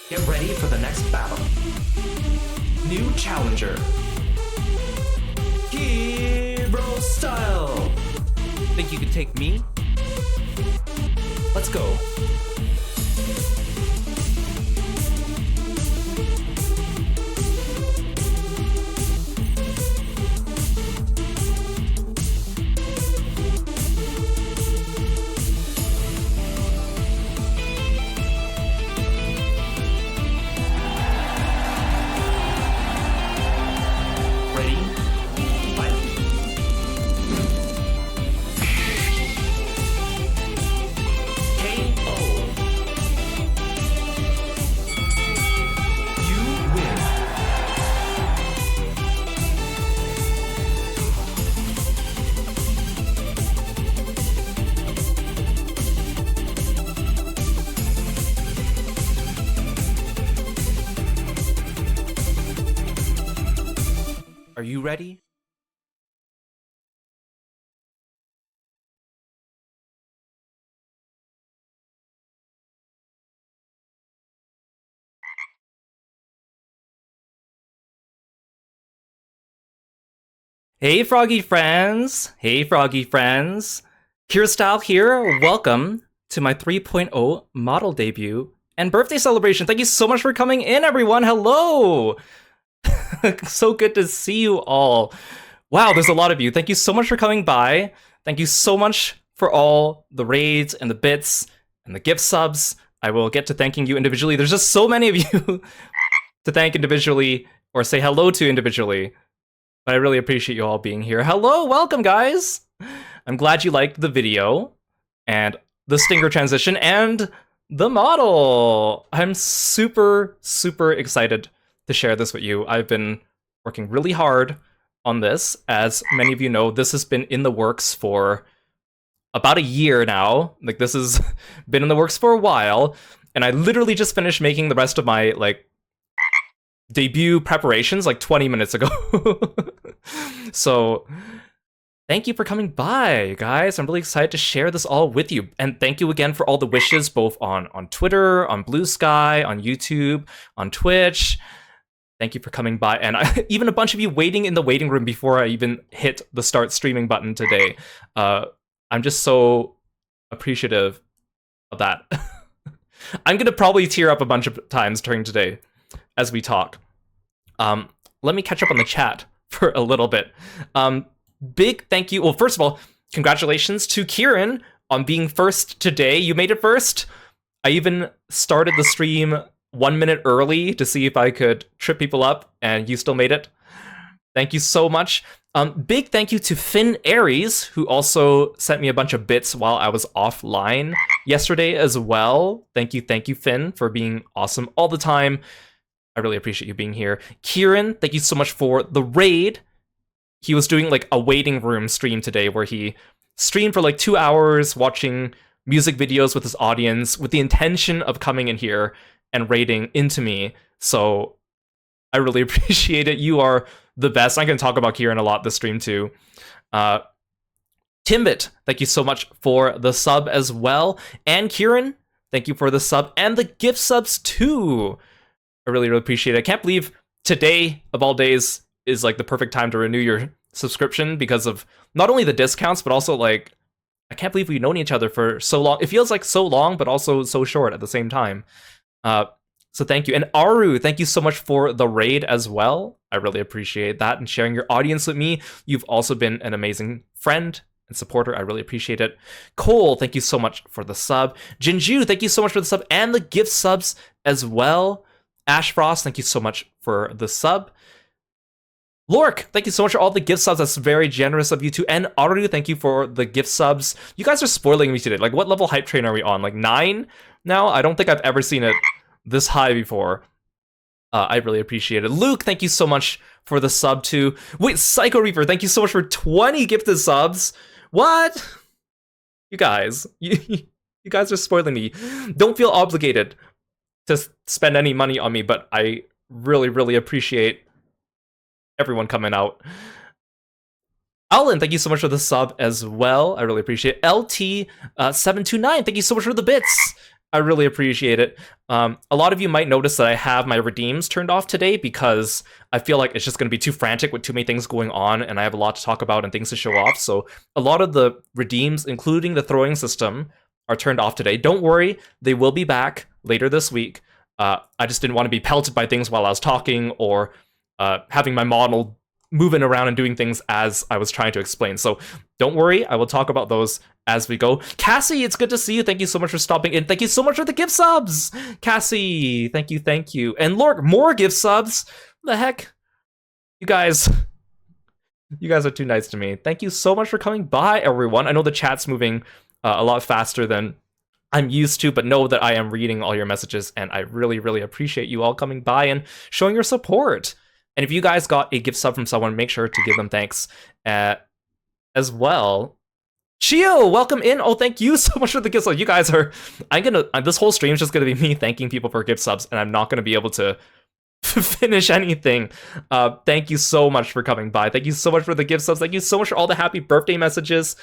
Get ready for the next battle. New challenger. Kirostyle. Think you can take me? Let's go. Are you ready? Hey Froggy friends! Hey Froggy friends! Kirostyle here, welcome to my 3.0 model debut and birthday celebration. Thank you so much for coming in, everyone! Hello! So good to see you all. Wow, there's a lot of you. Thank you so much for coming by. Thank you so much for all the raids and the bits and the gift subs. I will get to thanking you individually. There's just so many of you to thank individually or say hello to individually. But I really appreciate you all being here. Hello, welcome guys! I'm glad you liked the video and the stinger transition and the model. I'm super, super excited to share this with you. I've been working really hard on this. As many of you know, this has been in the works for about a year now. Like, this has been in the works for a while, and I literally just finished making the rest of my, like, debut preparations, like, 20 minutes ago. So, thank you for coming by, guys. I'm really excited to share this all with you. And thank you again for all the wishes, both on Twitter, on Blue Sky, on YouTube, on Twitch. Thank you for coming by, and even a bunch of you waiting in the waiting room before I even hit the start streaming button today. I'm just so appreciative of that. I'm gonna probably tear up a bunch of times during today as we talk. Let me catch up on the chat for a little bit. Big thank you. Well, first of all, congratulations to Kieran on being first today. You made it first. I even started the stream 1 minute early to see if I could trip people up, and you still made it. Thank you so much. Big thank you to Finn Aries, who also sent me a bunch of bits while I was offline yesterday as well. Thank you, Finn, for being awesome all the time. I really appreciate you being here. Kieran, thank you so much for the raid. He was doing like a waiting room stream today where he streamed for like 2 hours watching music videos with his audience with the intention of coming in here and raiding into me. So I really appreciate it. You are the best. I'm going to talk about Kieran a lot this stream too. Timbit, thank you so much for the sub as well. And Kieran, thank you for the sub and the gift subs too. I really, really appreciate it. I can't believe today of all days is like the perfect time to renew your subscription because of not only the discounts, but also like, I can't believe we've known each other for so long. It feels like so long, but also so short at the same time. So thank you. And Aru, thank you so much for the raid as well. I really appreciate that and sharing your audience with me. You've also been an amazing friend and supporter. I really appreciate it. Cole, thank you so much for the sub. Jinju, thank you so much for the sub and the gift subs as well. Ash Frost, thank you so much for the sub. Lork, thank you so much for all the gift subs. That's very generous of you too. And Aru, thank you for the gift subs. You guys are spoiling me today. Like, what level hype train are we on? Like 9 now? I don't think I've ever seen it this high before. I really appreciate it. Luke, thank you so much for the sub too. Wait, Psycho Reaper, thank you so much for 20 gifted subs. What? You guys, you guys are spoiling me. Don't feel obligated to spend any money on me, but I really, really appreciate everyone coming out. Alan, thank you so much for the sub as well. I really appreciate it. LT729, thank you so much for the bits. I really appreciate it. A lot of you might notice that I have my redeems turned off today because I feel like it's just going to be too frantic with too many things going on, and I have a lot to talk about and things to show off. So a lot of the redeems, including the throwing system, are turned off today. Don't worry, they will be back later this week. I just didn't want to be pelted by things while I was talking or having my model moving around and doing things as I was trying to explain. So don't worry, I will talk about those as we go. Cassie, it's good to see you. Thank you so much for stopping in. Thank you so much for the gift subs. Cassie, thank you, thank you. And Lork, more gift subs. What the heck? You guys are too nice to me. Thank you so much for coming by, everyone. I know the chat's moving a lot faster than I'm used to, but know that I am reading all your messages, and I really, really appreciate you all coming by and showing your support. And if you guys got a gift sub from someone, make sure to give them thanks as well. Chio, welcome in. Oh, thank you so much for the gift sub. You guys are... this whole stream is just going to be me thanking people for gift subs, and I'm not going to be able to finish anything. Thank you so much for coming by. Thank you so much for the gift subs. Thank you so much for all the happy birthday messages.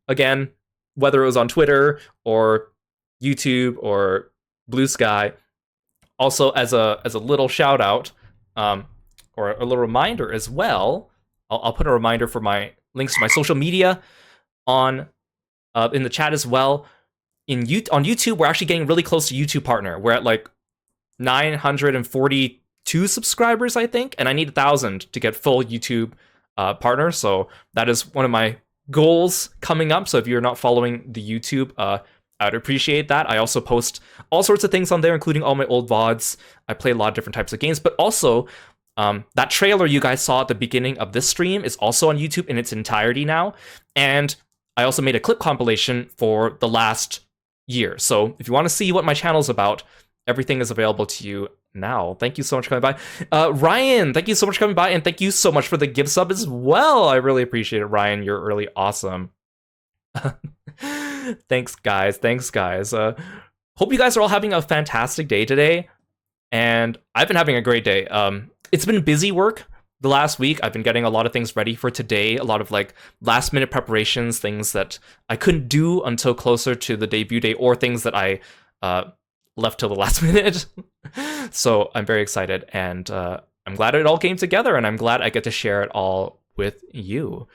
Again, whether it was on Twitter or YouTube or Blue Sky. Also, as a little shout out, or a little reminder as well, I'll put a reminder for my links to my social media on in the chat as well. On YouTube, we're actually getting really close to YouTube Partner. We're at like 942 subscribers, I think, and I need 1,000 to get full YouTube Partner. So that is one of my goals coming up. So if you're not following the YouTube, I'd appreciate that. I also post all sorts of things on there, including all my old VODs. I play a lot of different types of games, but also that trailer you guys saw at the beginning of this stream is also on YouTube in its entirety now. And I also made a clip compilation for the last year. So if you want to see what my channel's about, everything is available to you now. Thank you so much for coming by. Ryan, thank you so much for coming by, and thank you so much for the gift sub as well. I really appreciate it, Ryan. You're really awesome. Thanks, guys. Hope you guys are all having a fantastic day today. And I've been having a great day. It's been busy work the last week. I've been getting a lot of things ready for today. A lot of like last minute preparations, things that I couldn't do until closer to the debut day, or things that I left till the last minute. So I'm very excited, and I'm glad it all came together, and I'm glad I get to share it all with you.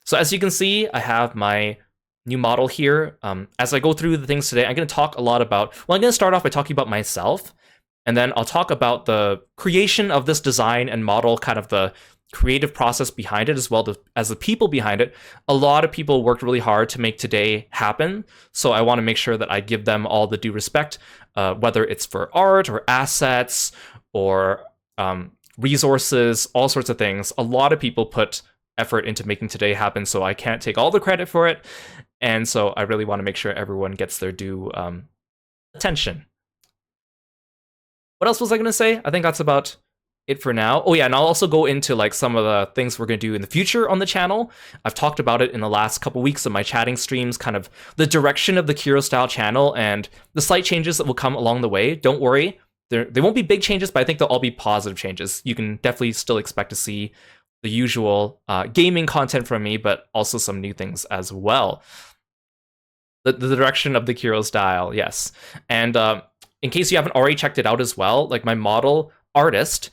So as you can see, I have my new model here. As I go through the things today, I'm going to talk a lot about... Well, I'm going to start off by talking about myself, and then I'll talk about the creation of this design and model, kind of the creative process behind it, as well as the people behind it. A lot of people worked really hard to make today happen, so I want to make sure that I give them all the due respect, whether it's for art or assets or resources, all sorts of things. A lot of people put effort into making today happen, so I can't take all the credit for it, and so I really want to make sure everyone gets their due attention. What else was I going to say? I think that's about it for now. Oh yeah, and I'll also go into like some of the things we're going to do in the future on the channel. I've talked about it in the last couple weeks of my chatting streams, kind of the direction of the Kirostyle channel and the slight changes that will come along the way. Don't worry, they won't be big changes, but I think they'll all be positive changes. You can definitely still expect to see the usual gaming content from me, but also some new things as well. The direction of the Kirostyle, yes. And in case you haven't already checked it out as well, like my model artist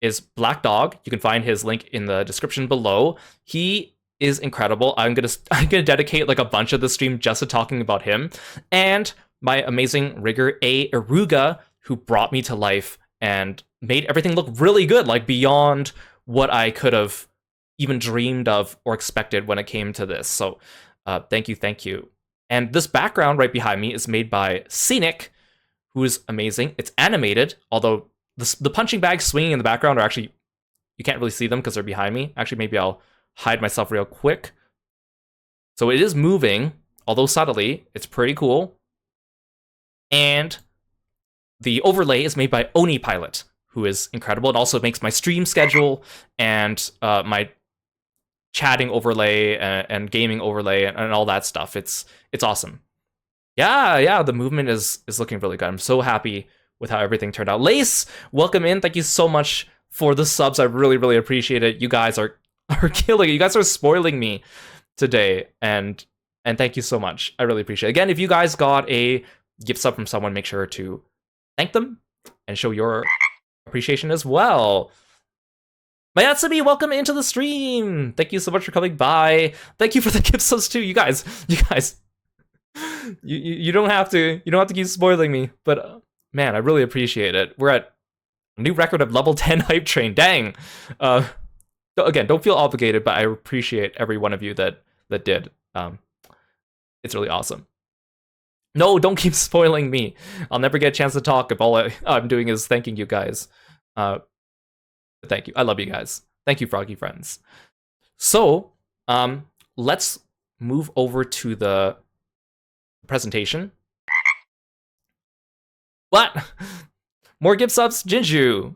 is Black Dog. You can find his link in the description below. He is incredible. I'm gonna dedicate like a bunch of the stream just to talking about him, and my amazing rigger A Aruga, who brought me to life and made everything look really good, like beyond what I could have even dreamed of or expected when it came to this. So thank you. And this background right behind me is made by Scenic, who is amazing. It's animated, although the punching bags swinging in the background are actually, you can't really see them because they're behind me. Actually, maybe I'll hide myself real quick. So it is moving, although subtly. It's pretty cool. And the overlay is made by Oni Pilot, who is incredible. It also makes my stream schedule and my chatting overlay and gaming overlay and all that stuff. It's awesome. Yeah, the movement is looking really good. I'm so happy with how everything turned out. Lace, welcome in. Thank you so much for the subs. I really, really appreciate it. You guys are killing it. You guys are spoiling me today, and thank you so much. I really appreciate it. Again, if you guys got a gift sub from someone, make sure to thank them and show your appreciation as well. Mayatsumi, welcome into the stream. Thank you so much for coming by. Thank you for the gift subs too, you guys. You don't have to keep spoiling me, but man, I really appreciate it. We're at a new record of level 10 hype train. Dang. Again, don't feel obligated, but I appreciate every one of you that did. It's really awesome. No, don't keep spoiling me. I'll never get a chance to talk if all I'm doing is thanking you guys. Thank you. I love you guys. Thank you, Froggy friends. So, let's move over to the presentation. What? More gift subs? Jinju.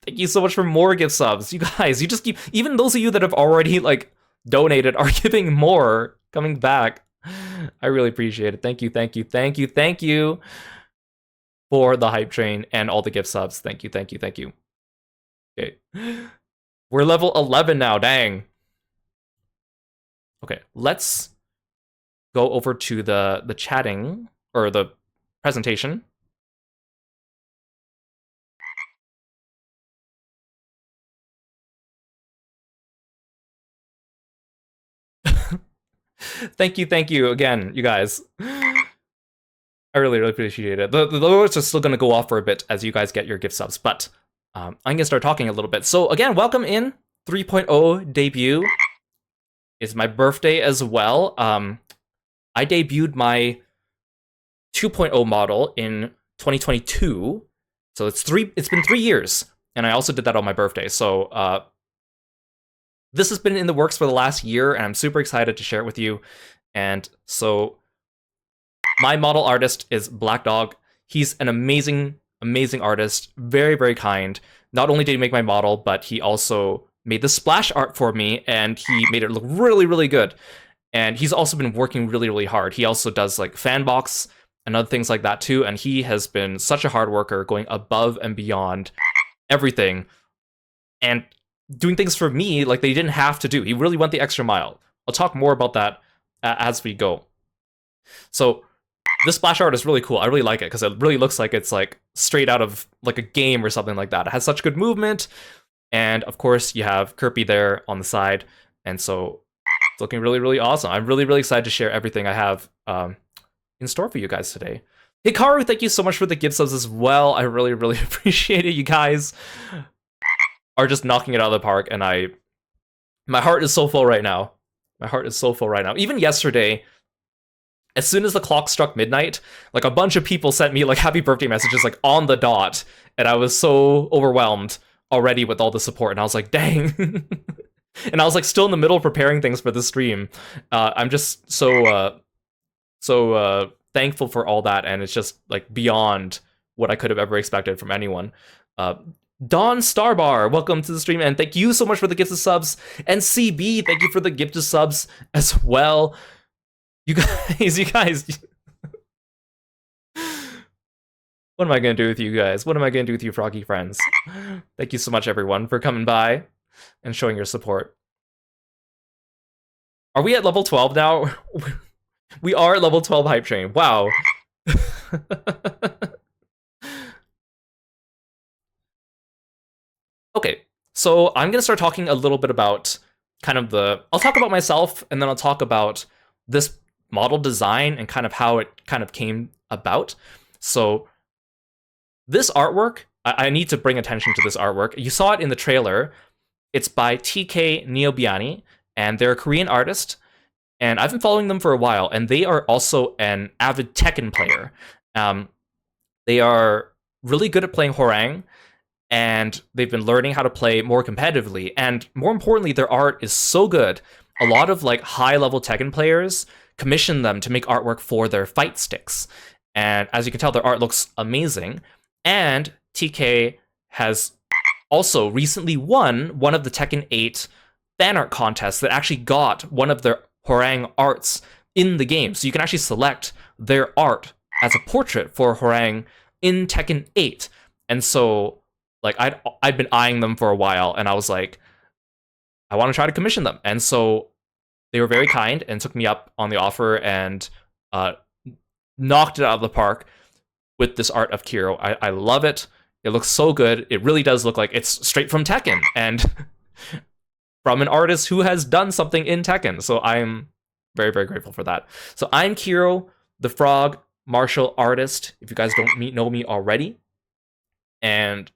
Thank you so much for more gift subs. You guys, you just keep... Even those of you that have already, like, donated are giving more, coming back. I really appreciate it. Thank you, thank you, thank you, thank you for the hype train and all the gift subs. Thank you, thank you, thank you. Okay. We're level 11 now, dang. Okay, let's go over to the chatting, or the presentation. Thank you again, you guys. I really appreciate it. The alerts are still going to go off for a bit as you guys get your gift subs, but I'm going to start talking a little bit. So again, welcome in. 3.0 debut. It's my birthday as well. I debuted my 2.0 model in 2022. So it's been 3 years. And I also did that on my birthday. So this has been in the works for the last year, and I'm super excited to share it with you. And so my model artist is Black Dog. He's an amazing artist, very, very kind. Not only did he make my model, but he also made the splash art for me, and he made it look really, really good. And he's also been working really, really hard. He also does like fan box and other things like that too, and he has been such a hard worker, going above and beyond everything, and doing things for me like they didn't have to do. He really went the extra mile. I'll talk more about that as we go. So this splash art is really cool. I really like it because it really looks like it's like straight out of like a game or something like that. It has such good movement, and of course you have Kirby there on the side, and so it's looking really, really awesome. I'm really, really excited to share everything I have in store for you guys today. Hikaru, thank you so much for the gift subs as well. I really, really appreciate it. You guys are just knocking it out of the park, and my heart is so full right now. My heart is so full right now. Even yesterday, as soon as the clock struck midnight, like a bunch of people sent me like happy birthday messages like on the dot, and I was so overwhelmed already with all the support, and I was like, dang. And I was like still in the middle of preparing things for the stream. I'm just so thankful for all that, and it's just like beyond what I could have ever expected from anyone. Dawn Starbar, welcome to the stream, and thank you so much for the gifted subs. And CB, thank you for the gifted subs as well. You guys. What am I gonna do with you guys? What am I gonna do with you, froggy friends? Thank you so much, everyone, for coming by and showing your support. Are we at level 12 now? We are at level 12 hype train. Wow. Okay, so I'm gonna start talking a little bit about kind of I'll talk about myself, and then I'll talk about this model design and kind of how it kind of came about. So this artwork, I need to bring attention to this artwork. You saw it in the trailer. It's by TK Niobiani, and they're a Korean artist, and I've been following them for a while, and they are also an avid Tekken player. They are really good at playing Hwoarang, and they've been learning how to play more competitively, and more importantly, their art is so good. A lot of like high-level Tekken players commission them to make artwork for their fight sticks, and as you can tell, their art looks amazing. And TK has also recently won one of the Tekken 8 fan art contests that actually got one of their Hwoarang arts in the game. So you can actually select their art as a portrait for Hwoarang in Tekken 8. And so, like, I'd been eyeing them for a while, and I was like, I want to try to commission them. And so they were very kind and took me up on the offer and knocked it out of the park. with this art of Kiro. I love it. It looks so good. It really does look like it's straight from Tekken and from an artist who has done something in Tekken. So I'm very, very grateful for that. So I'm Kiro, the frog martial artist, if you guys don't know me already. And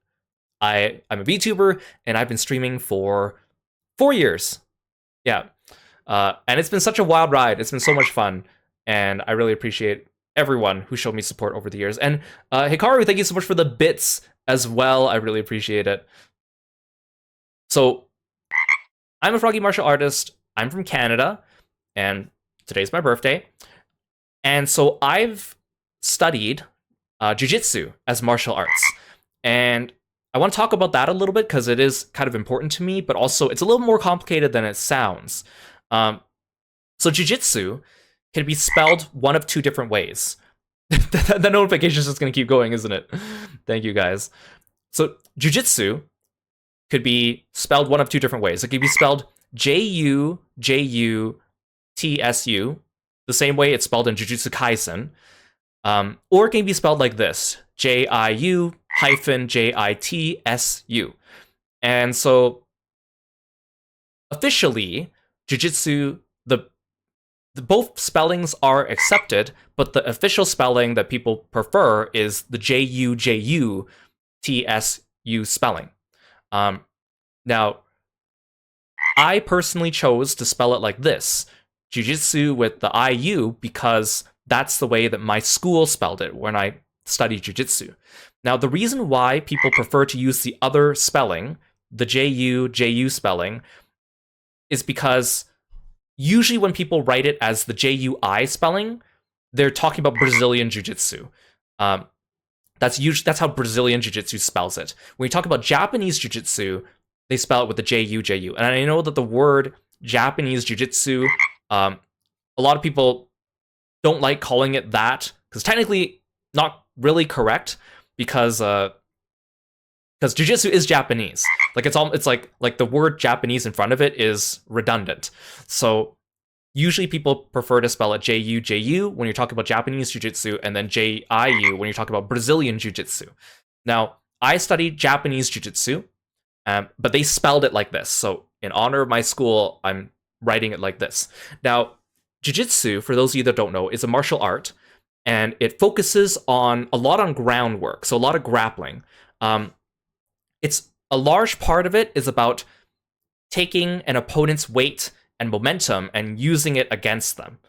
I'm a VTuber, and I've been streaming for 4 years. Yeah. And it's been such a wild ride. It's been so much fun. And I really appreciate everyone who showed me support over the years. And Hikaru, thank you so much for the bits as well. I really appreciate it. So I'm a froggy martial artist. I'm from Canada, and today's my birthday. And so I've studied jiu-jitsu as martial arts. And I want to talk about that a little bit because it is kind of important to me, but also it's a little more complicated than it sounds. So jiu-jitsu can be spelled one of two different ways. The notification is just going to keep going, isn't it? Thank you, guys. So jiu-jitsu could be spelled one of two different ways. It could be spelled J-U-J-U-T-S-U, the same way it's spelled in Jujutsu Kaisen. Or it can be spelled like this, J-I-U-J-I-T-S-U. And so, officially, Jujutsu, the both spellings are accepted, but the official spelling that people prefer is the J-U-J-U-T-S-U spelling. Now, I personally chose to spell it like this, Jiu-Jitsu with the I-U, because that's the way that my school spelled it when I studied Jiu-Jitsu. Now, the reason why people prefer to use the other spelling, the J-U spelling, is because usually when people write it as the J-U-I spelling, they're talking about Brazilian Jiu-Jitsu. That's how Brazilian Jiu-Jitsu spells it. When you talk about Japanese Jiu-Jitsu, they spell it with the J-U. And I know that the word Japanese Jiu-Jitsu, a lot of people don't like calling it that, because technically not really correct, because Jiu-Jitsu is Japanese. Like it's like the word Japanese in front of it is redundant. So usually people prefer to spell it J-U when you're talking about Japanese Jiu-Jitsu, and then J-I-U when you're talking about Brazilian Jiu-Jitsu. Now, I studied Japanese Jiu-Jitsu, but they spelled it like this. So in honor of my school, I'm writing it like this. Now, Jiu-Jitsu, for those of you that don't know, is a martial art, and it focuses a lot on groundwork, so a lot of grappling. It's a large part of it is about taking an opponent's weight and momentum and using it against them.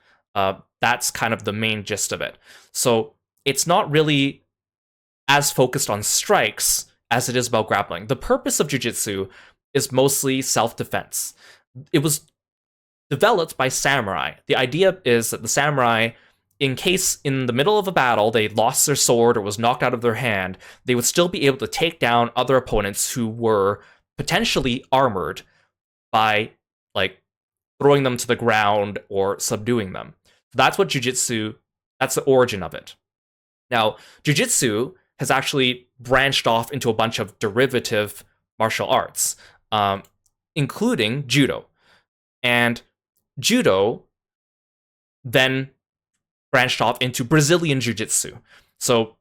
That's kind of the main gist of it. So it's not really as focused on strikes as it is about grappling. The purpose of jiu-jitsu is mostly self-defense. It was developed by samurai. The idea is that the samurai, in case in the middle of a battle they lost their sword or was knocked out of their hand, they would still be able to take down other opponents who were potentially armored by like throwing them to the ground or subduing them. That's what jiu-jitsu, that's the origin of it. Now, jiu-jitsu has actually branched off into a bunch of derivative martial arts, including judo. And judo then branched off into Brazilian jiu-jitsu. So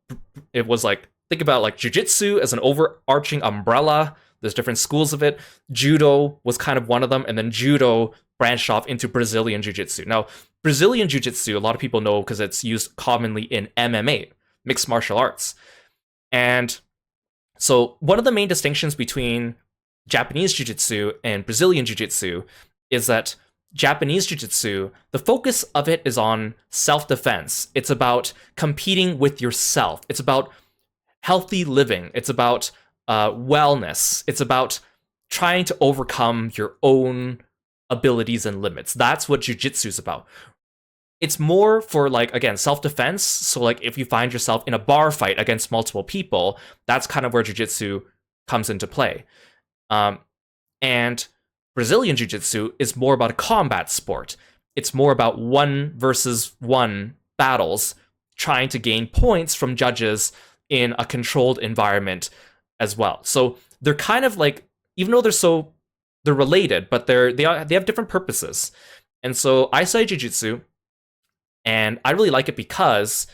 it was like, think about like jiu-jitsu as an overarching umbrella. There's different schools of it. Judo was kind of one of them, and then judo branched off into Brazilian jiu-jitsu. Now, Brazilian jiu-jitsu, a lot of people know because it's used commonly in MMA, mixed martial arts. And so one of the main distinctions between Japanese jiu-jitsu and Brazilian jiu-jitsu is that Japanese jiu-jitsu, the focus of it is on self-defense. It's about competing with yourself. It's about healthy living. It's about wellness. It's about trying to overcome your own abilities and limits. That's what jiu-jitsu is about. It's more for, like, again, self-defense. So, like, if you find yourself in a bar fight against multiple people, that's kind of where jiu-jitsu comes into play. And Brazilian jiu-jitsu is more about a combat sport. It's more about 1-versus-1 battles, trying to gain points from judges in a controlled environment as well. So they're kind of like, even though they're related, but they have different purposes. And so I study jiu-jitsu, and I really like it because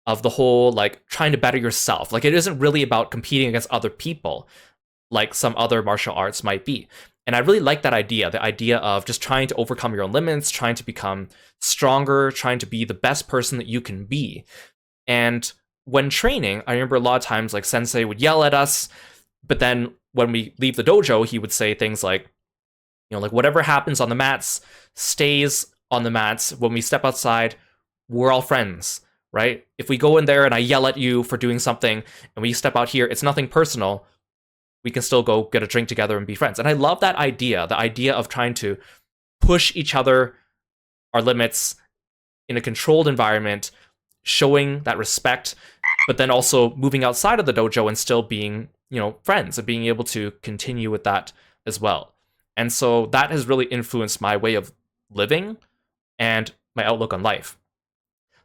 of the whole like trying to better yourself. Like it isn't really about competing against other people like some other martial arts might be. And I really like that idea, the idea of just trying to overcome your own limits, trying to become stronger, trying to be the best person that you can be. And when training, I remember a lot of times like sensei would yell at us, but then when we leave the dojo, he would say things like, you know, like whatever happens on the mats stays on the mats. When we step outside, we're all friends, right? If we go in there and I yell at you for doing something and we step out here, it's nothing personal. We can still go get a drink together and be friends. And I love that idea, the idea of trying to push each other, our limits in a controlled environment, showing that respect, but then also moving outside of the dojo and still being, you know, friends and being able to continue with that as well. And so that has really influenced my way of living and my outlook on life.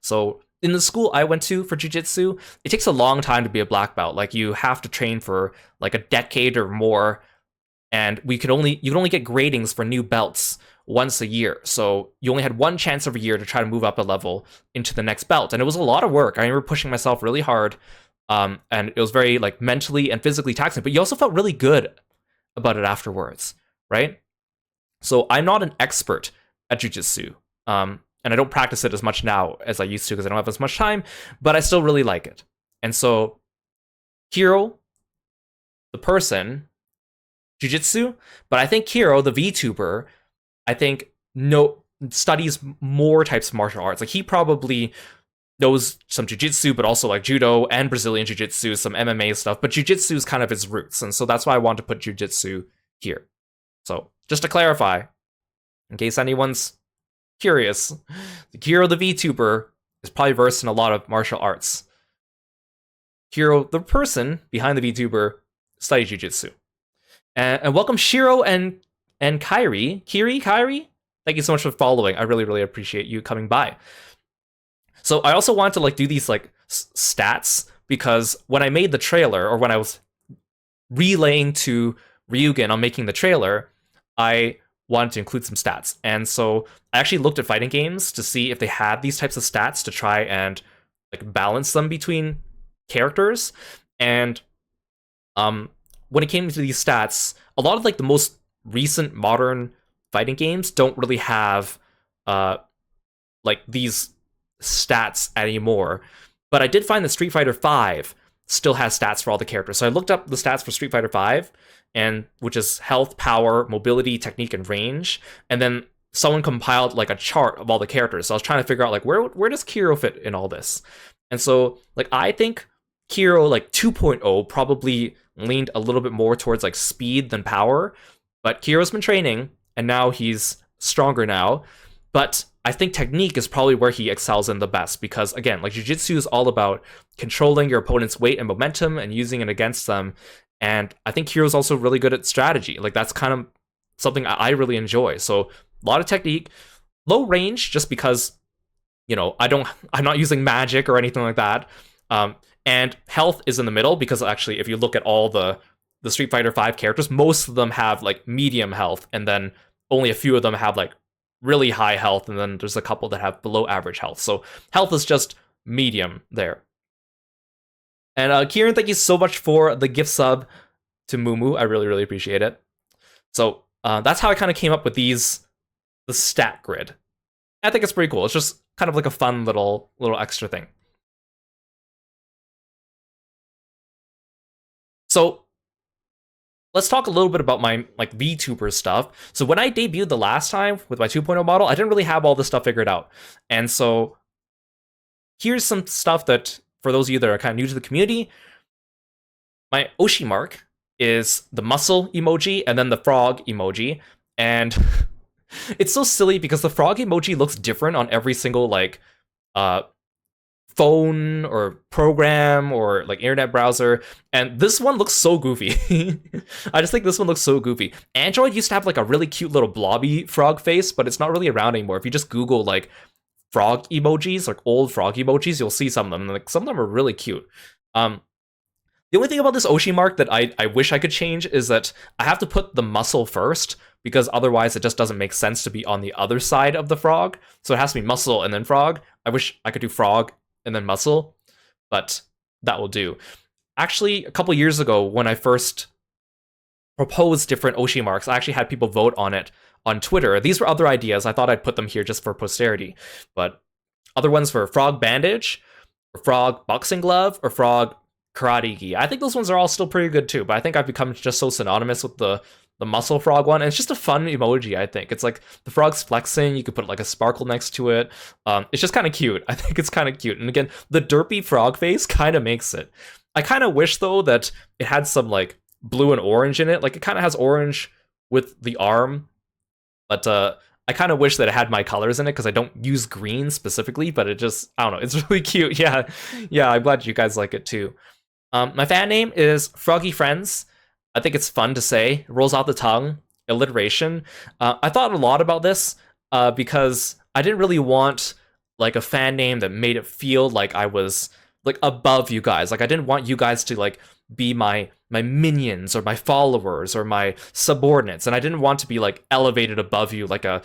So in the school I went to for jiu-jitsu, it takes a long time to be a black belt. Like you have to train for like a decade or more, and you can only get gradings for new belts once a year. So you only had one chance every year to try to move up a level into the next belt, and it was a lot of work. I remember pushing myself really hard, and it was very like mentally and physically taxing. But you also felt really good about it afterwards, right? So I'm not an expert at jiu-jitsu. And I don't practice it as much now as I used to because I don't have as much time, but I still really like it. And so, Kiro, the person, jiu-jitsu, but I think Kiro, the VTuber, I think studies more types of martial arts. Like he probably knows some jiu-jitsu, but also like judo and Brazilian jiu-jitsu, some MMA stuff, but jiu-jitsu is kind of his roots. And so that's why I want to put jiu-jitsu here. So just to clarify, in case anyone's curious, Kiro the VTuber is probably versed in a lot of martial arts. Kiro, the person behind the VTuber, studied jiu-jitsu. And welcome Shiro and Kyrie. Thank you so much for following. I really, really appreciate you coming by. So I also want to like do these like stats because when I made the trailer, or when I was relaying to Ryugen on making the trailer, I wanted to include some stats. And so I actually looked at fighting games to see if they had these types of stats to try and like balance them between characters. And when it came to these stats, a lot of like the most recent modern fighting games don't really have like these stats anymore. But I did find that Street Fighter V still has stats for all the characters. So I looked up the stats for Street Fighter V, and which is health, power, mobility, technique, and range. And then someone compiled like a chart of all the characters. So I was trying to figure out like where does Kiro fit in all this? And so like I think Kiro like 2.0 probably leaned a little bit more towards like speed than power. But Kiro's been training and now he's stronger now. But I think technique is probably where he excels in the best, because again, like jiu-jitsu is all about controlling your opponent's weight and momentum and using it against them. And I think Kiro's also really good at strategy. Like that's kind of something I really enjoy. So a lot of technique, low range, just because, you know, I'm not using magic or anything like that. And health is in the middle, because actually, if you look at all the Street Fighter V characters, most of them have like medium health, and then only a few of them have like really high health, and then there's a couple that have below average health. So health is just medium there. And Kieran, thank you so much for the gift sub to Mumu. I really, really appreciate it. So that's how I kind of came up with the stat grid. I think it's pretty cool. It's just kind of like a fun little extra thing. So let's talk a little bit about my like VTuber stuff. So when I debuted the last time with my 2.0 model, I didn't really have all this stuff figured out. And so here's some stuff that, for those of you that are kind of new to the community, my Oshi mark is the muscle emoji and then the frog emoji. And it's so silly because the frog emoji looks different on every single like phone or program or like internet browser, and this one looks so goofy. I just think this one looks so goofy. Android used to have like a really cute little blobby frog face, but it's not really around anymore. If you just Google like frog emojis, like old frog emojis, you'll see some of them. And, like, some of them are really cute. The only thing about this Oshi mark that I wish I could change is that I have to put the muscle first, because otherwise it just doesn't make sense to be on the other side of the frog. So it has to be muscle and then frog. I wish I could do frog and then muscle. but that will do. Actually, a couple years ago, when I first proposed different Oshi marks, I actually had people vote on it on Twitter. These were other ideas. I thought I'd put them here just for posterity. But other ones were frog bandage, or frog boxing glove, or frog karate gi. I think those ones are all still pretty good too, but I think I've become just so synonymous with the muscle frog one. And it's just a fun emoji, I think. It's like the frog's flexing. You could put like a sparkle next to it. It's just kind of cute. I think it's kind of cute. And again, the derpy frog face kind of makes it. I kind of wish, though, that it had some like blue and orange in it. Like it kind of has orange with the arm, but I kind of wish that it had my colors in it because I don't use green specifically, but it just, I don't know, it's really cute. Yeah, yeah, I'm glad you guys like it too. My fan name is Froggy Friends. I think it's fun to say. It rolls off the tongue. Alliteration. I thought a lot about this because I didn't really want like a fan name that made it feel like I was like above you guys. Like I didn't want you guys to like be my minions or my followers or my subordinates, and I didn't want to be like elevated above you like a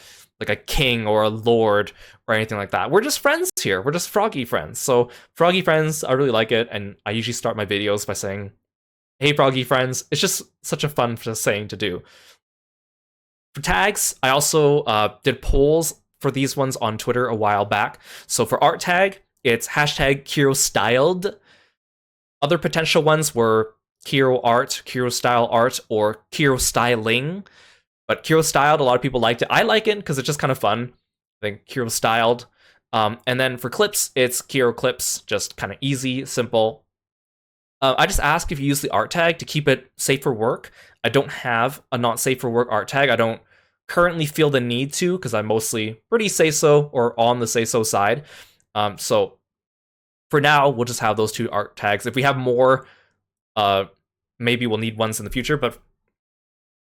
king or a lord or anything like that. We're just friends here. We're just Froggy Friends. So Froggy Friends, I really like it, and I usually start my videos by saying, "Hey Froggy Friends." It's just such a fun saying to do. For tags, I also did polls for these ones on Twitter a while back. So for art tag, it's hashtag Kirostyled. Other potential ones were Kiro art, Kirostyle art, or Kirostyling. But Kirostyled, a lot of people liked it. I like it because it's just kind of fun. I think Kirostyled. And then for clips, it's Kiro clips, just kind of easy, simple. I just ask if you use the art tag to keep it safe for work. I don't have a not safe for work art tag. I don't currently feel the need to because I'm mostly pretty say so or on the say so side. So for now, we'll just have those two art tags. If we have more, maybe we'll need ones in the future, but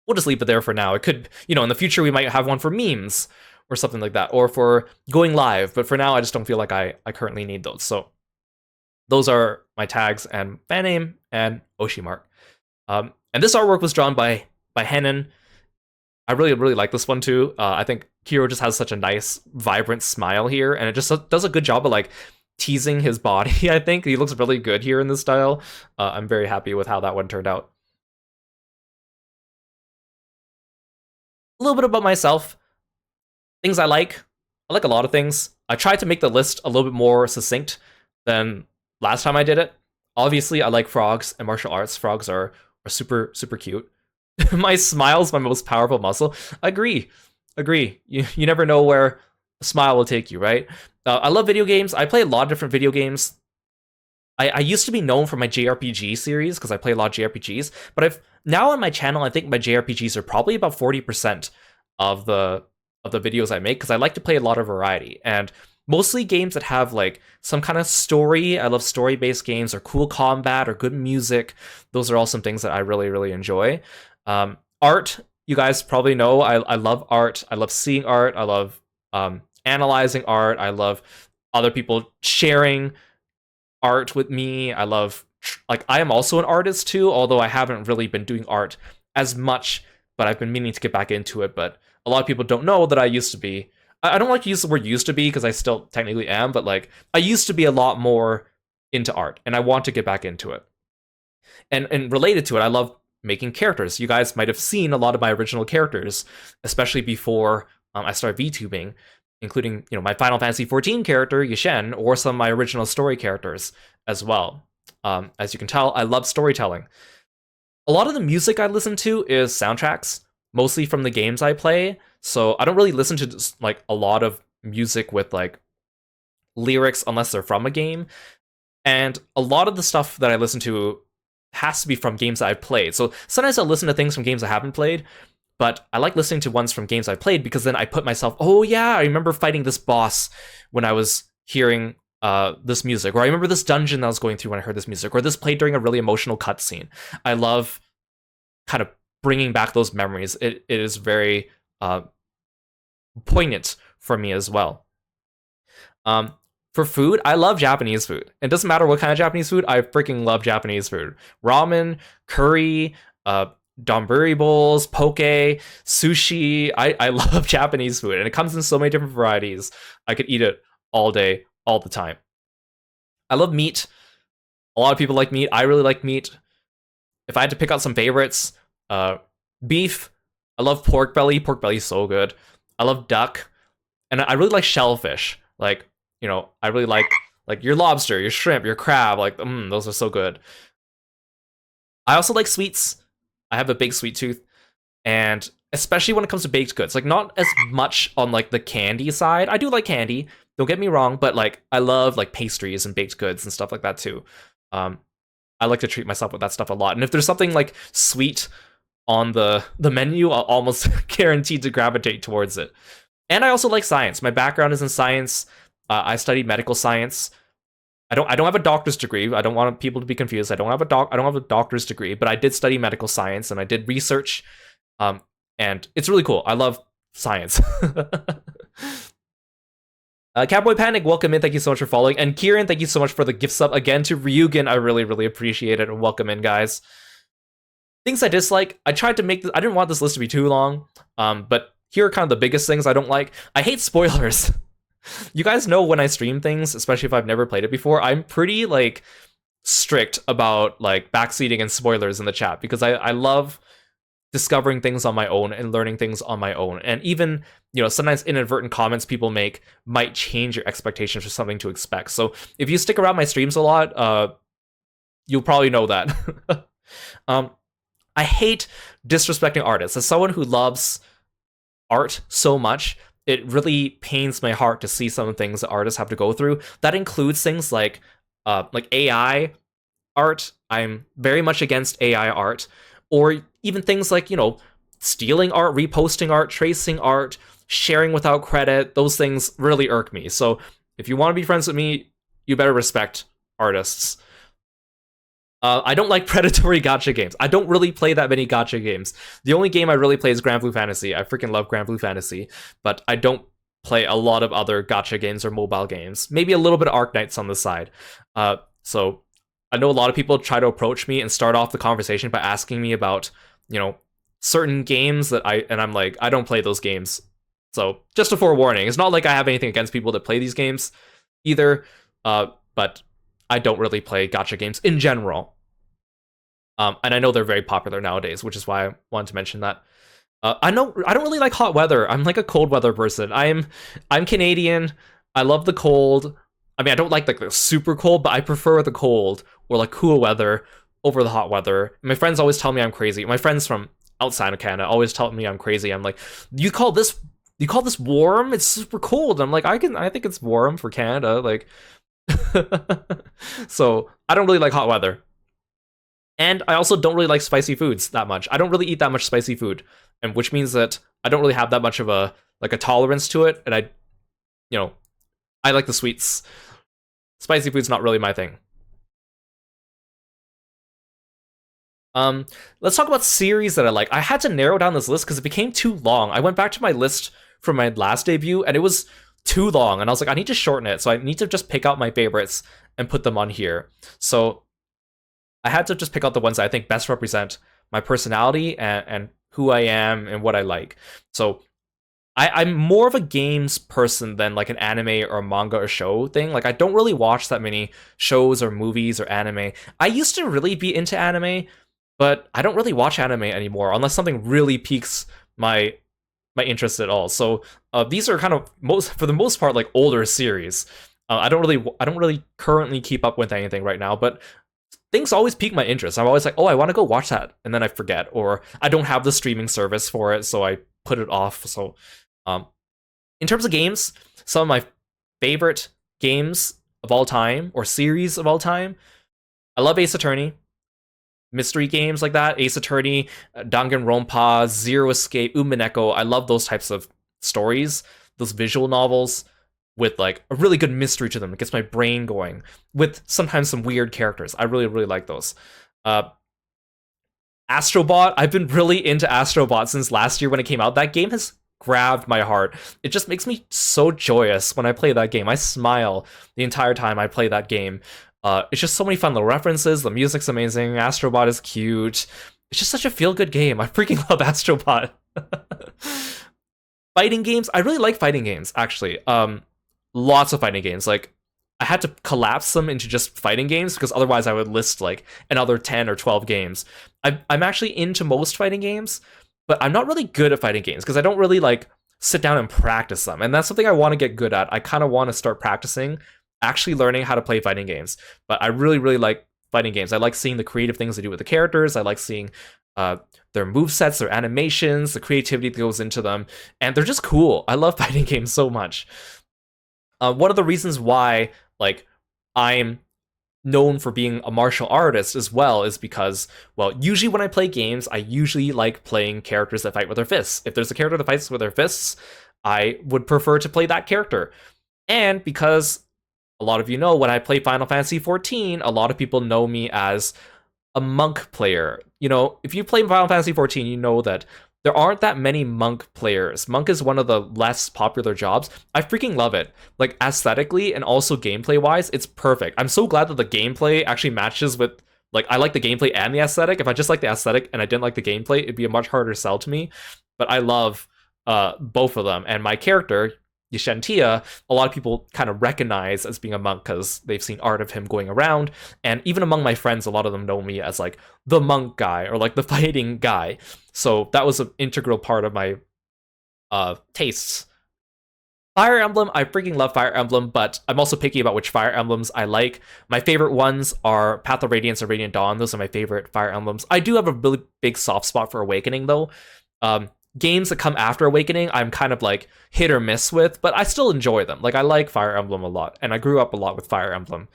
we'll just leave it there for now. It could, in the future, we might have one for memes or something like that, or for going live. But for now, I just don't feel like I currently need those. So those are my tags and fan name and Oshimark. And this artwork was drawn by Henan. I really, really like this one too. I think Kiro just has such a nice, vibrant smile here, and it just does a good job of like teasing his body. I think he looks really good here in this style. I'm very happy with how that one turned out. A little bit about myself. Things I like a lot of things. I tried to make the list a little bit more succinct than last time I did it. Obviously, I like frogs and martial arts. Frogs are super, super cute. My smile's my most powerful muscle. Agree. You never know where a smile will take you, right? I love video games. I play a lot of different video games. I used to be known for my JRPG series because I play a lot of JRPGs, but now on my channel, I think my JRPGs are probably about 40% of the videos I make because I like to play a lot of variety, and mostly games that have like some kind of story. I love story-based games or cool combat or good music. Those are all some things that I really, really enjoy. Art, you guys probably know, I love art. I love seeing art. I love analyzing art. I love other people sharing art with me. I love, like, I am also an artist too, although I haven't really been doing art as much, but I've been meaning to get back into it. But a lot of people don't know that I used to be. I don't like to use the word used to be because I still technically am, but like I used to be a lot more into art and I want to get back into it. And related to it, I love making characters. You guys might have seen a lot of my original characters, especially before I started VTubing, including my Final Fantasy XIV character, Yishen, or some of my original story characters as well. As you can tell, I love storytelling. A lot of the music I listen to is soundtracks, mostly from the games I play. So I don't really listen to like a lot of music with like lyrics unless they're from a game. And a lot of the stuff that I listen to has to be from games that I've played. So sometimes I'll listen to things from games I haven't played, but I like listening to ones from games I've played because then I put myself, oh yeah, I remember fighting this boss when I was hearing this music, or I remember this dungeon that I was going through when I heard this music, or this played during a really emotional cutscene. I love kind of bringing back those memories. It is very poignant for me as well. For food, I love Japanese food. It doesn't matter what kind of Japanese food, I freaking love Japanese food. Ramen, curry, donburi bowls, poke, sushi. I love Japanese food, and it comes in so many different varieties. I could eat it all day, all the time. I love meat. A lot of people like meat. I really like meat. If I had to pick out some favorites, beef. I love pork belly. Pork belly is so good. I love duck, and I really like shellfish. Like, I really like your lobster, your shrimp, your crab. Like, those are so good. I also like sweets. I have a big sweet tooth, and especially when it comes to baked goods, like not as much on like the candy side. I do like candy. Don't get me wrong, but like I love like pastries and baked goods and stuff like that too. Um, I like to treat myself with that stuff a lot. And if there's something like sweet on the menu, I'll almost guaranteed to gravitate towards it. And I also like science. My background is in science. I studied medical science. I don't have a doctor's degree. I don't want people to be confused. I don't have a doctor's degree, but I did study medical science and I did research. And it's really cool. I love science. Cowboy Panic, welcome in. Thank you so much for following. And Kieran, thank you so much for the gift sub again to Ryugen. I really, really appreciate it. And welcome in, guys. Things I dislike. I tried to make this. I didn't want this list to be too long. But here are kind of the biggest things I don't like. I hate spoilers. You guys know when I stream things, especially if I've never played it before, I'm pretty like strict about like backseating and spoilers in the chat because I love discovering things on my own and learning things on my own. And even, sometimes inadvertent comments people make might change your expectations for something to expect. So if you stick around my streams a lot, you'll probably know that. I hate disrespecting artists. As someone who loves art so much, it really pains my heart to see some things that artists have to go through. That includes things like AI art. I'm very much against AI art. Or even things like, stealing art, reposting art, tracing art, sharing without credit. Those things really irk me. So if you want to be friends with me, you better respect artists. I don't like predatory gacha games. I don't really play that many gacha games. The only game I really play is Grand Blue Fantasy. I freaking love Grand Blue Fantasy, but I don't play a lot of other gacha games or mobile games. Maybe a little bit of Arknights on the side. So I know a lot of people try to approach me and start off the conversation by asking me about, certain games I'm like, I don't play those games. So just a forewarning. It's not like I have anything against people that play these games either, but I don't really play gacha games in general. And I know they're very popular nowadays, which is why I wanted to mention that. I don't really like hot weather. I'm like a cold weather person. I'm Canadian. I love the cold. I mean, I don't like the super cold, but I prefer the cold or like cool weather over the hot weather. My friends always tell me I'm crazy. My friends from outside of Canada always tell me I'm crazy. I'm like, you call this warm? It's super cold. I'm like, I think it's warm for Canada. Like, so I don't really like hot weather. And I also don't really like spicy foods that much. I don't really eat that much spicy food, and which means that I don't really have that much of a tolerance to it. And I like the sweets. Spicy food's not really my thing. Let's talk about series that I like. I had to narrow down this list because it became too long. I went back to my list from my last debut, and it was too long. And I was like, I need to shorten it. So I need to just pick out my favorites and put them on here. So I had to just pick out the ones that I think best represent my personality and who I am and what I like. So I'm more of a games person than like an anime or a manga or show thing. Like I don't really watch that many shows or movies or anime. I used to really be into anime, but I don't really watch anime anymore unless something really piques my interest at all. So these are kind of for the most part like older series. I don't really currently keep up with anything right now, but things always pique my interest. I'm always like, oh, I want to go watch that, and then I forget, or I don't have the streaming service for it, so I put it off. So in terms of games, some of my favorite games of all time or series of all time, I love Ace Attorney. Mystery games like that, Ace Attorney, Danganronpa, Zero Escape, Umineko. I love those types of stories, those visual novels with like a really good mystery to them. It gets my brain going with sometimes some weird characters. I really, really like those. Astrobot, I've been really into Astrobot since last year when it came out. That game has grabbed my heart. It just makes me so joyous when I play that game. I smile the entire time I play that game. It's just so many fun little references. The music's amazing. Astrobot is cute. It's just such a feel-good game. I freaking love Astrobot. Fighting games. I really like fighting games, actually. Lots of fighting games. Like, I had to collapse them into just fighting games because otherwise I would list like another 10 or 12 games. I'm actually into most fighting games, but I'm not really good at fighting games because I don't really like sit down and practice them. And that's something I want to get good at. I kind of want to start practicing, actually learning how to play fighting games. But I really, really like fighting games. I like seeing the creative things they do with the characters. I like seeing their movesets, their animations, the creativity that goes into them. And they're just cool. I love fighting games so much. One of the reasons why like I'm known for being a martial artist as well is because, well, usually when I play games, I usually like playing characters that fight with their fists. If there's a character that fights with their fists, I would prefer to play that character. And because a lot of you know, when I play Final Fantasy XIV, a lot of people know me as a monk player. You know, if you play Final Fantasy XIV, you know that there aren't that many monk players. Monk is one of the less popular jobs. I freaking love it. Like, aesthetically and also gameplay-wise, it's perfect. I'm so glad that the gameplay actually matches with, like, I like the gameplay and the aesthetic. If I just like the aesthetic and I didn't like the gameplay, it'd be a much harder sell to me. But I love both of them. And my character, Yishentia, a lot of people kind of recognize as being a monk because they've seen art of him going around. And even among my friends, a lot of them know me as like the monk guy or like the fighting guy. So that was an integral part of my tastes. Fire Emblem, I freaking love Fire Emblem, but I'm also picky about which Fire Emblems I like. My favorite ones are Path of Radiance and Radiant Dawn. Those are my favorite Fire Emblems. I do have a really big soft spot for Awakening, though. Games that come after Awakening, I'm kind of like hit or miss with, but I still enjoy them. Like, I like Fire Emblem a lot, and I grew up a lot with Fire Emblem.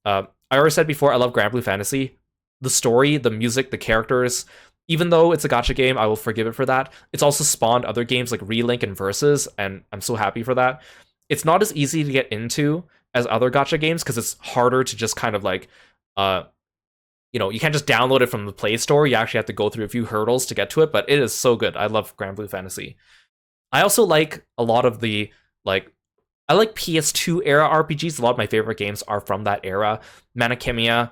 I already said before, I love Grand Blue Fantasy. The story, the music, the characters, even though it's a gacha game, I will forgive it for that. It's also spawned other games like Relink and Versus, and I'm so happy for that. It's not as easy to get into as other gacha games because it's harder to just kind of like, you can't just download it from the Play Store. You actually have to go through a few hurdles to get to it, but it is so good. I love Grand Blue Fantasy. I also like a lot of the, I like PS2 era RPGs. A lot of my favorite games are from that era. Manakemia,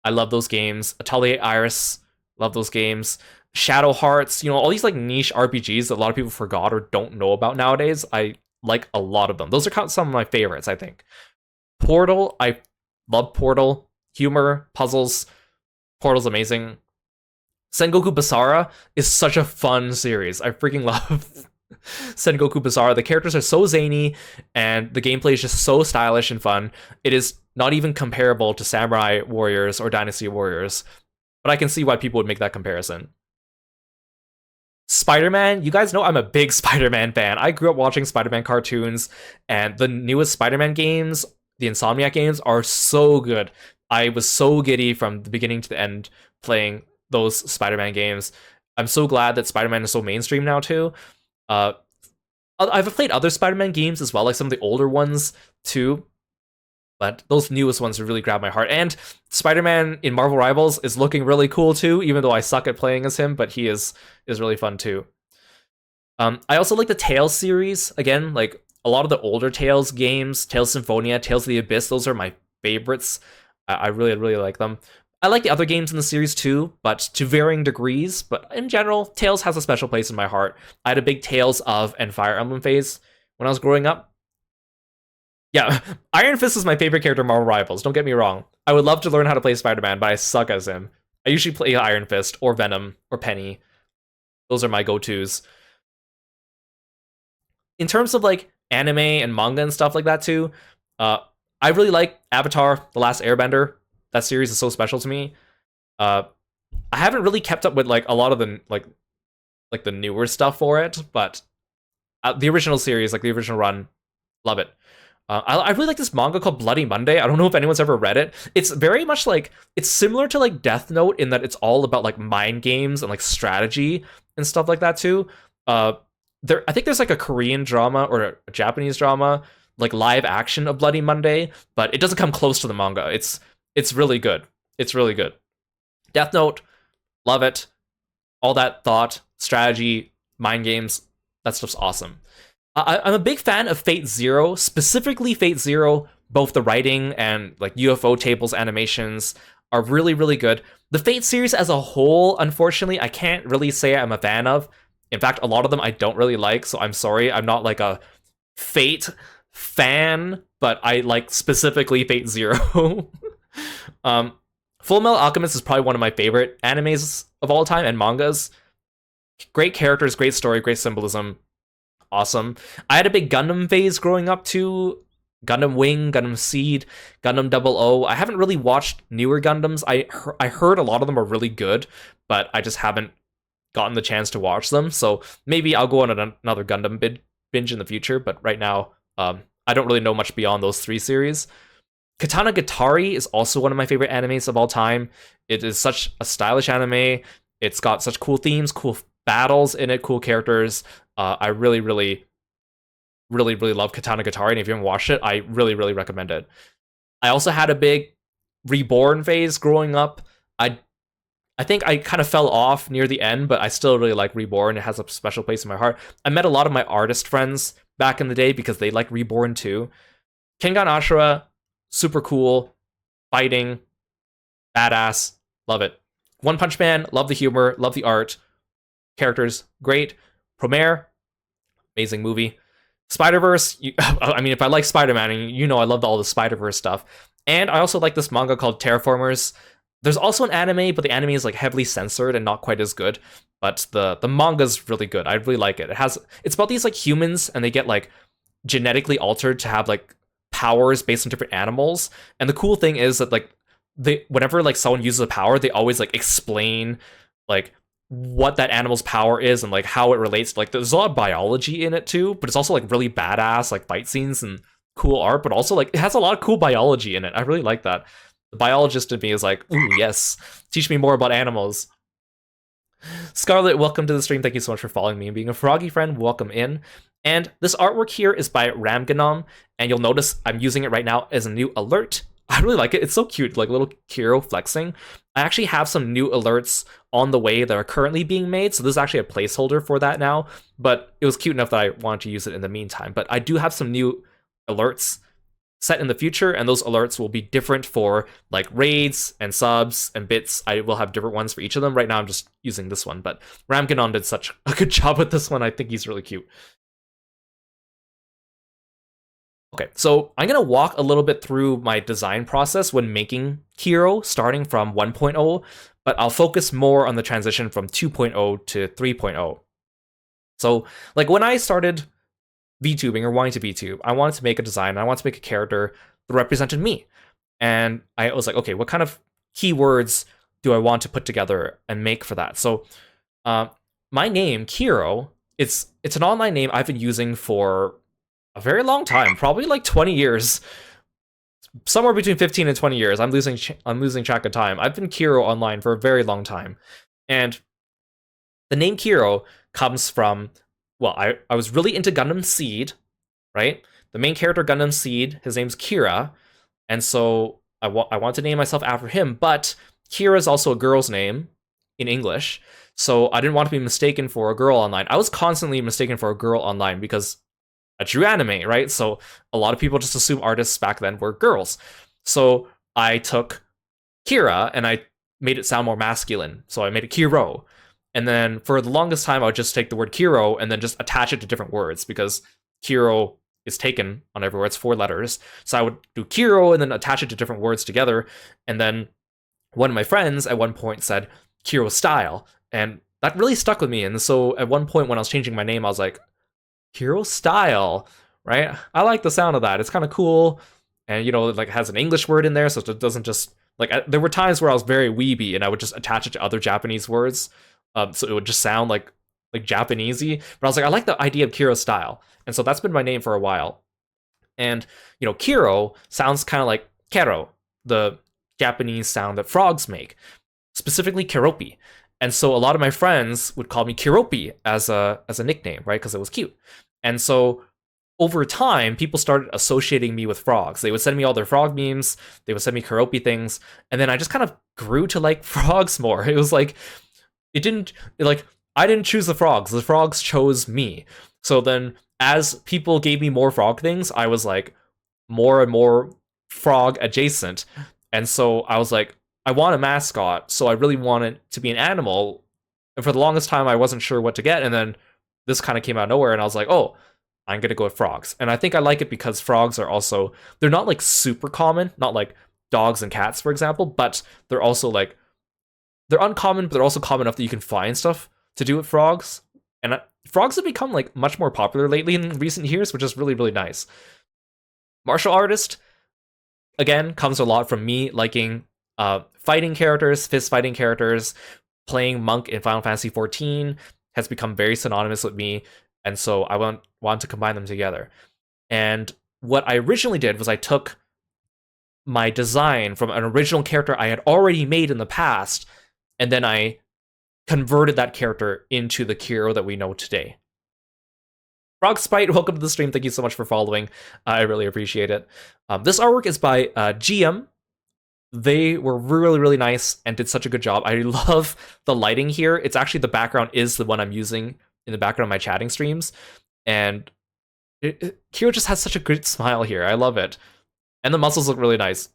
I love those games. Atelier Iris, love those games. Shadow Hearts, all these like niche RPGs that a lot of people forgot or don't know about nowadays. I like a lot of them. Those are some of my favorites, I think. Portal, I love Portal. Humor, puzzles, Portal's amazing. Sengoku Basara is such a fun series. I freaking love Sengoku Basara. The characters are so zany, and the gameplay is just so stylish and fun. It is not even comparable to Samurai Warriors or Dynasty Warriors, but I can see why people would make that comparison. Spider-Man, you guys know I'm a big Spider-Man fan. I grew up watching Spider-Man cartoons, and the newest Spider-Man games, the Insomniac games, are so good. I was so giddy from the beginning to the end playing those Spider-Man games. I'm so glad that Spider-Man is so mainstream now too. I've played other Spider-Man games as well, like some of the older ones too, but those newest ones really grab my heart. And Spider-Man in Marvel Rivals is looking really cool too, even though I suck at playing as him, but he is really fun too. I also like the Tales series. Again, like a lot of the older Tales games, Tales Symphonia, Tales of the Abyss, those are my favorites. I really, really like them. I like the other games in the series too, but to varying degrees. But in general, Tales has a special place in my heart. I had a big Tales of and Fire Emblem phase when I was growing up. Yeah, Iron Fist is my favorite character in Marvel Rivals, don't get me wrong. I would love to learn how to play Spider-Man, but I suck as him. I usually play Iron Fist, or Venom, or Penny. Those are my go-tos. In terms of like anime and manga and stuff like that too, I really like Avatar: The Last Airbender. That series is so special to me. I haven't really kept up with like a lot of the like the newer stuff for it, but the original series, like the original run, love it. I really like this manga called Bloody Monday. I don't know if anyone's ever read it. It's very much like, it's similar to like Death Note in that it's all about like mind games and like strategy and stuff like that too. I think there's like a Korean drama or a Japanese drama, like live action of Bloody Monday, but it doesn't come close to the manga. It's really good. It's really good. Death Note, love it. All that thought, strategy, mind games, that stuff's awesome. I'm a big fan of Fate Zero, specifically Fate Zero. Both the writing and like UFO tables animations are really, really good. The Fate series as a whole, unfortunately, I can't really say I'm a fan of. In fact, a lot of them I don't really like, so I'm sorry. I'm not like a Fate fan, but I like specifically Fate Zero. um, Full Metal Alchemist is probably one of my favorite animes of all time and mangas. Great characters, great story, great symbolism. Awesome. I had a big Gundam phase growing up too. Gundam Wing, Gundam Seed, Gundam Double O. I haven't really watched newer Gundams. I heard a lot of them are really good, but I just haven't gotten the chance to watch them. So maybe I'll go on another Gundam binge in the future. But right now, I don't really know much beyond those three series. Katana Gatari is also one of my favorite animes of all time. It is such a stylish anime. It's got such cool themes, cool battles in it, cool characters. I really, really, really, really love Katana Gatari, and if you haven't watched it, I really, really recommend it. I also had a big Reborn phase growing up. I think I kind of fell off near the end, but I still really like Reborn. It has a special place in my heart. I met a lot of my artist friends back in the day because they like Reborn too. Kengan Ashura, super cool, fighting, badass, love it. One Punch Man, love the humor, love the art, characters, great. Promare, amazing movie. Spider-Verse, I mean, if I like Spider-Man, you know I loved all the Spider-Verse stuff. And I also like this manga called Terraformers. There's also an anime, but the anime is like heavily censored and not quite as good. But the manga's really good. I really like it. It's about these like humans, and they get like genetically altered to have like powers based on different animals. And the cool thing is that like whenever like someone uses a power, they always like explain like what that animal's power is and like how it relates. Like there's a lot of biology in it too, but it's also like really badass like fight scenes and cool art, but also like it has a lot of cool biology in it. I really like that. The biologist in me is like, ooh, yes, teach me more about animals. Scarlet, welcome to the stream. Thank you so much for following me and being a froggy friend. Welcome in. And this artwork here is by Ramganom, and you'll notice I'm using it right now as a new alert. I really like it. It's so cute, like little Kiro flexing. I actually have some new alerts on the way that are currently being made, so this is actually a placeholder for that now, but it was cute enough that I wanted to use it in the meantime. But I do have some new alerts set in the future, and those alerts will be different for like raids and subs and bits. I will have different ones for each of them. Right now I'm just using this one, but Ramganon did such a good job with this one. I think he's really cute. Okay, so I'm going to walk a little bit through my design process when making Kiro, starting from 1.0, but I'll focus more on the transition from 2.0 to 3.0. So, like, when I started VTubing or wanting to VTube, I wanted to make a design, I wanted to make a character that represented me. And I was like, okay, what kind of keywords do I want to put together and make for that? So, my name, Kiro, it's an online name I've been using for a very long time, probably like 20 years, somewhere between 15 and 20 years. I'm losing track of time. I've been Kiro online for a very long time, and the name Kiro comes from, well, I was really into Gundam Seed, right? The main character Gundam Seed, his name's Kira, and so I want to name myself after him. But Kira is also a girl's name in English, so I didn't want to be mistaken for a girl online. I was constantly mistaken for a girl online because I drew anime, right? So a lot of people just assume artists back then were girls. So I took Kira and I made it sound more masculine. So I made it Kiro. And then for the longest time, I would just take the word Kiro and then just attach it to different words because Kiro is taken on everywhere. It's 4 letters. So I would do Kiro and then attach it to different words together. And then one of my friends at one point said Kirostyle. And that really stuck with me. And so at one point when I was changing my name, I was like, Kirostyle, right? I like the sound of that. It's kind of cool, and you know, it like has an English word in there, so it doesn't just like. There were times where I was very weeby, and I would just attach it to other Japanese words, so it would just sound like Japanesey. But I was like, I like the idea of Kirostyle, and so that's been my name for a while. And you know, Kiro sounds kind of like kero, the Japanese sound that frogs make, specifically keropi. And so a lot of my friends would call me Kiropi as a nickname, right? Because it was cute. And so over time, people started associating me with frogs. They would send me all their frog memes. They would send me Kiropi things. And then I just kind of grew to like frogs more. It was like, I didn't choose the frogs chose me. So then as people gave me more frog things, I was like more and more frog adjacent. And so I was like, I want a mascot, so I really want it to be an animal. And for the longest time, I wasn't sure what to get. And then this kind of came out of nowhere, and I was like, oh, I'm gonna go with frogs. And I think I like it because frogs are also, they're not like super common, not like dogs and cats, for example, but they're also like, they're uncommon, but they're also common enough that you can find stuff to do with frogs. And frogs have become like much more popular lately in recent years, which is really, really nice. Martial artist, again, comes a lot from me liking fighting characters, fist fighting characters. Playing monk in Final Fantasy XIV has become very synonymous with me, and so I want to combine them together. And what I originally did was I took my design from an original character I had already made in the past, and then I converted that character into the Kiro that we know today. Frog Spite, welcome to the stream. Thank you so much for following. I really appreciate it. This artwork is by GM. They were really, really nice and did such a good job. I love the lighting here. It's actually, the background is the one I'm using in the background of my chatting streams. And Kiro just has such a good smile here. I love it. And the muscles look really nice.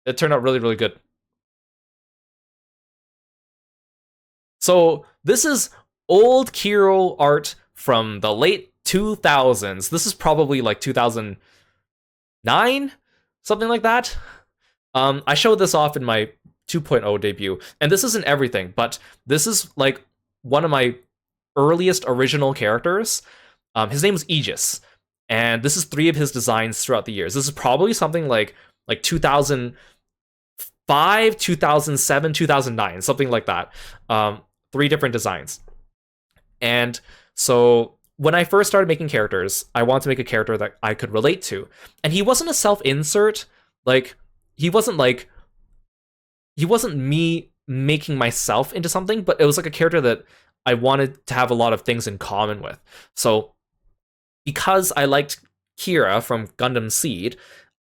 It turned out really, really good. So this is old Kiro art from the late 2000s. This is probably like 2009, something like that. I showed this off in my 2.0 debut, and this isn't everything, but this is like one of my earliest original characters. His name is Aegis, and this is 3 of his designs throughout the years. This is probably something like 2005, 2007, 2009, something like that. 3 different designs. And so when I first started making characters, I wanted to make a character that I could relate to. And he wasn't a self-insert. Like, he wasn't me making myself into something, but it was like a character that I wanted to have a lot of things in common with. So because I liked Kira from Gundam Seed,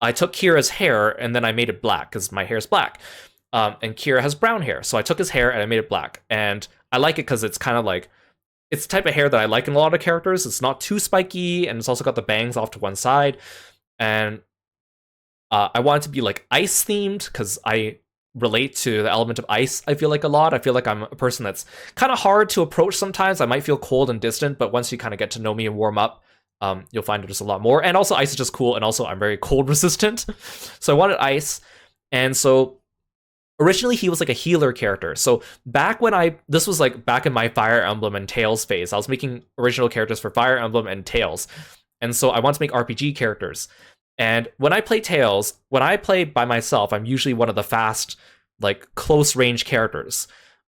I took Kira's hair and then I made it black because my hair's black. And Kira has brown hair, so I took his hair and I made it black. And I like it because it's kind of like, it's the type of hair that I like in a lot of characters. It's not too spiky, and it's also got the bangs off to one side. And I want it to be like ice themed because I relate to the element of ice, I feel like, a lot. I feel like I'm a person that's kind of hard to approach sometimes. I might feel cold and distant, but once you kind of get to know me and warm up, you'll find it just a lot more. And also ice is just cool, and also I'm very cold resistant. So I wanted ice. And so originally he was like a healer character. So back when this was like back in my Fire Emblem and Tales phase, I was making original characters for Fire Emblem and Tales. And so I want to make RPG characters. And when I play Tales, when I play by myself, I'm usually one of the fast, like, close range characters.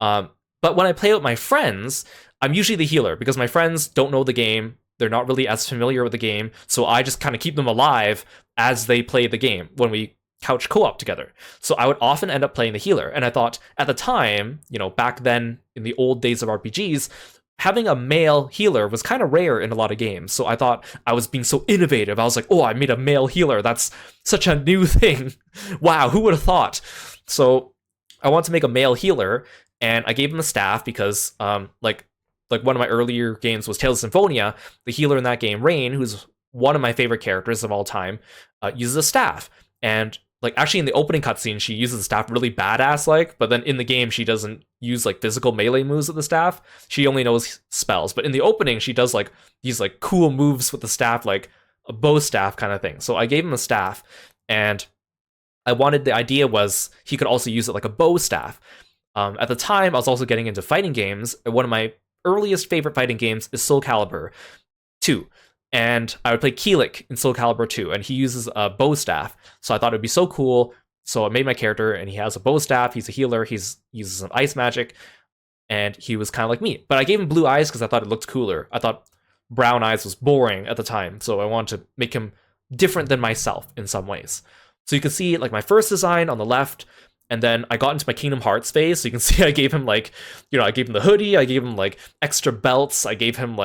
But when I play with my friends, I'm usually the healer because my friends don't know the game. They're not really as familiar with the game. So I just kind of keep them alive as they play the game when we couch co-op together. So I would often end up playing the healer. And I thought at the time, back then in the old days of RPGs, having a male healer was kind of rare in a lot of games. So I thought I was being so innovative. I was like, oh, I made a male healer. That's such a new thing. Wow, who would have thought? So I want to make a male healer, and I gave him a staff because, like one of my earlier games was Tales of Symphonia. The healer in that game, Rain, who's one of my favorite characters of all time, uses a staff. And actually in the opening cutscene, she uses the staff really badass but then in the game she doesn't use physical melee moves with the staff. She only knows spells. But in the opening, she does these cool moves with the staff, like a bow staff kind of thing. So I gave him a staff, and the idea was he could also use it like a bow staff. At the time, I was also getting into fighting games. One of my earliest favorite fighting games is Soul Calibur 2. And I would play Keelik in Soul Calibur 2, and he uses a bow staff. So I thought it would be so cool. So I made my character, and he has a bow staff. He's a healer. He uses some ice magic, and he was kind of like me. But I gave him blue eyes because I thought it looked cooler. I thought brown eyes was boring at the time, so I wanted to make him different than myself in some ways. So you can see my first design on the left, and then I got into my Kingdom Hearts phase. So you can see I gave him I gave him the hoodie. I gave him extra belts. I gave him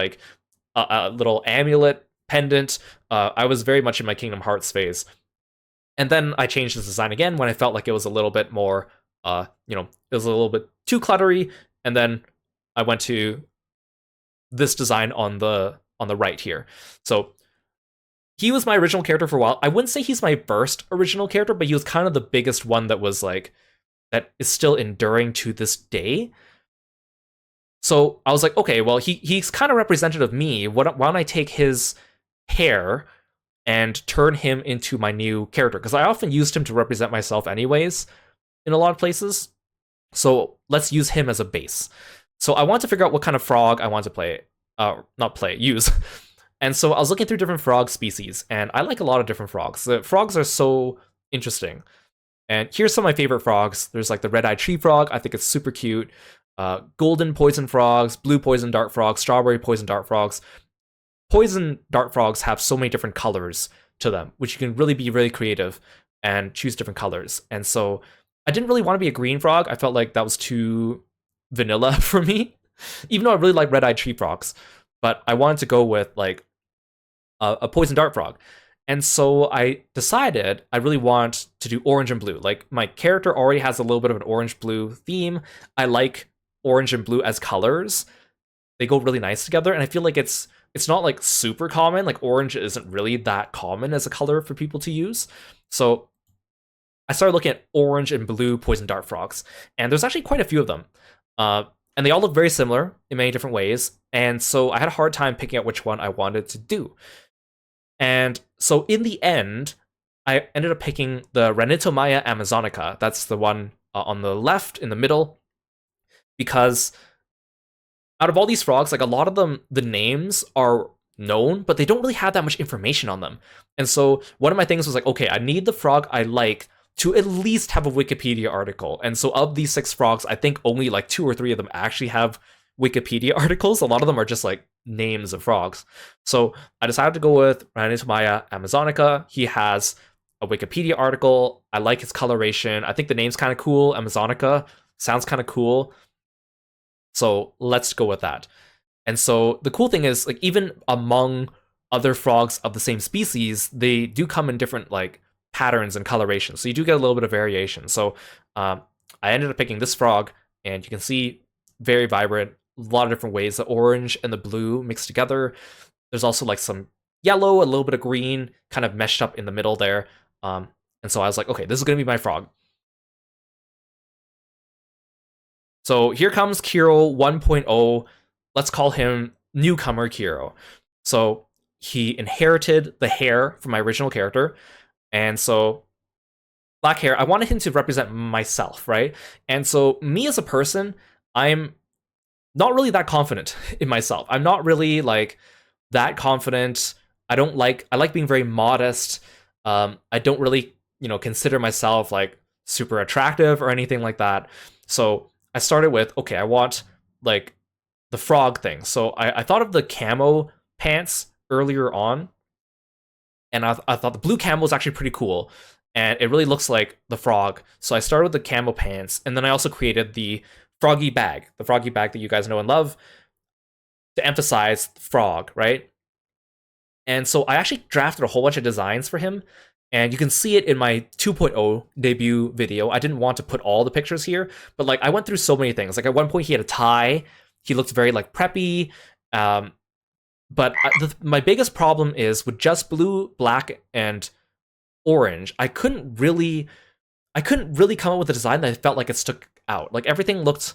a little amulet pendant. I was very much in my Kingdom Hearts phase. And then I changed the design again when I felt like it was a little bit more, it was a little bit too cluttery. And then I went to this design on the right here. So he was my original character for a while. I wouldn't say he's my first original character, but he was kind of the biggest one that was that is still enduring to this day. So I was like, okay, well, he's kind of representative of me. Why don't I take his hair and turn him into my new character, because I often used him to represent myself anyways in a lot of places. So let's use him as a base. So I want to figure out what kind of frog I want to play, not play, use. And so I was looking through different frog species, and I like a lot of different frogs. The frogs are so interesting. And here's some of my favorite frogs. There's like the red-eyed tree frog. I think it's super cute. Golden poison frogs, blue poison dart frogs, strawberry poison dart frogs. Poison dart frogs have so many different colors to them, which you can really be really creative and choose different colors. And so I didn't really want to be a green frog. I felt like that was too vanilla for me, even though I really like red-eyed tree frogs. But I wanted to go with like a poison dart frog. And so I decided I really want to do orange and blue. Like my character already has a little bit of an orange blue theme. I like orange and blue as colors. They go really nice together, and I feel like it's not like super common. Like orange isn't really that common as a color for people to use. So I started looking at orange and blue poison dart frogs, and there's actually quite a few of them. And they all look very similar in many different ways. And so I had a hard time picking out which one I wanted to do. And so in the end, I ended up picking the Ranitomaya amazonica. That's the one on the left in the middle, because out of all these frogs, like a lot of them, the names are known, but they don't really have that much information on them. And so one of my things was like, okay, I need the frog I like to at least have a Wikipedia article. And so of these 6 frogs, I think only like 2 or 3 of them actually have Wikipedia articles. A lot of them are just like names of frogs. So I decided to go with Ranitomaya amazonica. He has a Wikipedia article. I like his coloration. I think the name's kind of cool. Amazonica sounds kind of cool. So let's go with that. And so the cool thing is, like, even among other frogs of the same species, they do come in different like patterns and coloration. So you do get a little bit of variation. So I ended up picking this frog, and you can see very vibrant, a lot of different ways. The orange and the blue mixed together. There's also like some yellow, a little bit of green, kind of meshed up in the middle there. And so I was like, okay, this is gonna be my frog. So here comes Kiro 1.0. Let's call him newcomer Kiro. So he inherited the hair from my original character. And so black hair, I wanted him to represent myself, right? And so me as a person, I'm not really that confident in myself. I'm not really like that confident. I like being very modest. I don't really, consider myself like super attractive or anything like that. So I started with, okay, I want like the frog thing. So I thought of the camo pants earlier on, and I thought the blue camo was actually pretty cool, and it really looks like the frog. So I started with the camo pants, and then I also created the froggy bag that you guys know and love, to emphasize the frog, right? And so I actually drafted a whole bunch of designs for him, and you can see it in my 2.0 debut video. I didn't want to put all the pictures here, but like I went through so many things. Like at one point he had a tie. He looked very like preppy. But my biggest problem is with just blue, black, and orange, I couldn't really come up with a design that I felt like it stuck out. Like everything looked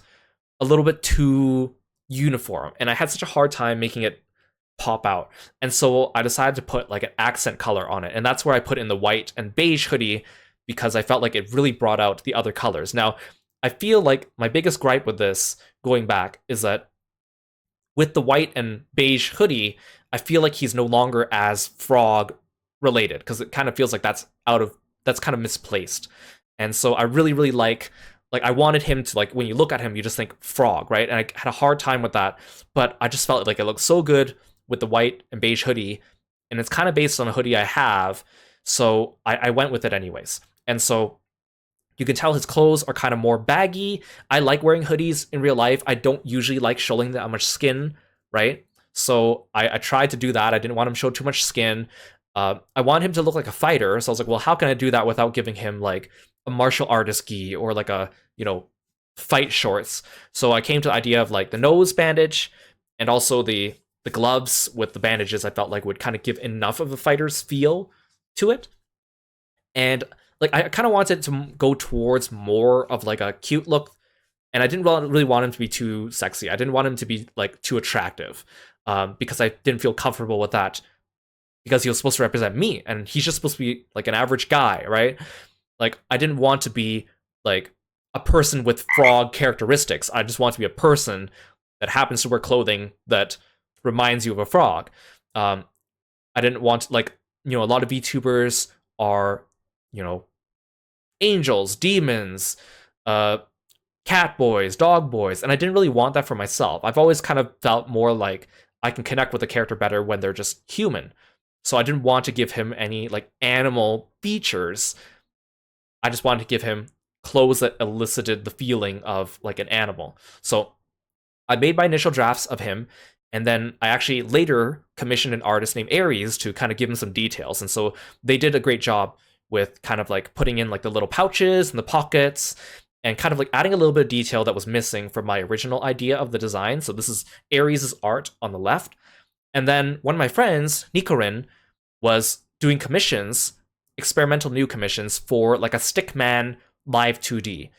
a little bit too uniform, and I had such a hard time making it pop out. And so I decided to put like an accent color on it, and that's where I put in the white and beige hoodie, because I felt like it really brought out the other colors. Now, I feel like my biggest gripe with this, going back, is that with the white and beige hoodie, I feel like he's no longer as frog related, because it kind of feels like that's kind of misplaced. And so I really, really like I wanted him to, like, when you look at him, you just think frog, right? And I had a hard time with that, but I just felt like it looked so good with the white and beige hoodie, and it's kind of based on a hoodie I have, so I went with it anyways. And so you can tell his clothes are kind of more baggy. I like wearing hoodies in real life. I don't usually like showing that much skin, right? So I tried to do that. I didn't want him to show too much skin. I want him to look like a fighter, so I was like, well, how can I do that without giving him like a martial artist gi or like a, fight shorts? So I came to the idea of like the nose bandage, and also the gloves with the bandages. I felt like would kind of give enough of a fighter's feel to it. And like I kind of wanted to go towards more of like a cute look, and I didn't really want him to be too sexy. I didn't want him to be like too attractive, because I didn't feel comfortable with that, because he was supposed to represent me, and he's just supposed to be like an average guy, right? Like, I didn't want to be like a person with frog characteristics. I just want to be a person that happens to wear clothing that reminds you of a frog. Um, I didn't want, like, a lot of VTubers are, angels, demons, uh, cat boys, dog boys, and I didn't really want that for myself. I've always kind of felt more like I can connect with a character better when they're just human. So I didn't want to give him any like animal features. I just wanted to give him clothes that elicited the feeling of like an animal. So I made my initial drafts of him, and then I actually later commissioned an artist named Aries to kind of give him some details. And so they did a great job with kind of like putting in like the little pouches and the pockets and kind of like adding a little bit of detail that was missing from my original idea of the design. So this is Aries' art on the left. And then one of my friends, Nikorin, was doing commissions, experimental new commissions for like a Stickman live 2D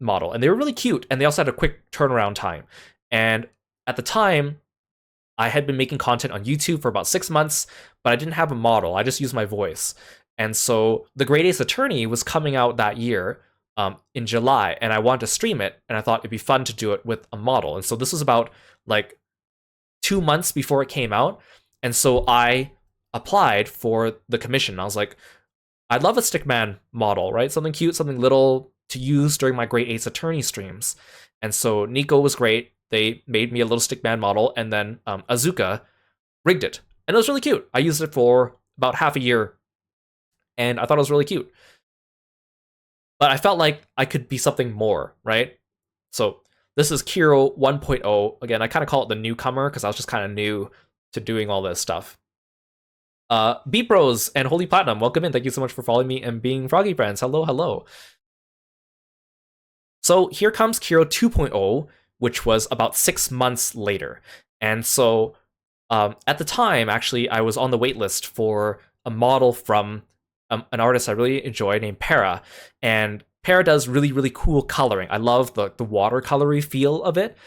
model. And they were really cute. And they also had a quick turnaround time. And at the time, I had been making content on YouTube for about 6 months, but I didn't have a model. I just used my voice. And so The Great Ace Attorney was coming out that year in July, and I wanted to stream it, and I thought it'd be fun to do it with a model. And so this was about like 2 months before it came out. And so I applied for the commission. I was like, I'd love a Stickman model, right? Something cute, something little to use during my Great Ace Attorney streams. And so Nico was great. They made me a little Stickman model, and then Azuka rigged it. And it was really cute. I used it for about half a year, and I thought it was really cute. But I felt like I could be something more, right? So this is Kiro 1.0. Again, I kind of call it the newcomer because I was just kind of new to doing all this stuff. Beat Bros and Holy Platinum, welcome in. Thank you so much for following me and being Froggy friends. Hello, hello. So here comes Kiro 2.0, which was about 6 months later. And so at the time, actually, I was on the waitlist for a model from an artist I really enjoy named Para. And Para does really, really cool coloring. I love the watercolory feel of it.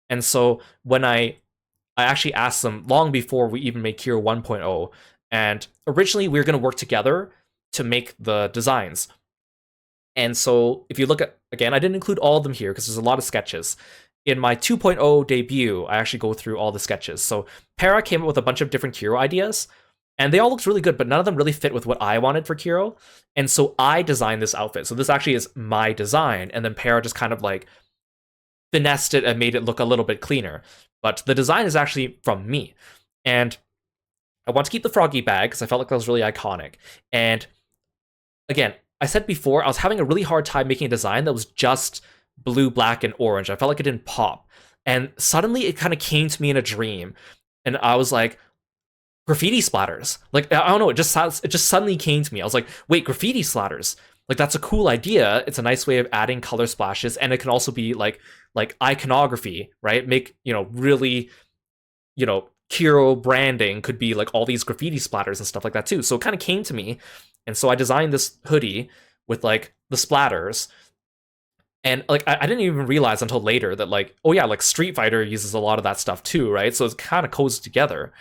And so when I actually asked them long before we even made Kiro 1.0, and originally we were going to work together to make the designs. And so if you look at, again, I didn't include all of them here because there's a lot of sketches. In my 2.0 debut, I actually go through all the sketches. So Para came up with a bunch of different Kiro ideas, and they all looked really good, but none of them really fit with what I wanted for Kiro. And so I designed this outfit. So this actually is my design, and then Para just kind of like finessed it and made it look a little bit cleaner. But the design is actually from me. And I want to keep the froggy bag because I felt like that was really iconic. And again, I said before, I was having a really hard time making a design that was just blue, black, and orange. I felt like it didn't pop. And suddenly it kind of came to me in a dream. And I was like, graffiti splatters. Like, I don't know, it just suddenly came to me. I was like, wait, graffiti splatters. Like, that's a cool idea. It's a nice way of adding color splashes, and it can also be like iconography, right? Make, really, Kiro branding could be like all these graffiti splatters and stuff like that too. So it kind of came to me. And so I designed this hoodie with like the splatters. And like I didn't even realize until later that like, oh yeah, like Street Fighter uses a lot of that stuff too, right? So it kind of goes together.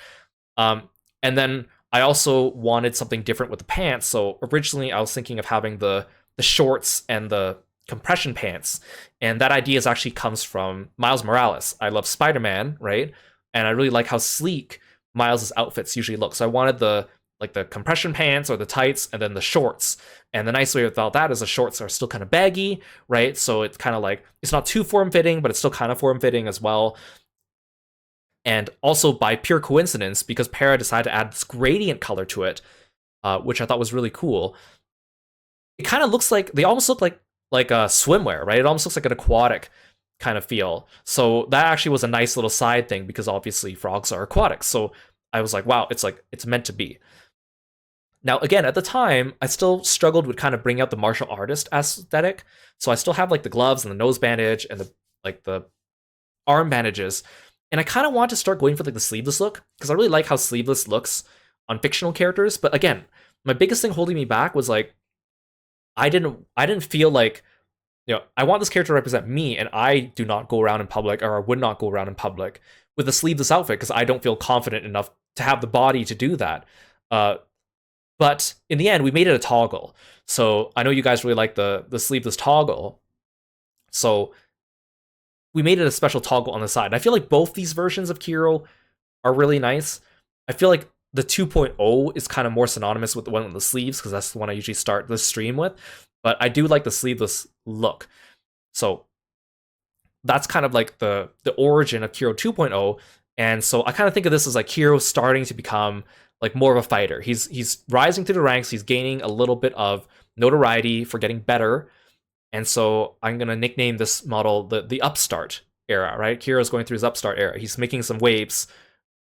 And then I also wanted something different with the pants. So originally I was thinking of having the shorts and the compression pants. And that idea actually comes from Miles Morales. I love Spider-Man, right? And I really like how sleek Miles' outfits usually look. So I wanted the compression pants or the tights and then the shorts. And the nice way about that is the shorts are still kind of baggy, right? So it's kind of like, it's not too form-fitting, but it's still kind of form-fitting as well. And also by pure coincidence, because Para decided to add this gradient color to it, which I thought was really cool. It kind of looks like, they almost look like a swimwear, right? It almost looks like an aquatic kind of feel. So that actually was a nice little side thing because obviously frogs are aquatic. So I was like, wow, it's meant to be. Now, again, at the time, I still struggled with kind of bringing out the martial artist aesthetic. So I still have like the gloves and the nose bandage and the arm bandages. And I kind of want to start going for like the sleeveless look because I really like how sleeveless looks on fictional characters. But again, my biggest thing holding me back was like, I didn't feel like, I want this character to represent me, and I do not go around in public, or I would not go around in public with a sleeveless outfit because I don't feel confident enough to have the body to do that. Uh, but in the end, we made it a toggle. So I know you guys really like the sleeveless toggle. So we made it a special toggle on the side. And I feel like both these versions of Kiro are really nice. I feel like the 2.0 is kind of more synonymous with the one with the sleeves because that's the one I usually start the stream with. But I do like the sleeveless look. So that's kind of like the origin of Kiro 2.0. And so I kind of think of this as like Kiro starting to become like more of a fighter. He's rising through the ranks. He's gaining a little bit of notoriety for getting better. And so I'm gonna nickname this model the upstart era, right? Kiro's going through his upstart era. He's making some waves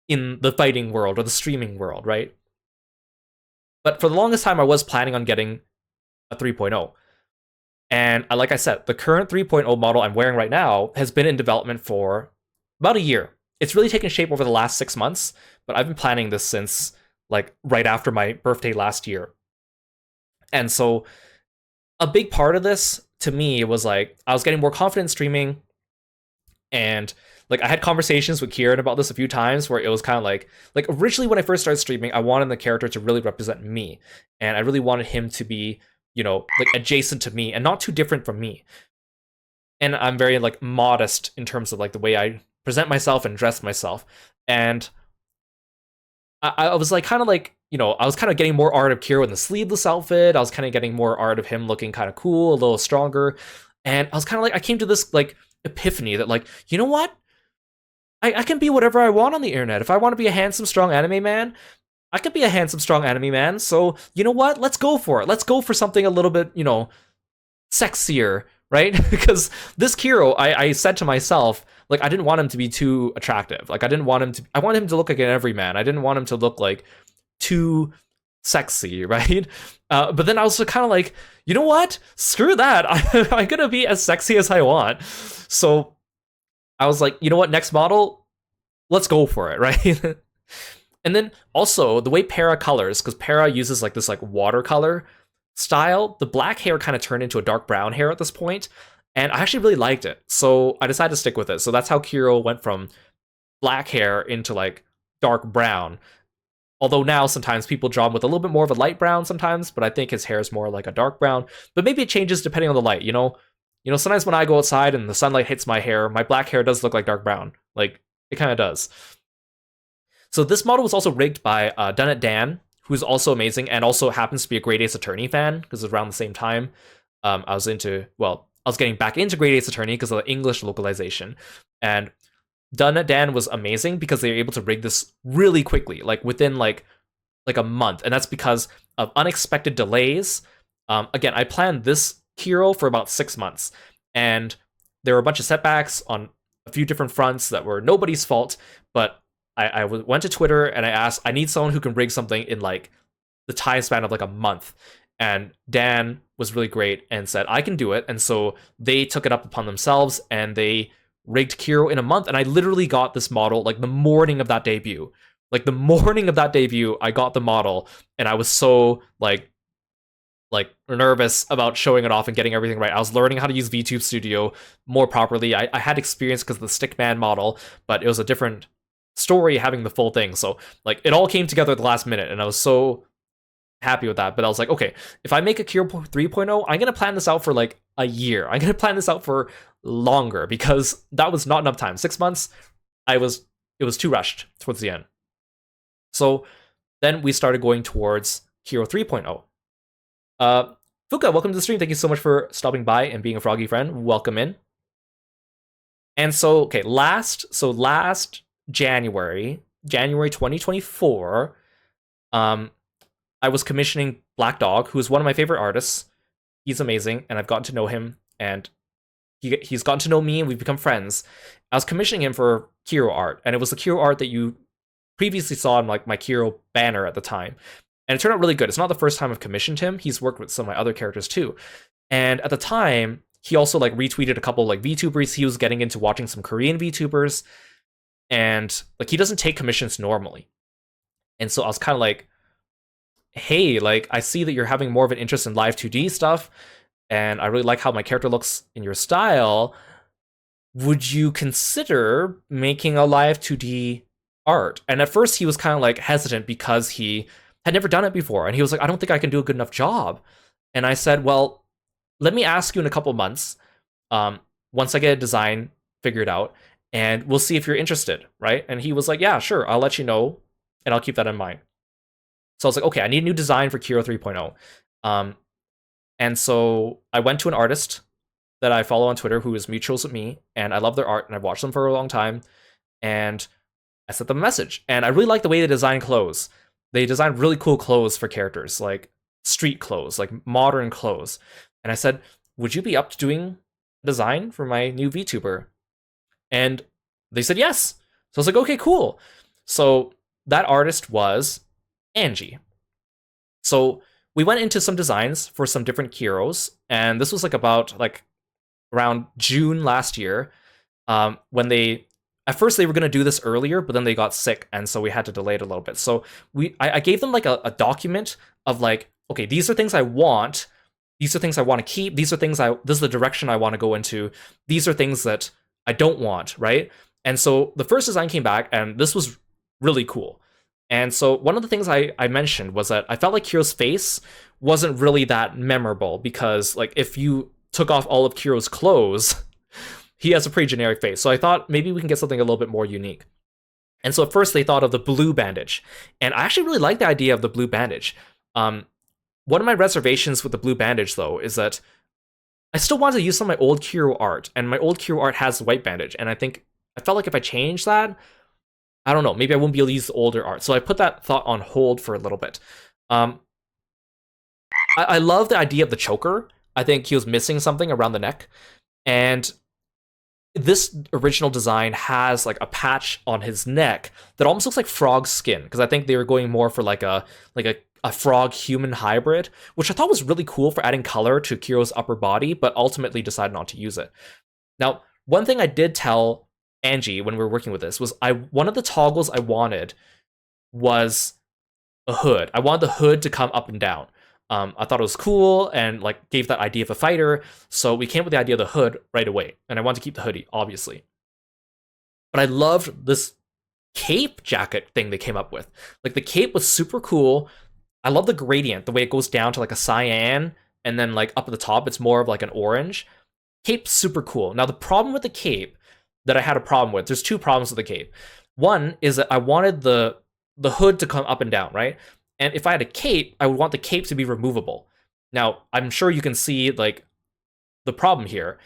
in the fighting world or the streaming world, right? But for the longest time, I was planning on getting a 3.0. And like I said, the current 3.0 model I'm wearing right now has been in development for about a year. It's really taken shape over the last 6 months, but I've been planning this since like right after my birthday last year. And so a big part of this to me was like I was getting more confident streaming, and like I had conversations with Kieran about this a few times where it was kind of like originally when I first started streaming, I wanted the character to really represent me, and I really wanted him to be, you know, like adjacent to me and not too different from me. And I'm very like modest in terms of like the way I present myself and dress myself. And I was like kind of like, you know, I was kind of getting more art of Kiro in the sleeveless outfit. I was kind of getting more art of him looking kind of cool, a little stronger. And I was kind of like, I came to this like epiphany that like, you know what? I can be whatever I want on the internet. If I want to be a handsome, strong anime man, I could be a handsome, strong anime man. So, you know what? Let's go for it. Let's go for something a little bit, you know, sexier, right? Because this Kiro, I said to myself, like, I didn't want him to be too attractive. Like, I wanted him to look like an everyman. I didn't want him to look like too sexy, right? But then I was kind of like, you know what? Screw that. I'm gonna be as sexy as I want. So I was like, you know what? Next model, let's go for it, right? And then also the way Para colors, because Para uses like this like watercolor style, the black hair kind of turned into a dark brown hair at this point, and I actually really liked it. So I decided to stick with it. So that's how Kiro went from black hair into like dark brown. Although now sometimes people draw him with a little bit more of a light brown sometimes, but I think his hair is more like a dark brown. But maybe it changes depending on the light, you know? You know, sometimes when I go outside and the sunlight hits my hair, my black hair does look like dark brown. Like, it kind of does. So this model was also rigged by Done It Dan, who's also amazing and also happens to be a Great Ace Attorney fan, because around the same time I was getting back into Great Ace Attorney because of the English localization. And Done It Dan was amazing because they were able to rig this really quickly, like within like a month. And that's because of unexpected delays. Again, I planned this Kiro for about 6 months, and there were a bunch of setbacks on a few different fronts that were nobody's fault, but I went to Twitter and I asked, I need someone who can rig something in like the time span of like a month. And Dan was really great and said, I can do it. And so they took it up upon themselves and they rigged Kiro in a month. And I literally got this model like the morning of that debut. Like the morning of that debut, I got the model, and I was so like nervous about showing it off and getting everything right. I was learning how to use VTube Studio more properly. I had experience because of the Stickman model, but it was a different story having the full thing. So like it all came together at the last minute, and I was so happy with that. But I was like, okay, if I make a Kiro 3.0, I'm gonna plan this out for like a year. I'm gonna plan this out for longer, because that was not enough time. 6 months, it was too rushed towards the end. So then we started going towards Kiro 3.0. Fuka, welcome to the stream. Thank you so much for stopping by and being a froggy friend. Welcome in. And so, okay, last January 2024, I was commissioning Black Dog, who is one of my favorite artists. He's amazing, and I've gotten to know him, and he's gotten to know me, and we've become friends. I was commissioning him for Kiro art, and it was the Kiro art that you previously saw in like my Kiro banner at the time. And it turned out really good. It's not the first time I've commissioned him. He's worked with some of my other characters too. And at the time, he also like retweeted a couple like VTubers. He was getting into watching some Korean VTubers. And like he doesn't take commissions normally. And so I was kind of like, hey, like I see that you're having more of an interest in live 2D stuff, and I really like how my character looks in your style. Would you consider making a live 2D art? And at first he was kind of like hesitant because he had never done it before. And he was like, I don't think I can do a good enough job. And I said, well, let me ask you in a couple months, um, once I get a design figured out, and we'll see if you're interested, right? And he was like, yeah, sure, I'll let you know, and I'll keep that in mind. So I was like, okay, I need a new design for Kiro 3.0. And so I went to an artist that I follow on Twitter who is mutuals with me, and I love their art, and I've watched them for a long time. And I sent them a message, and I really like the way they design clothes. They design really cool clothes for characters, like street clothes, like modern clothes. And I said, would you be up to doing design for my new VTuber? And they said yes. So I was like, okay, cool. So that artist was Angie. So we went into some designs for some different Kiros, and this was like about like around June last year, when they at first they were going to do this earlier, but then they got sick, and so we had to delay it a little bit. So I gave them like a document of like, okay, these are things I want, these are things I want to keep, this is the direction I want to go into, these are things that I don't want, right? And so the first design came back, and this was really cool. And so one of the things I mentioned was that I felt like Kiro's face wasn't really that memorable, because like if you took off all of Kiro's clothes, he has a pretty generic face. So I thought maybe we can get something a little bit more unique. And so at first they thought of the blue bandage. And I actually really like the idea of the blue bandage. One of my reservations with the blue bandage, though, is that I still want to use some of my old Kiro art. And my old Kiro art has the white bandage. And I felt like if I changed that, I don't know, maybe I wouldn't be able to use the older art. So I put that thought on hold for a little bit. I love the idea of the choker. I think he was missing something around the neck. And this original design has like a patch on his neck that almost looks like frog skin, because I think they were going more for like a frog human hybrid, which I thought was really cool for adding color to Kiro's upper body, but ultimately decided not to use it. Now, one thing I did tell Angie when we were working with this was one of the toggles I wanted was a hood. I wanted the hood to come up and down. I thought it was cool and like gave that idea of a fighter. So we came up with the idea of the hood right away. And I wanted to keep the hoodie, obviously. But I loved this cape jacket thing they came up with. Like the cape was super cool. I love the gradient, the way it goes down to like a cyan, and then like up at the top, it's more of like an orange. Cape's super cool. Now the problem with the cape that I had a problem with, there's two problems with the cape. One is that I wanted the hood to come up and down, right? And if I had a cape, I would want the cape to be removable. Now, I'm sure you can see like the problem here.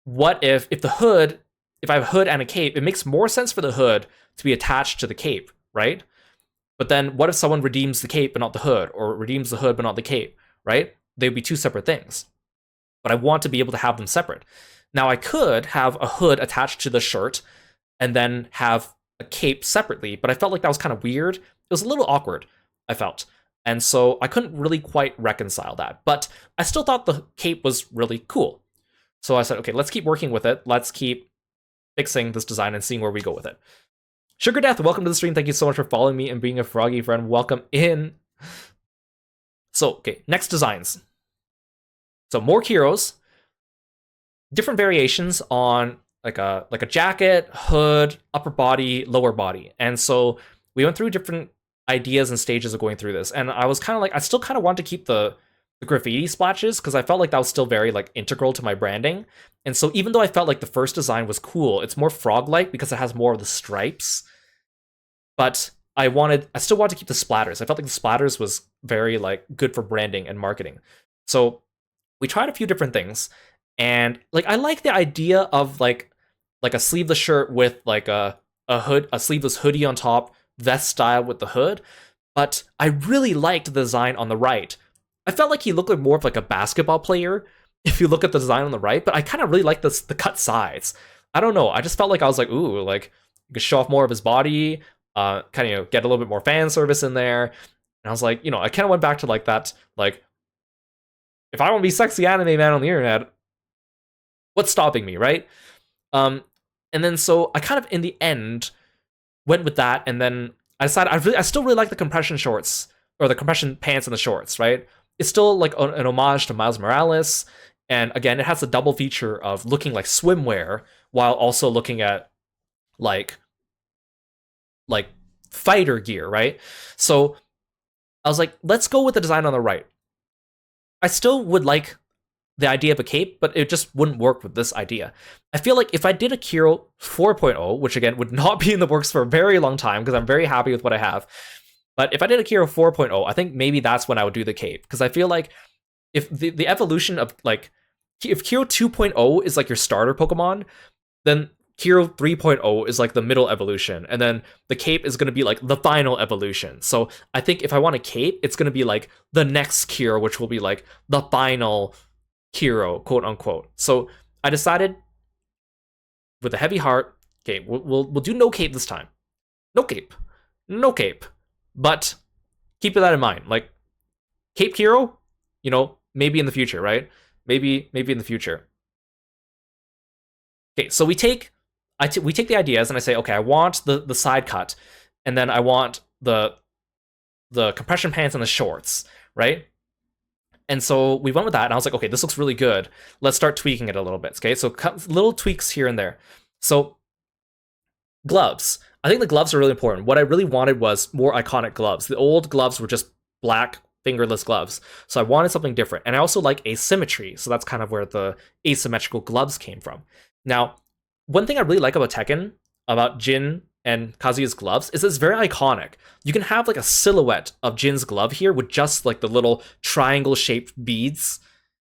What if I have a hood and a cape, it makes more sense for the hood to be attached to the cape, right? But then what if someone redeems the cape but not the hood, or redeems the hood but not the cape, right? They would be two separate things. But I want to be able to have them separate. Now, I could have a hood attached to the shirt and then have a cape separately, but I felt like that was kind of weird. It was a little awkward, I felt. And so I couldn't really quite reconcile that. But I still thought the cape was really cool. So I said, okay, let's keep working with it. Let's keep fixing this design and seeing where we go with it. Sugar Death, welcome to the stream. Thank you so much for following me and being a froggy friend. Welcome in. So, okay, next designs. So more Kiros. Different variations on like a jacket, hood, upper body, lower body. And so we went through different ideas and stages of going through this. And I was kind of like, I still kind of want to keep the graffiti splashes, because I felt like that was still very like integral to my branding. And so even though I felt like the first design was cool, it's more frog-like because it has more of the stripes. But I still wanted to keep the splatters. I felt like the splatters was very like good for branding and marketing. So we tried a few different things. And like I like the idea of like a sleeveless shirt with like a hood, a sleeveless hoodie on top, vest style with the hood. But I really liked the design on the right. I felt like he looked like more of like a basketball player if you look at the design on the right, but I kind of really like the cut sides. I don't know. I just felt like I was like, ooh, like you could show off more of his body, kind of get a little bit more fan service in there. And I was like, I kind of went back to like that, like if I want to be sexy anime man on the internet, what's stopping me, right? And then so I kind of in the end went with that, and then I decided I still really like the compression shorts, or the compression pants and the shorts, right? It's still like an homage to Miles Morales, and again, it has a double feature of looking like swimwear while also looking at like fighter gear, right? So I was like, let's go with the design on the right. I still would like the idea of a cape, but it just wouldn't work with this idea. I feel like if I did a Kiro 4.0, which again would not be in the works for a very long time because I'm very happy with what I have, but if I did a Kiro 4.0, I think maybe that's when I would do the cape, because I feel like if the evolution of like, if Kiro 2.0 is like your starter Pokemon, then Kiro 3.0 is like the middle evolution, and then the cape is going to be like the final evolution. So I think if I want a cape, it's going to be like the next Kiro, which will be like the final Kiro, quote unquote. So I decided with a heavy heart, okay, we'll do no cape this time. No cape. No cape. But keep that in mind. Like, Cape Kiro, you know, maybe in the future, right? Maybe in the future. Okay, so we take the ideas and I say, okay, I want the side cut, and then I want the compression pants and the shorts, right? And so we went with that, and I was like, okay, this looks really good. Let's start tweaking it a little bit, okay? So little tweaks here and there. So gloves. I think the gloves are really important. What I really wanted was more iconic gloves. The old gloves were just black, fingerless gloves. So I wanted something different. And I also like asymmetry. So that's kind of where the asymmetrical gloves came from. Now, one thing I really like about Tekken, about Jin and Kazuya's gloves, is it's very iconic. You can have like a silhouette of Jin's glove here with just like the little triangle-shaped beads,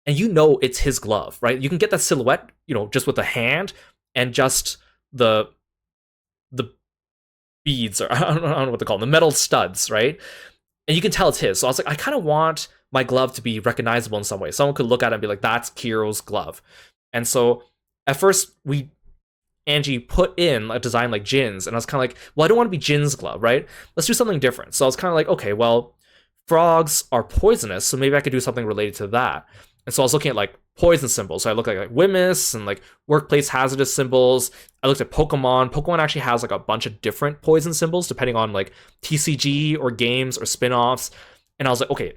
and you know it's his glove, right? You can get that silhouette, you know, just with the hand and just the beads, or I don't know what they call them, the metal studs, right? And you can tell it's his. So I was like, I kind of want my glove to be recognizable in some way. Someone could look at it and be like, that's Kiro's glove. And so at first, Angie put in a design like Jin's, and I was kind of like, well, I don't want to be Jin's glove, right? Let's do something different. So I was kind of like, okay, well, frogs are poisonous, so maybe I could do something related to that. And so I was looking at like poison symbols. So I looked at like Wemyss and like workplace hazardous symbols. I looked at Pokemon. Pokemon actually has like a bunch of different poison symbols depending on like TCG or games or spin-offs. And I was like, okay,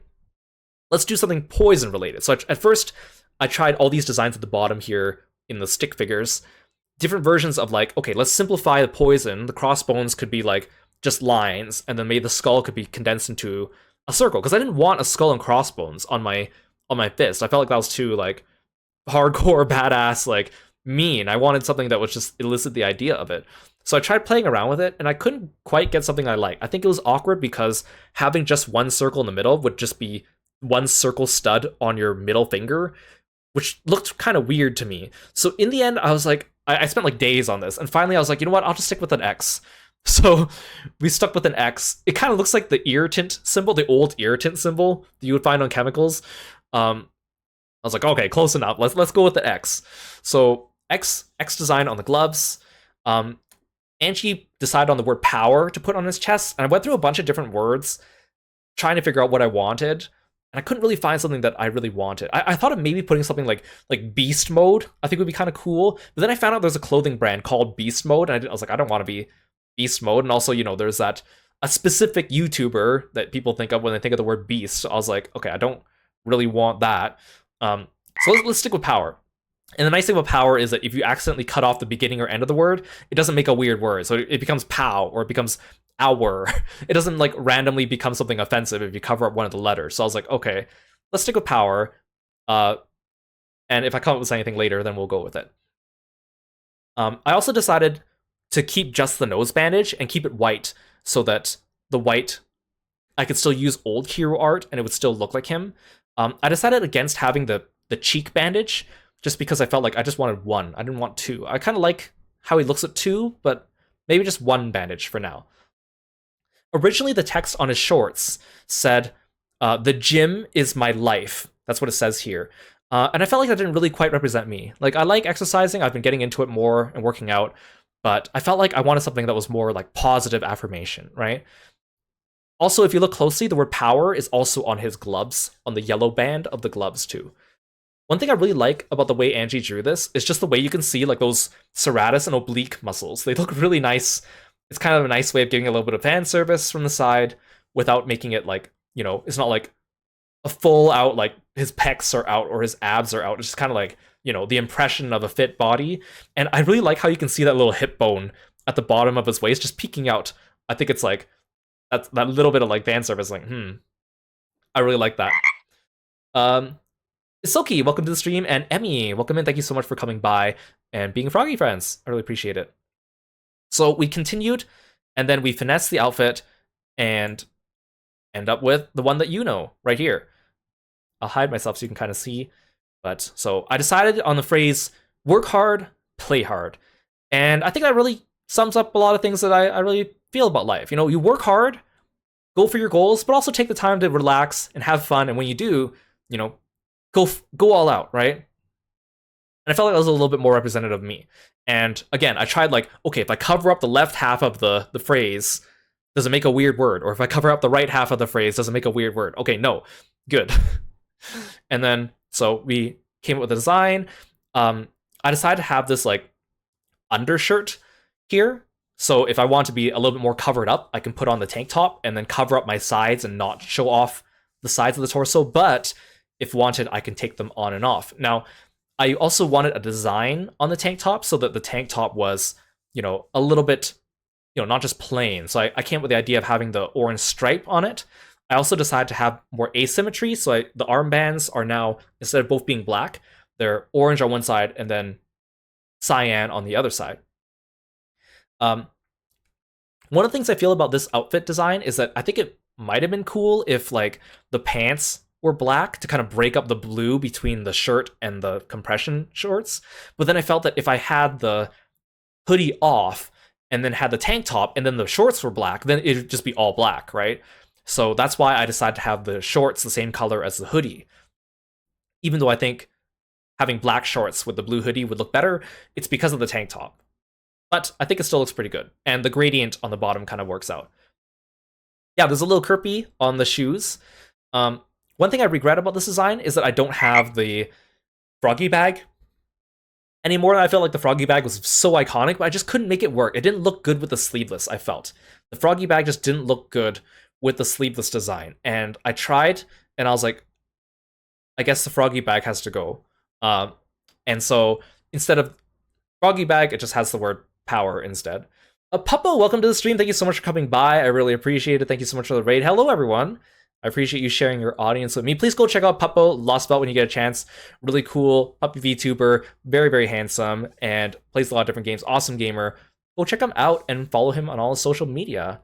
let's do something poison related. So at first, I tried all these designs at the bottom here in the stick figures. Different versions of like, okay, let's simplify the poison. The crossbones could be like just lines, and then maybe the skull could be condensed into a circle. Because I didn't want a skull and crossbones on my fist. I felt like that was too like hardcore, badass, like mean. I wanted something that would just elicit the idea of it. So I tried playing around with it, and I couldn't quite get something I like. I think it was awkward because having just one circle in the middle would just be one circle stud on your middle finger, which looked kind of weird to me. So in the end, I was like, I spent like days on this, and finally I was like, you know what, I'll just stick with an X. So we stuck with an X. It kind of looks like the irritant symbol, the old irritant symbol that you would find on chemicals. I was like, okay, close enough. Let's go with the X. So X design on the gloves. Angie decided on the word power to put on his chest, and I went through a bunch of different words trying to figure out what I wanted. And I couldn't really find something that I really wanted. I thought of maybe putting something like Beast Mode. I think would be kind of cool. But then I found out there's a clothing brand called Beast Mode, and I was like, I don't want to be Beast Mode. And also, you know, there's a specific YouTuber that people think of when they think of the word Beast. So I was like, okay, I don't really want that. So let's stick with power. And the nice thing about power is that if you accidentally cut off the beginning or end of the word, it doesn't make a weird word. So it becomes pow, or it becomes our. It doesn't like randomly become something offensive if you cover up one of the letters. So I was like, okay, let's stick with power. And if I come up with anything later, then we'll go with it. I also decided to keep just the nose bandage and keep it white, so that the white, I could still use old Kiro art and it would still look like him. I decided against having the cheek bandage, just because I felt like I just wanted one. I didn't want two. I kind of like how he looks at two, but maybe just one bandage for now. Originally, the text on his shorts said, the gym is my life. That's what it says here. And I felt like that didn't really quite represent me. Like, I like exercising. I've been getting into it more and working out. But I felt like I wanted something that was more like positive affirmation, right? Also, if you look closely, the word power is also on his gloves, on the yellow band of the gloves too. One thing I really like about the way Angie drew this is just the way you can see like those serratus and oblique muscles. They look really nice. It's kind of a nice way of giving a little bit of fan service from the side without making it like, you know, it's not like a full out, like his pecs are out or his abs are out. It's just kind of like, you know, the impression of a fit body. And I really like how you can see that little hip bone at the bottom of his waist just peeking out. I think it's like that little bit of like fan service, like, I really like that. Um, Silky, welcome to the stream, and Emmy, welcome in. Thank you so much for coming by and being Froggy friends. I really appreciate it. So we continued, and then we finessed the outfit and end up with the one that you know right here. I'll hide myself so you can kind of see. But so I decided on the phrase work hard, play hard. And I think that really sums up a lot of things that I really feel about life. You know, you work hard, go for your goals, but also take the time to relax and have fun. And when you do, you know, go all out, right? And I felt like that was a little bit more representative of me. And again, I tried like, okay, if I cover up the left half of the phrase, does it make a weird word? Or if I cover up the right half of the phrase, does it make a weird word? Okay, no, good. And then, so we came up with a design. I decided to have this like undershirt here. So if I want to be a little bit more covered up, I can put on the tank top and then cover up my sides and not show off the sides of the torso. But if wanted, I can take them on and off. Now, I also wanted a design on the tank top so that the tank top was, you know, a little bit, you know, not just plain. So I came up with the idea of having the orange stripe on it. I also decided to have more asymmetry. So the armbands are now, instead of both being black, they're orange on one side and then cyan on the other side. One of the things I feel about this outfit design is that I think it might have been cool if like the pants were black to kind of break up the blue between the shirt and the compression shorts. But then I felt that if I had the hoodie off and then had the tank top and then the shorts were black, then it'd just be all black, right? So that's why I decided to have the shorts the same color as the hoodie. Even though I think having black shorts with the blue hoodie would look better, it's because of the tank top. But I think it still looks pretty good. And the gradient on the bottom kind of works out. Yeah, there's a little Kirby on the shoes. One thing I regret about this design is that I don't have the froggy bag anymore. I felt like the froggy bag was so iconic, but I just couldn't make it work. It didn't look good with the sleeveless, I felt. The froggy bag just didn't look good with the sleeveless design. And I tried, and I was like, I guess the froggy bag has to go. And so instead of froggy bag, it just has the word power instead. Puppo, welcome to the stream. Thank you so much for coming by. I really appreciate it. Thank you so much for the raid. Hello, everyone. I appreciate you sharing your audience with me. Please go check out Puppo Lost Belt when you get a chance. Really cool puppy VTuber, very, very handsome, and plays a lot of different games. Awesome gamer. Go check him out and follow him on all his social media.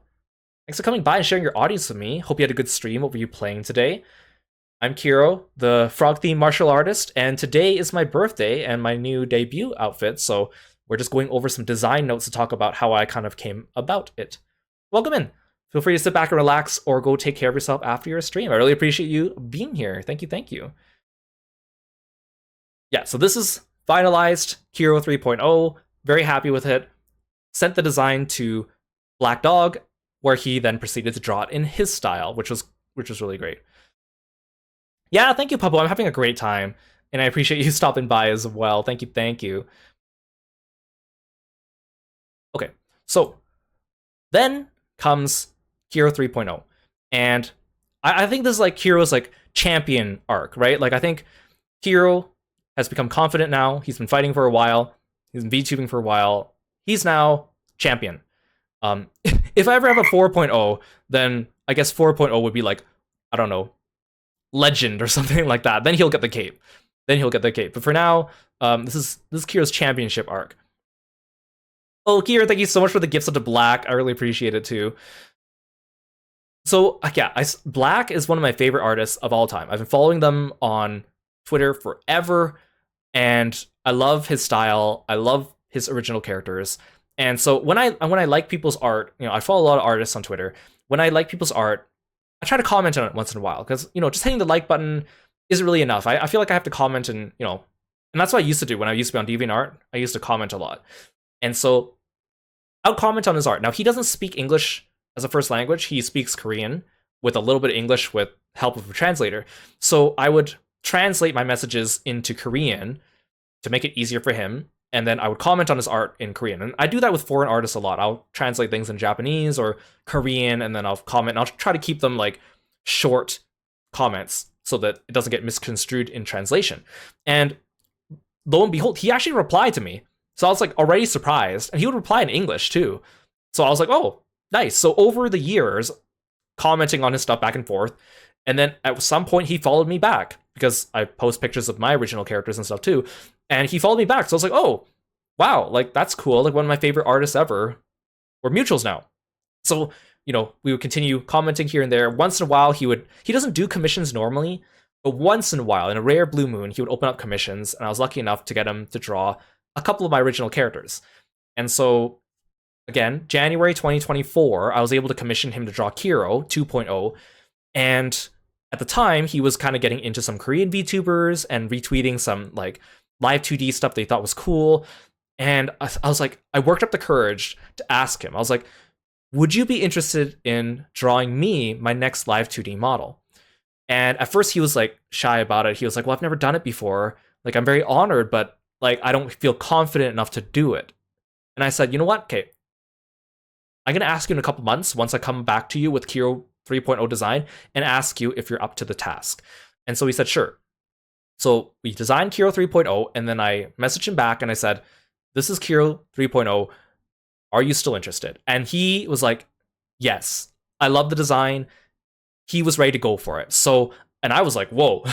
Thanks for coming by and sharing your audience with me. Hope you had a good stream. What were you playing today? I'm Kiro, the frog-themed martial artist, and today is my birthday and my new debut outfit, so we're just going over some design notes to talk about how I kind of came about it. Welcome in. Feel free to sit back and relax or go take care of yourself after your stream. I really appreciate you being here. Thank you, thank you. Yeah, so this is finalized, Kiro 3.0. Very happy with it. Sent the design to Black Dog, where he then proceeded to draw it in his style, which was really great. Yeah, thank you, Puppo. I'm having a great time, and I appreciate you stopping by as well. Thank you, thank you. Okay, so then comes Kiro 3.0, and I think this is like Kiro's like champion arc, right? Like I think Kiro has become confident now. He's been fighting for a while. He's been VTubing for a while. He's now champion. If I ever have a 4.0, then I guess 4.0 would be like, I don't know, legend or something like that. Then he'll get the cape. But for now, this is Kiro's championship arc. Oh, Kira, thank you so much for the gifts of the Black. I really appreciate it too. So yeah, Black is one of my favorite artists of all time. I've been following them on Twitter forever, and I love his style. I love his original characters. And so when I like people's art, you know, I follow a lot of artists on Twitter. When I like people's art, I try to comment on it once in a while, because, you know, just hitting the like button isn't really enough. I feel like I have to comment, and, you know, and that's what I used to do when I used to be on DeviantArt. I used to comment a lot. And so I'll comment on his art. Now, he doesn't speak English as a first language. He speaks Korean with a little bit of English with help of a translator. So I would translate my messages into Korean to make it easier for him, and then I would comment on his art in Korean. And I do that with foreign artists a lot. I'll translate things in Japanese or Korean, and then I'll comment, and I'll try to keep them like short comments so that it doesn't get misconstrued in translation. And lo and behold, he actually replied to me. So I was like already surprised, and he would reply in English too. So I was like, oh, nice. So over the years, commenting on his stuff back and forth, And then at some point he followed me back because I post pictures of my original characters and stuff too. And he followed me back. So I was like, oh, wow, like that's cool. Like one of my favorite artists ever. We're mutuals now. So, we would continue commenting here and there. Once in a while, he doesn't do commissions normally, but once in a while, in a rare blue moon, he would open up commissions, and I was lucky enough to get him to draw a couple of my original characters. And so, again, January 2024, I was able to commission him to draw Kiro 2.0, and at the time, he was kind of getting into some Korean VTubers and retweeting some like live 2D stuff they thought was cool. And I was like, I worked up the courage to ask him. I was like, would you be interested in drawing me my next live 2D model? And at first he was like shy about it. He was like, well, I've never done it before. Like, I'm very honored, but like, I don't feel confident enough to do it. And I said, you know what? Okay, I'm going to ask you in a couple months once I come back to you with Kiro 3.0 design and ask you if you're up to the task. And so he said, sure. So we designed Kiro 3.0, and then I messaged him back and I said, this is Kiro 3.0. Are you still interested? And he was like, yes, I love the design. He was ready to go for it. So, and I was like, whoa,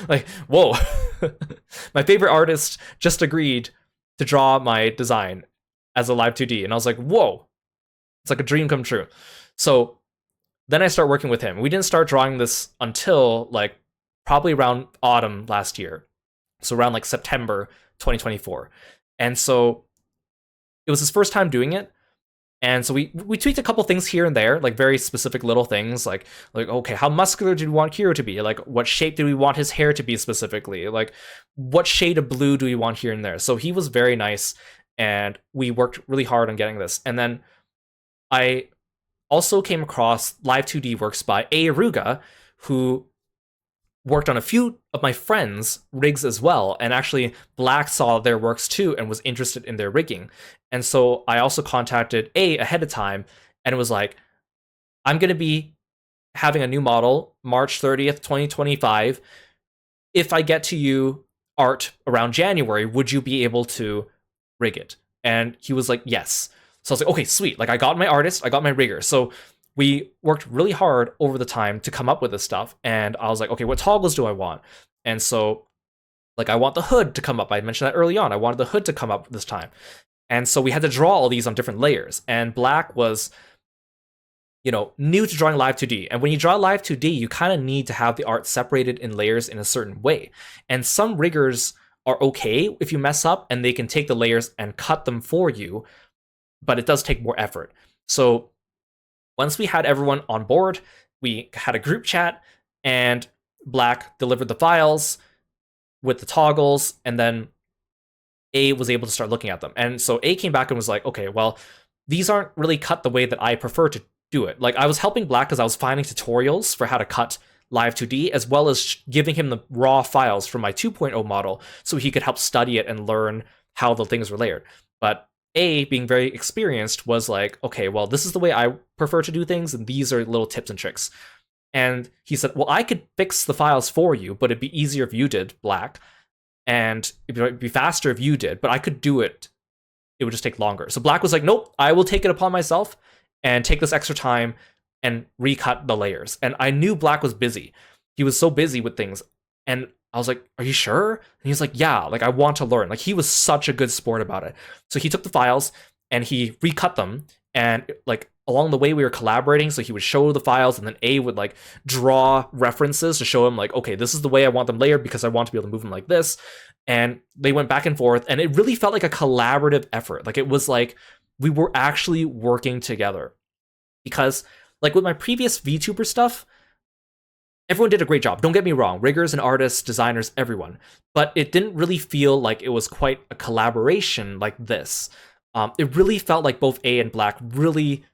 like, whoa. My favorite artist just agreed to draw my design as a live 2D. And I was like, whoa, it's like a dream come true. So then I start working with him. We didn't start drawing this until like probably around autumn last year. So around like September 2024. And so it was his first time doing it. And so we tweaked a couple things here and there, like very specific little things, like okay, how muscular did we want Kiro to be? Like what shape did we want his hair to be specifically? Like what shade of blue do we want here and there? So he was very nice, and we worked really hard on getting this. And then I also came across Live 2D works by A. Aruga, who worked on a few of my friends' rigs as well, and actually Black saw their works too and was interested in their rigging. And so I also contacted A ahead of time and was like, I'm going to be having a new model March 30th, 2025. If I get to you art around January, would you be able to rig it? And he was like, yes. So I was like, okay, sweet. Like I got my artist, I got my rigger. So we worked really hard over the time to come up with this stuff. And I was like, okay, what toggles do I want? And so like I want the hood to come up. I mentioned that early on. I wanted the hood to come up this time. And so we had to draw all these on different layers. And Black was, new to drawing live 2D. And when you draw live 2D, you kind of need to have the art separated in layers in a certain way. And some riggers are okay if you mess up and they can take the layers and cut them for you, but it does take more effort. So once we had everyone on board, we had a group chat, and Black delivered the files with the toggles, and then A was able to start looking at them. And so A came back and was like, okay, well, these aren't really cut the way that I prefer to do it. Like I was helping Black because I was finding tutorials for how to cut live 2D, as well as giving him the raw files from my 2.0 model so he could help study it and learn how the things were layered. But A, being very experienced, was like, okay, well, this is the way I prefer to do things, and these are little tips and tricks. And he said, well, I could fix the files for you, but it'd be easier if you did, Black, and it'd be faster if you did, but I could do it. It would just take longer. So Black was like, nope, I will take it upon myself and take this extra time and recut the layers. And I knew Black was busy. He was so busy with things. And I was like, are you sure? And he was like, yeah, like I want to learn. Like he was such a good sport about it. So he took the files and he recut them. And like along the way we were collaborating. So he would show the files, and then A would like draw references to show him like, okay, this is the way I want them layered because I want to be able to move them like this. And they went back and forth, and it really felt like a collaborative effort. Like it was like we were actually working together, because like with my previous VTuber stuff, everyone did a great job. Don't get me wrong, riggers and artists, designers, everyone. But it didn't really feel like it was quite a collaboration like this. It really felt like both A and Black really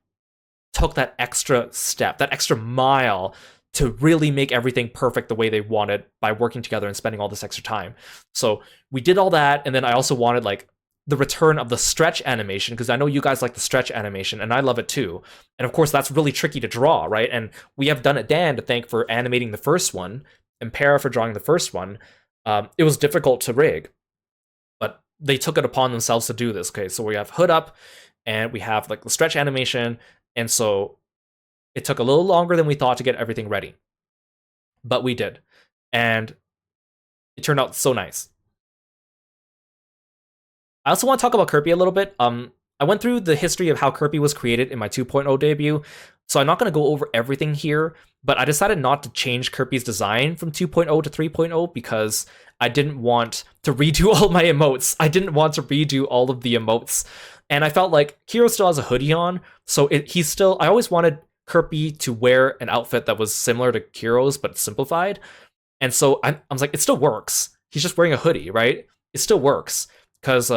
took that extra step, that extra mile to really make everything perfect the way they wanted by working together and spending all this extra time. So we did all that, and then I also wanted like the return of the stretch animation, because I know you guys like the stretch animation, and I love it too. And of course, that's really tricky to draw, right? And we have Done It Dan to thank for animating the first one, and Para for drawing the first one. It was difficult to rig, but they took it upon themselves to do this. Okay, so we have Hood up, and we have like the stretch animation, and so it took a little longer than we thought to get everything ready. but we did. And it turned out so nice. I also want to talk about Kirby a little bit. I went through the history of how Kirby was created in my 2.0 debut, so I'm not going to go over everything here, but I decided not to change Kirby's design from 2.0 to 3.0 because I didn't want to redo all my emotes. I didn't want to redo all of the emotes. And I felt like Kiro still has a hoodie on, so he's still... I always wanted Kirby to wear an outfit that was similar to Kiro's, but simplified. And so I was like, it still works. He's just wearing a hoodie, right? It still works. Because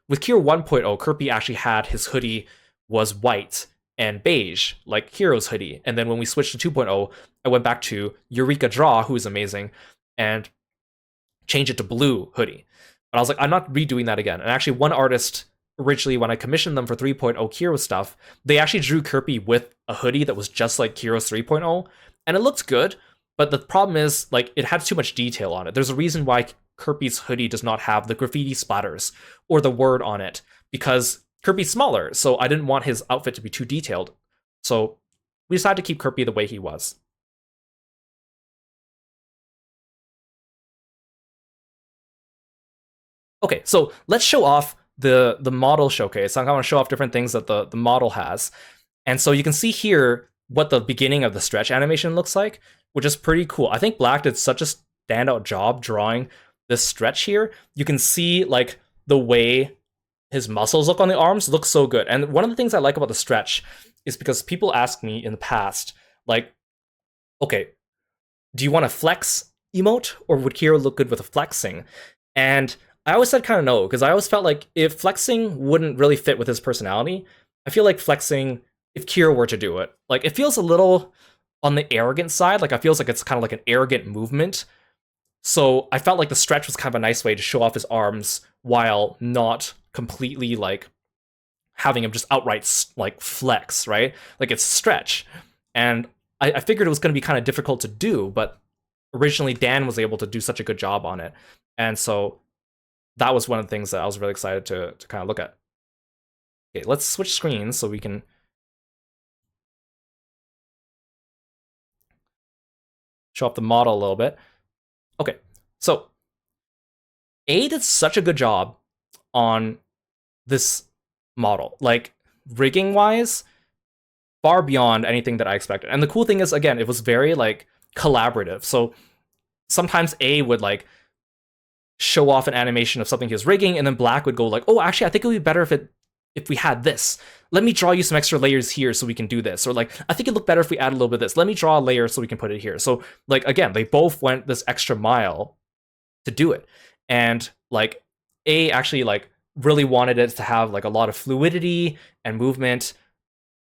with Kiro 1.0, Kirby actually had his hoodie was white and beige, like Kiro's hoodie. And then when we switched to 2.0, I went back to Eureka Draw, who is amazing, and changed it to blue hoodie. But I was like, I'm not redoing that again. And actually, one artist, originally, when I commissioned them for 3.0 Kiro stuff, they actually drew Kirby with a hoodie that was just like Kiro's 3.0. And it looked good, but the problem is, like, it had too much detail on it. There's a reason why Kirby's hoodie does not have the graffiti splatters or the word on it, because Kirby's smaller, so I didn't want his outfit to be too detailed. So we decided to keep Kirby the way he was. Okay, so let's show off the model showcase. I'm going to show off different things that the model has. And so you can see here what the beginning of the stretch animation looks like, which is pretty cool. I think Black did such a standout job drawing this stretch here. You can see like the way his muscles look on the arms looks so good. And one of the things I like about the stretch is because people ask me in the past, like, okay, do you want a flex emote or would Kiro look good with a flexing? And I always said kind of no, because I always felt like if flexing wouldn't really fit with his personality, I feel like flexing, if Kiro were to do it, like it feels a little on the arrogant side. Like I feels like it's kind of like an arrogant movement. So I felt like the stretch was kind of a nice way to show off his arms while not completely like having him just outright like flex, right? Like it's stretch. And I figured it was going to be kind of difficult to do, but originally Dan was able to do such a good job on it. And so that was one of the things that I was really excited to kind of look at. Okay, let's switch screens so we can show off the model a little bit. Okay, so A did such a good job on this model, like rigging wise, far beyond anything that I expected. And the cool thing is, again, it was very like collaborative. So sometimes A would like show off an animation of something he was rigging, and then Black would go like, oh, actually, I think it would be better if we had this. Let me draw you some extra layers here so we can do this. Or like, I think it'd look better if we add a little bit of this. Let me draw a layer so we can put it here. So like, again, they both went this extra mile to do it. And like A actually like really wanted it to have like a lot of fluidity and movement.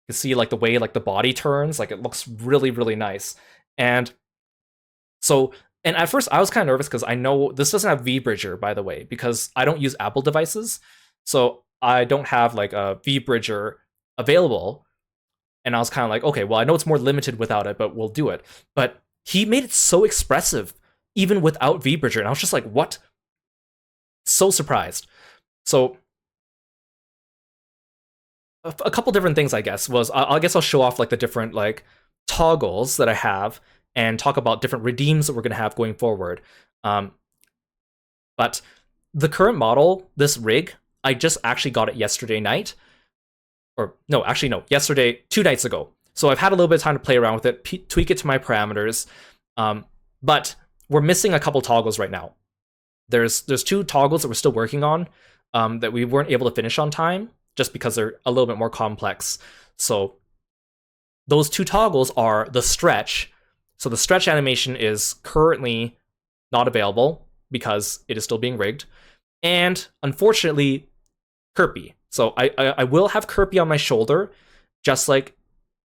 You can see like the way like the body turns, like it looks really, really nice. And so, and at first I was kind of nervous because I know this doesn't have VBridger, by the way, because I don't use Apple devices. So I don't have like a VBridger available. And I was kind of like, okay, well, I know it's more limited without it, but we'll do it. But he made it so expressive, even without VBridger. And I was just like, what? So surprised. So a couple different things, I guess, was I guess I'll show off like the different like toggles that I have and talk about different redeems that we're going to have going forward. But the current model, this rig, I just actually got it yesterday night. Or no, actually no, yesterday, 2 nights ago. So I've had a little bit of time to play around with it, tweak it to my parameters. But we're missing a couple toggles right now. There's 2 toggles that we're still working on that we weren't able to finish on time, just because they're a little bit more complex. So those 2 toggles are the stretch. So the stretch animation is currently not available because it is still being rigged. And unfortunately, Kirby. So I will have Kirby on my shoulder, just like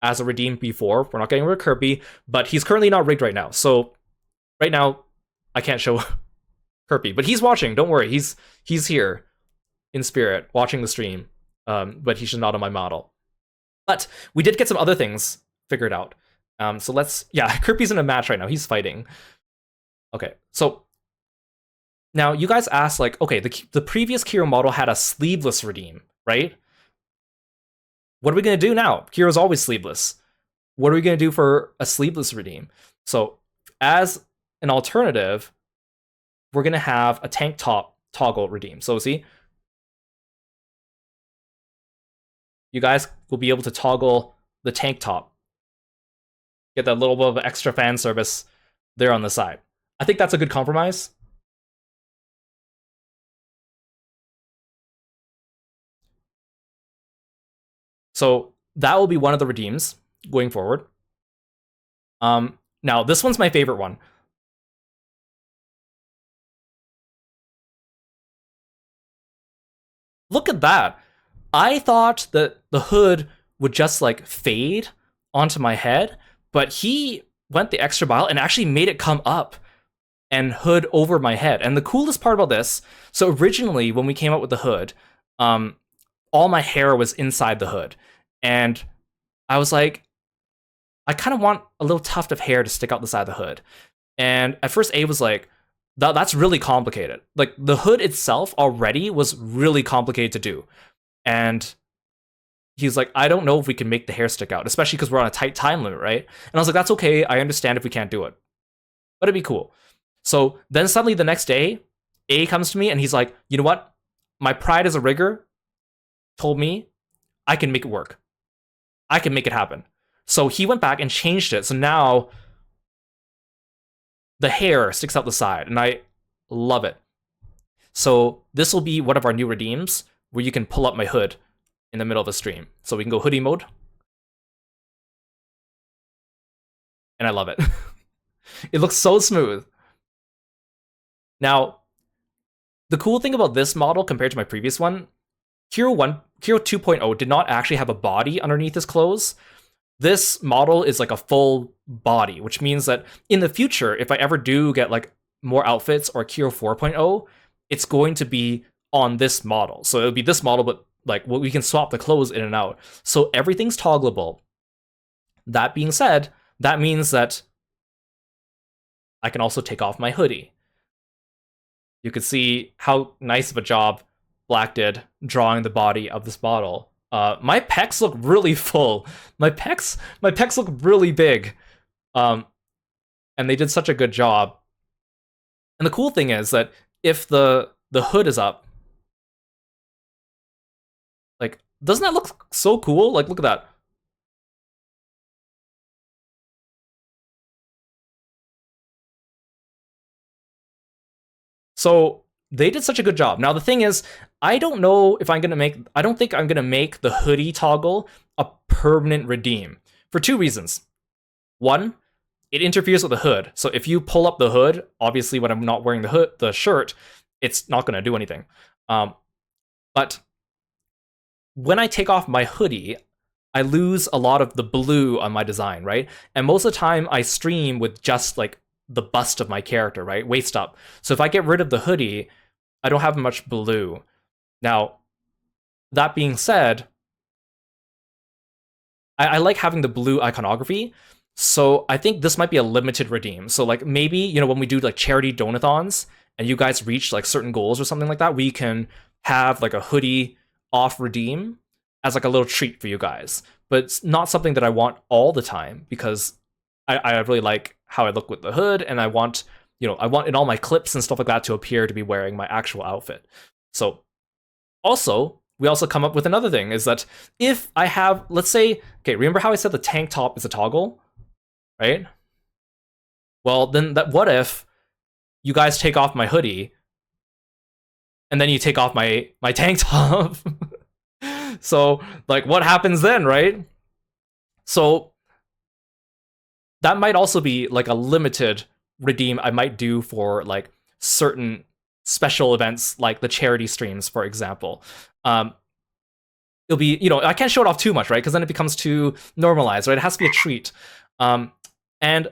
as a redeem before. We're not getting rid of Kirby, but he's currently not rigged right now. So right now, I can't show Kirby, but he's watching. Don't worry, he's here in spirit, watching the stream. But he's just not on my model. But we did get some other things figured out. So let's, yeah, Kirby's in a match right now. He's fighting. Okay, so now you guys asked like, okay, the previous Kiro model had a sleeveless redeem, right? What are we gonna do now? Kiro's always sleeveless. What are we gonna do for a sleeveless redeem? So as an alternative, we're gonna have a tank top toggle redeem. So see, you guys will be able to toggle the tank top, get that little bit of extra fan service there on the side. I think that's a good compromise. So that will be one of the redeems going forward. Now this one's my favorite one. Look at that. I thought that the hood would just like fade onto my head, but he went the extra mile and actually made it come up and hood over my head. And the coolest part about this, so originally when we came out with the hood, all my hair was inside the hood. And I was like, I kind of want a little tuft of hair to stick out the side of the hood. And at first A was like, that's really complicated. Like the hood itself already was really complicated to do. And he's like, I don't know if we can make the hair stick out, especially because we're on a tight time limit, right? And I was like, that's okay. I understand if we can't do it, but it'd be cool. So then suddenly the next day, A comes to me and he's like, you know what? My pride as a rigger told me I can make it work. I can make it happen. So he went back and changed it. So now the hair sticks out the side, and I love it. So this will be one of our new redeems where you can pull up my hood in the middle of a stream. So we can go hoodie mode. And I love it. It looks so smooth. Now, the cool thing about this model compared to my previous one, Hero 2.0 did not actually have a body underneath his clothes. This model is like a full body, which means that in the future, if I ever do get like more outfits or Hero 4.0, it's going to be on this model. So it'll be this model, but like we can swap the clothes in and out. So everything's toggleable. That being said, that means that I can also take off my hoodie. You can see how nice of a job Black did drawing the body of this model. My pecs look really full. My pecs look really big. And they did such a good job. And the cool thing is that if the hood is up, like, doesn't that look so cool? Like, look at that. So they did such a good job. Now the thing is, I don't know if I'm gonna make. I don't think I'm gonna make the hoodie toggle a permanent redeem for two reasons. One, it interferes with the hood. So if you pull up the hood, obviously when I'm not wearing the shirt, it's not gonna do anything. But when I take off my hoodie, I lose a lot of the blue on my design, right? And most of the time I stream with just like the bust of my character, right? Waist up. So if I get rid of the hoodie, I don't have much blue. Now, that being said, I like having the blue iconography. So I think this might be a limited redeem. So like maybe, you know, when we do like charity donathons and you guys reach like certain goals or something like that, we can have like a hoodie off redeem as like a little treat for you guys. But it's not something that I want all the time because I really like how I look with the hood, and I want, you know, I want in all my clips and stuff like that to appear to be wearing my actual outfit. So also, we also come up with another thing is that if I have, let's say, okay, remember how I said the tank top is a toggle, right? Well, then that what if you guys take off my hoodie and then you take off my tank top? So, like, what happens then, right? So that might also be like a limited redeem I might do for like certain special events, like the charity streams, for example. It'll be, you know, I can't show it off too much, right? Because then it becomes too normalized, right? It has to be a treat. And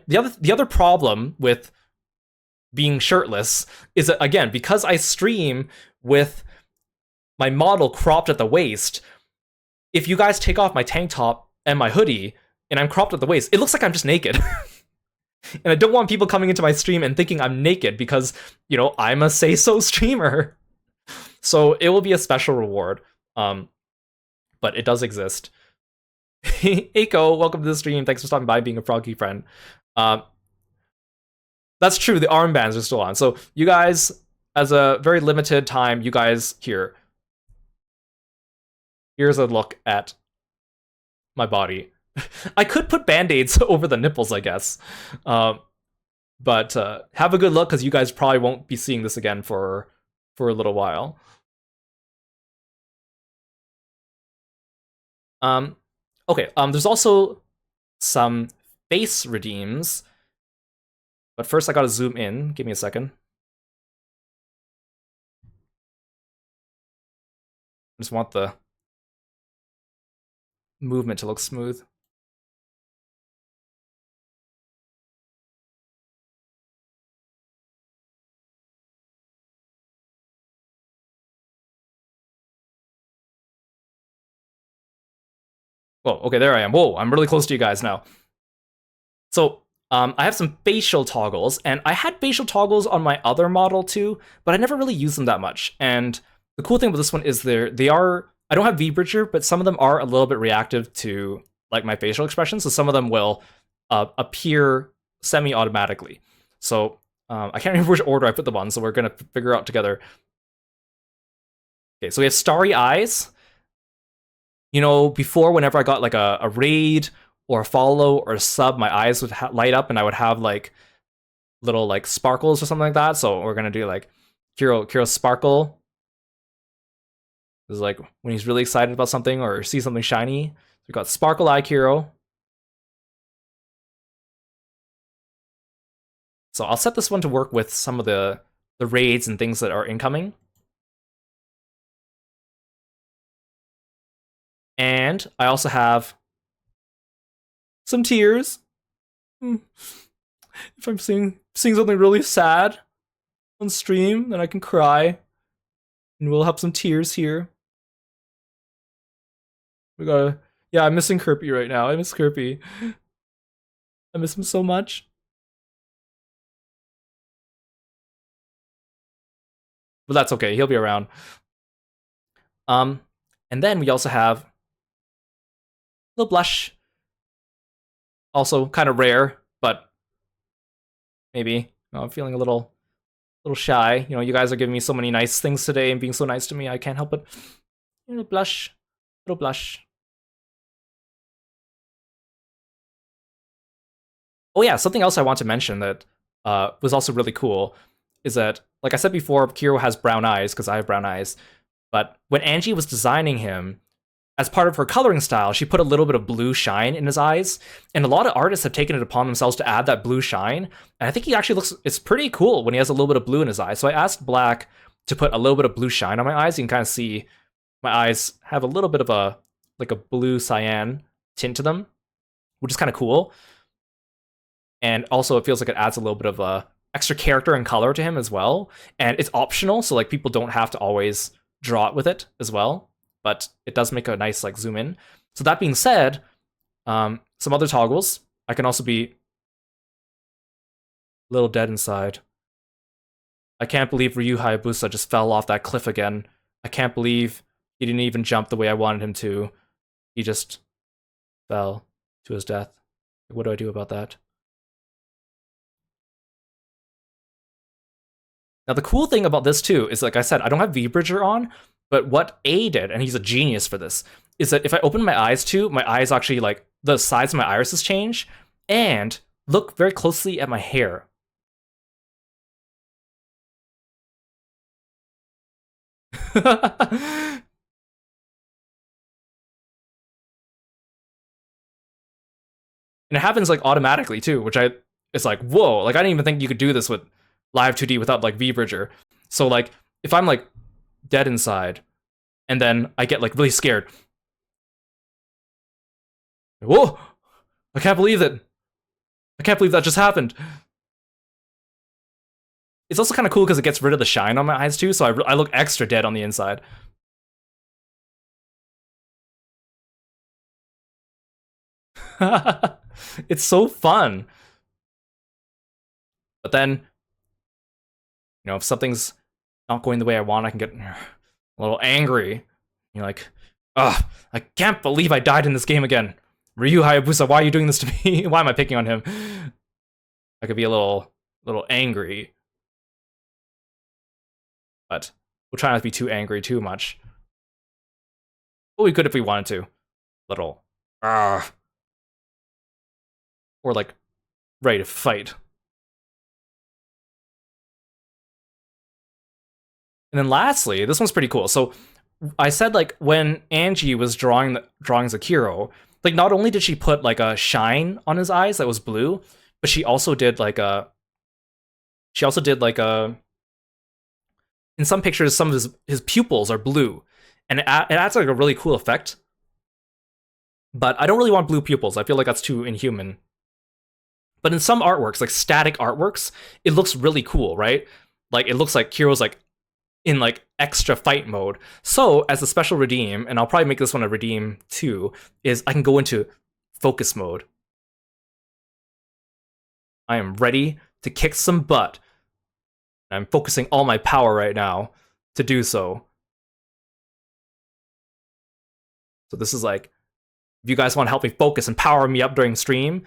the other problem with being shirtless is that, again, because I stream with my model cropped at the waist, if you guys take off my tank top and my hoodie and I'm cropped at the waist, it looks like I'm just naked. And I don't want people coming into my stream and thinking I'm naked because, you know, I'm a say-so streamer. So it will be a special reward. But it does exist. Eiko, welcome to the stream. Thanks for stopping by, being a froggy friend. That's true. The armbands are still on. So you guys, as a very limited time, you guys here. Here's a look at my body. I could put band-aids over the nipples, I guess. But have a good look, because you guys probably won't be seeing this again for a little while. Okay, there's also some face redeems. But first I gotta zoom in. Give me a second. I just want the movement to look smooth. Whoa, okay, there I am. Whoa, I'm really close to you guys now. So, I have some facial toggles, and I had facial toggles on my other model too, but I never really used them that much. And the cool thing with this one is they are, I don't have V-Bridger, but some of them are a little bit reactive to like my facial expressions, so some of them will appear semi-automatically. So, I can't remember which order I put them on, so we're gonna figure out together. Okay, so we have starry eyes. You know, before, whenever I got like a raid or a follow or a sub, my eyes would light up and I would have like little like sparkles or something like that. So we're gonna do like Kiro sparkle. This is like when he's really excited about something or sees something shiny. We've got sparkle eye Kiro. So I'll set this one to work with some of the raids and things that are incoming. And I also have some tears. If I'm seeing something really sad on stream, then I can cry. And we'll have some tears here. We gotta... Yeah, I'm missing Kirby right now. I miss Kirby. I miss him so much. But that's okay, he'll be around. And then we also have a little blush. Also kind of rare, but maybe. I'm feeling a little shy. You know, you guys are giving me so many nice things today and being so nice to me, I can't help it. Blush. Little blush. Oh yeah, something else I want to mention that was also really cool is that, like I said before, Kiro has brown eyes because I have brown eyes. But when Angie was designing him, as part of her coloring style, she put a little bit of blue shine in his eyes. And a lot of artists have taken it upon themselves to add that blue shine. And I think he actually looks, it's pretty cool when he has a little bit of blue in his eyes. So I asked Black to put a little bit of blue shine on my eyes. You can kind of see my eyes have a little bit of a, like a blue cyan tint to them, which is kind of cool. And also it feels like it adds a little bit of extra character and color to him as well. And it's optional, so like people don't have to always draw it with it as well. But it does make a nice like zoom in. So that being said, some other toggles. I can also be a little dead inside. I can't believe Ryu Hayabusa just fell off that cliff again. I can't believe he didn't even jump the way I wanted him to. He just fell to his death. What do I do about that? Now, the cool thing about this, too, is, like I said, I don't have V-Bridger on, but what A did, and he's a genius for this, is that if I open my eyes, too, my eyes actually, like, the size of my irises change, and look very closely at my hair. And it happens, like, automatically, too, which it's like, whoa, like, I didn't even think you could do this with Live 2D without, like, V-Bridger. So, like, if I'm, like, dead inside, and then I get, like, really scared. Whoa! I can't believe it! I can't believe that just happened. It's also kind of cool because it gets rid of the shine on my eyes, too, so I look extra dead on the inside. It's so fun. But then, you know, if something's not going the way I want, I can get a little angry. You're like, ugh, I can't believe I died in this game again. Ryu Hayabusa, why are you doing this to me? Why am I picking on him? I could be a little a little angry, but we'll try not to be too angry too much. But we could if we wanted to. Little, or like ready to fight. And then lastly, this one's pretty cool. So I said like when Angie was drawing Zakiro, like not only did she put like a shine on his eyes that was blue, but she also did like a in some pictures some of his pupils are blue, and it adds like a really cool effect. But I don't really want blue pupils. I feel like that's too inhuman. But in some artworks, like static artworks, it looks really cool, right? Like it looks like Kiro's like in like extra fight mode. So as a special redeem, and I'll probably make this one a redeem too, is I can go into focus mode. I am ready to kick some butt. I'm focusing all my power right now to do so. So this is like, if you guys want to help me focus and power me up during stream,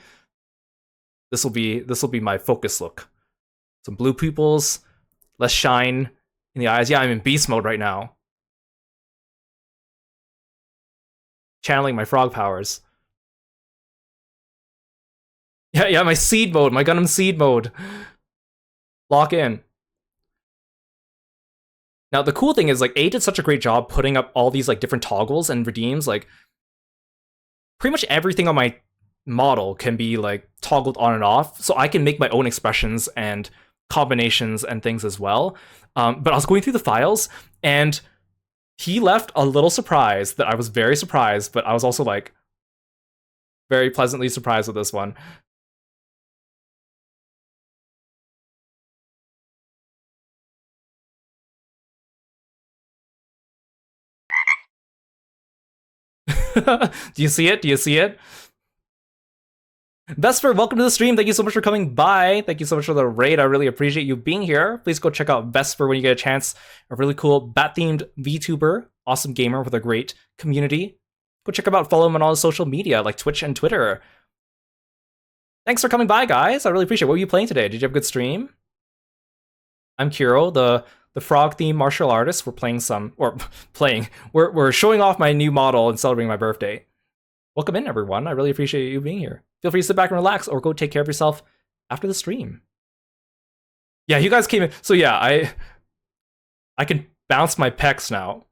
this will be my focus look. Some blue pupils, less shine in the eyes. Yeah, I'm in beast mode right now. Channeling my frog powers. Yeah, my seed mode, my Gundam seed mode. Lock in. Now, the cool thing is, like, A did such a great job putting up all these, like, different toggles and redeems. Like, pretty much everything on my model can be, like, toggled on and off. So I can make my own expressions and combinations and things as well. But I was going through the files, and he left a little surprise that I was very surprised, but I was also, like, very pleasantly surprised with this one. Do you see it? Do you see it? Vesper, welcome to the stream. Thank you so much for coming by. Thank you so much for the raid. I really appreciate you being here. Please go check out Vesper when you get a chance. A really cool bat-themed VTuber, awesome gamer with a great community. Go check him out. Follow him on all his social media like Twitch and Twitter. Thanks for coming by, guys. I really appreciate it. What were you playing today? Did you have a good stream? I'm Kiro, the frog-themed martial artist. We're playing some, or playing. We're showing off my new model and celebrating my birthday. Welcome in, everyone. I really appreciate you being here. Feel free to sit back and relax, or go take care of yourself after the stream. Yeah, you guys came in. So yeah, I can bounce my pecs now.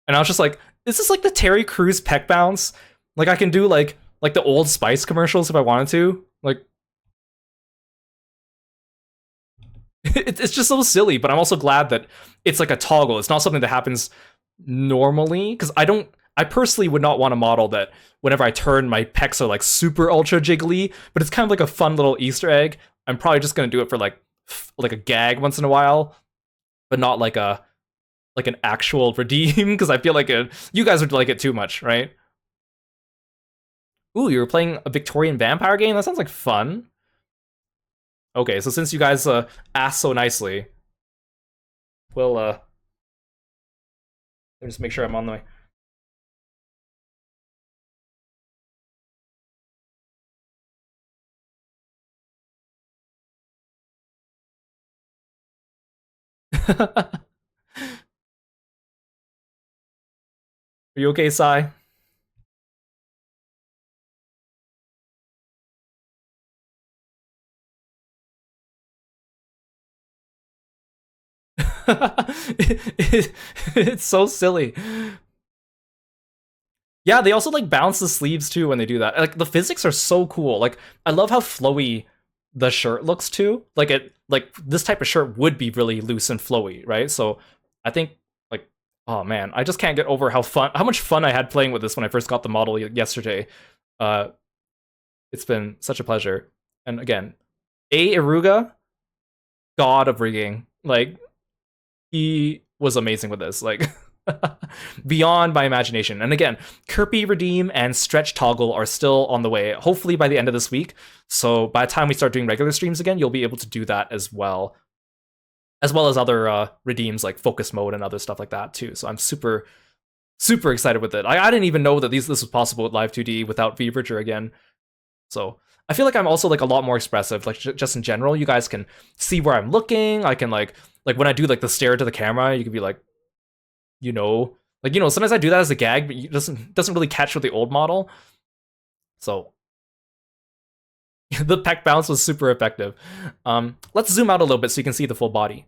And I was just like, is this like the Terry Crews pec bounce? Like I can do like the Old Spice commercials if I wanted to. Like, it's just so silly, but I'm also glad that it's like a toggle. It's not something that happens normally, because I personally would not want a model that whenever I turn, my pecs are like super ultra jiggly, but it's kind of like a fun little Easter egg. I'm probably just gonna do it for like a gag once in a while, but not like an actual redeem, because I feel like you guys would like it too much, right? Ooh, you were playing a Victorian vampire game? That sounds like fun. Okay, so since you guys asked so nicely, we'll just make sure I'm on the way. Are you okay, Sai? It's so silly. Yeah, they also like bounce the sleeves too when they do that. Like the physics are so cool. Like I love how flowy the shirt looks too. Like this type of shirt would be really loose and flowy, right? So I think like, oh man, I just can't get over how much fun I had playing with this when I first got the model yesterday. It's been such a pleasure. And again, Iruga, god of rigging. Like he was amazing with this. Like beyond my imagination. And again, Kirby Redeem and Stretch Toggle are still on the way, hopefully by the end of this week. So by the time we start doing regular streams again, you'll be able to do that as well as other redeems like Focus Mode and other stuff like that too. So I'm super excited with it. I didn't even know that this was possible with Live 2D without V-Bridger again. So I feel like I'm also like a lot more expressive, like just in general. You guys can see where I'm looking. I can like when I do like the stare to the camera, you can be like, sometimes I do that as a gag, but it doesn't really catch with the old model. So the peck bounce was super effective. Let's zoom out a little bit so you can see the full body.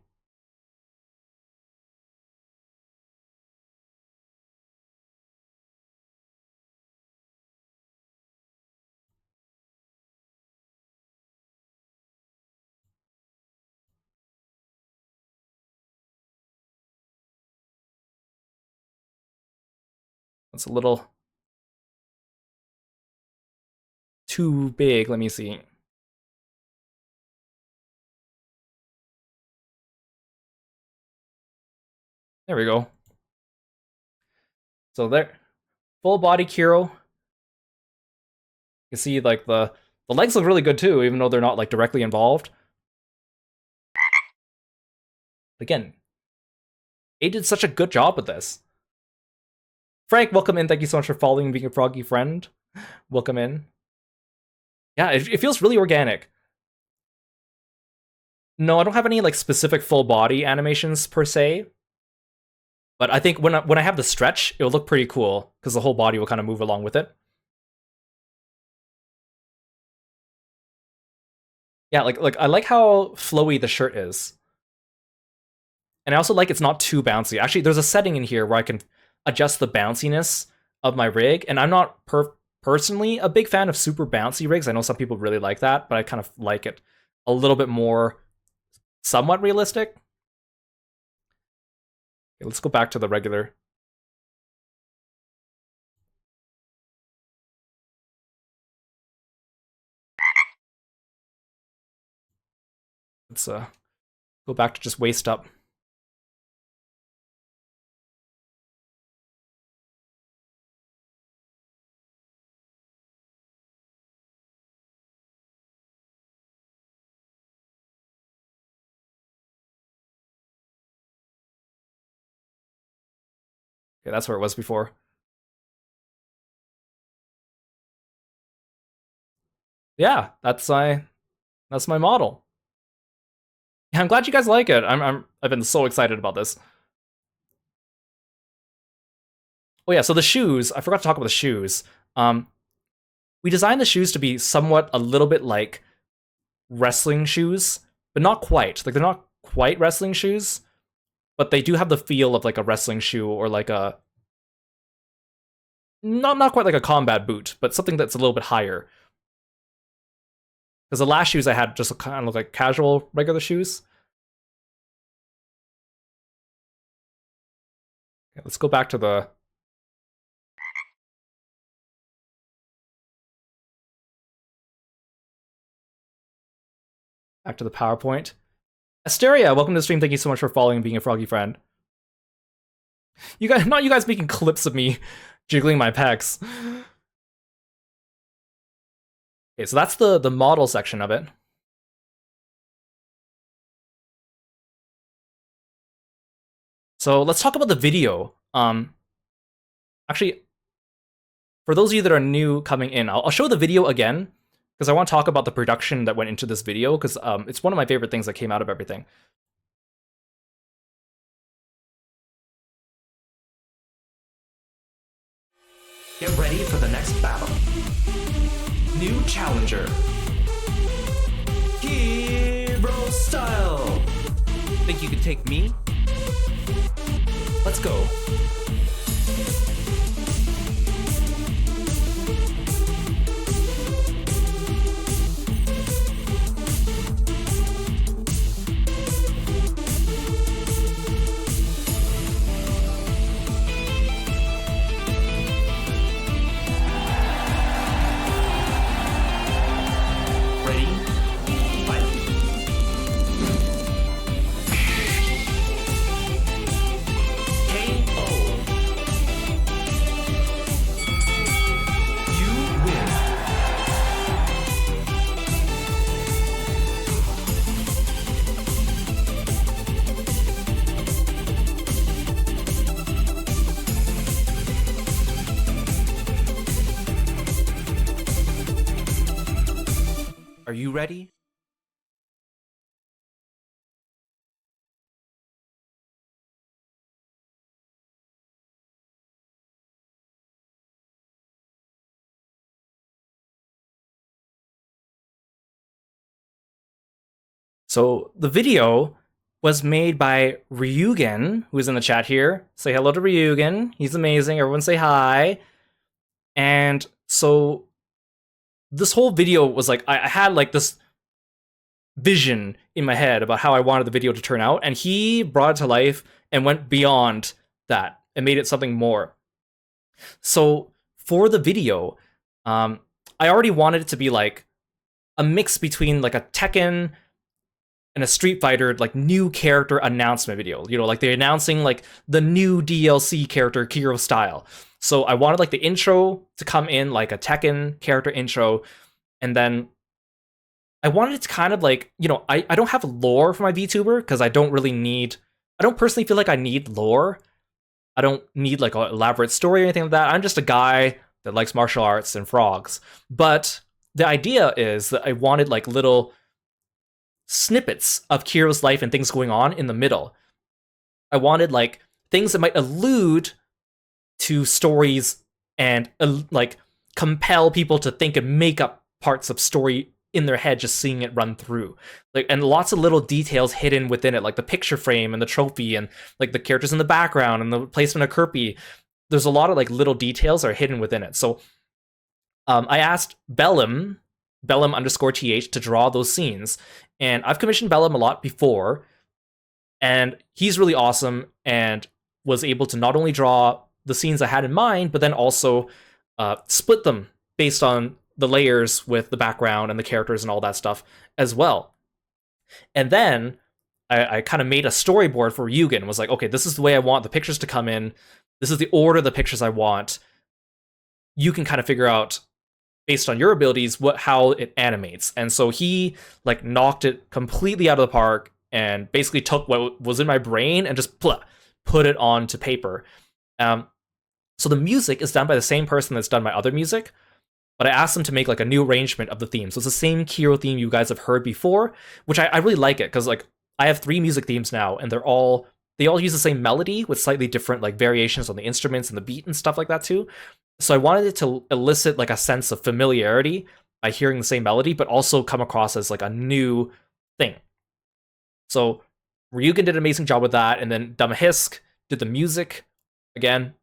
It's a little too big. Let me see. There we go. So there, full body Kiro. You see, like the legs look really good too, even though they're not like directly involved. Again, they did such a good job with this. Frank, welcome in. Thank you so much for following and being a froggy friend. Welcome in. Yeah, it feels really organic. No, I don't have any like specific full body animations per se. But I think when I have the stretch, it'll look pretty cool because the whole body will kind of move along with it. Yeah, like I like how flowy the shirt is. And I also like it's not too bouncy. Actually, there's a setting in here where I can adjust the bounciness of my rig, and I'm not personally a big fan of super bouncy rigs. I know some people really like that, but I kind of like it a little bit more somewhat realistic. Okay, let's go back to the regular. Let's go back to just waist up. Okay, that's where it was before. Yeah, that's my model. Yeah, I'm glad you guys like it. I've been so excited about this. Oh yeah, so the shoes, I forgot to talk about the shoes. We designed the shoes to be somewhat a little bit like wrestling shoes, but not quite. Like they're not quite wrestling shoes, but they do have the feel of like a wrestling shoe or like a not quite like a combat boot, but something that's a little bit higher. Because the last shoes I had just kind of look like casual regular shoes. Okay, let's go back to the PowerPoint. Asteria, welcome to the stream. Thank you so much for following and being a froggy friend. You guys making clips of me jiggling my pecs. Okay, so that's the model section of it. So let's talk about the video. Actually, for those of you that are new coming in, I'll show the video again because I want to talk about the production that went into this video because it's one of my favorite things that came out of everything. Get ready for the next battle. New challenger. Kirostyle. Think you can take me? Let's go. KO. you ready? So the video was made by Ryugen, who's in the chat here. Say hello to Ryugen. He's amazing. Everyone say hi. And so this whole video was like, I had like this vision in my head about how I wanted the video to turn out, and he brought it to life and went beyond that and made it something more. So for the video, I already wanted it to be like a mix between like a Tekken and a Street Fighter like new character announcement video. You know, like they're announcing like the new DLC character Kirostyle. So I wanted like the intro to come in like a Tekken character intro, and then I wanted it to kind of like, you know, I don't have lore for my VTuber because I don't personally feel like I need lore. I don't need like an elaborate story or anything like that. I'm just a guy that likes martial arts and frogs. But the idea is that I wanted like little snippets of Kiro's life and things going on in the middle. I wanted like things that might allude to stories and like compel people to think and make up parts of story in their head just seeing it run through, like, and lots of little details hidden within it, like the picture frame and the trophy and like the characters in the background and the placement of Kirby. There's a lot of like little details that are hidden within it. So I asked Bellum underscore th to draw those scenes, and I've commissioned Bellum a lot before, and he's really awesome and was able to not only draw the scenes I had in mind, but then also split them based on the layers with the background and the characters and all that stuff as well. And then I kind of made a storyboard for Yugen. Was like, okay, this is the way I want the pictures to come in. This is the order of the pictures I want. You can kind of figure out based on your abilities how it animates. And so he like knocked it completely out of the park and basically took what was in my brain and just put it onto paper. So the music is done by the same person that's done my other music, but I asked them to make like a new arrangement of the theme. So it's the same Kiro theme you guys have heard before, which I really like it because like I have 3 music themes now, and they all use the same melody with slightly different like variations on the instruments and the beat and stuff like that too. So I wanted it to elicit like a sense of familiarity by hearing the same melody, but also come across as like a new thing. So Ryugen did an amazing job with that, and then Damahisk did the music. Again,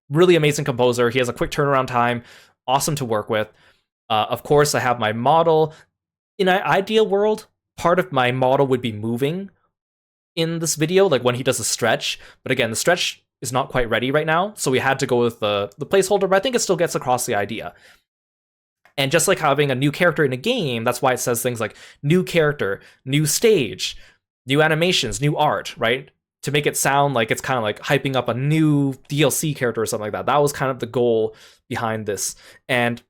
really amazing composer. He has a quick turnaround time, awesome to work with. Of course, I have my model. In an ideal world, part of my model would be moving in this video, like when he does a stretch. But again, the stretch is not quite ready right now, so we had to go with the placeholder, but I think it still gets across the idea. And just like having a new character in a game, that's why it says things like new character, new stage, new animations, new art, right? To make it sound like it's kind of like hyping up a new DLC character or something like that. That was kind of the goal behind this. And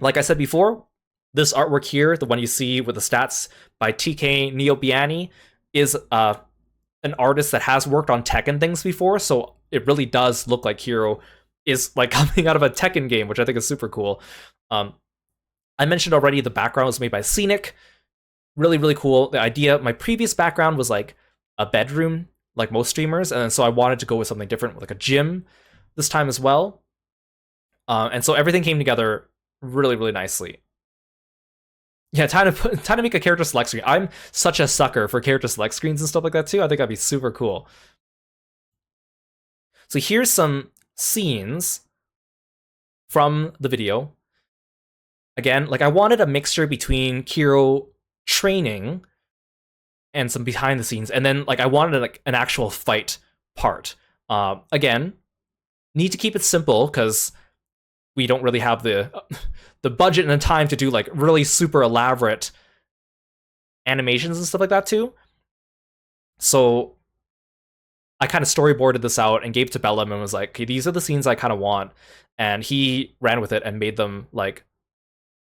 like I said before, this artwork here, the one you see with the stats by TK Neobiani, is an artist that has worked on Tekken things before, so it really does look like Kiro is like coming out of a Tekken game, which I think is super cool. I mentioned already the background was made by Scenic. Really, really cool. The idea, my previous background was like a bedroom, like most streamers, and so I wanted to go with something different, like a gym this time as well. And so everything came together really, really nicely. Yeah, time to make a character select screen. I'm such a sucker for character select screens and stuff like that too. I think that'd be super cool. So here's some scenes from the video. Again, like I wanted a mixture between Kiro training and some behind the scenes, and then like I wanted like an actual fight part. Again, need to keep it simple because we don't really have the budget and the time to do like really super elaborate animations and stuff like that too. So I kind of storyboarded this out and gave it to Bellum and was like, okay, these are the scenes I kind of want. And he ran with it and made them like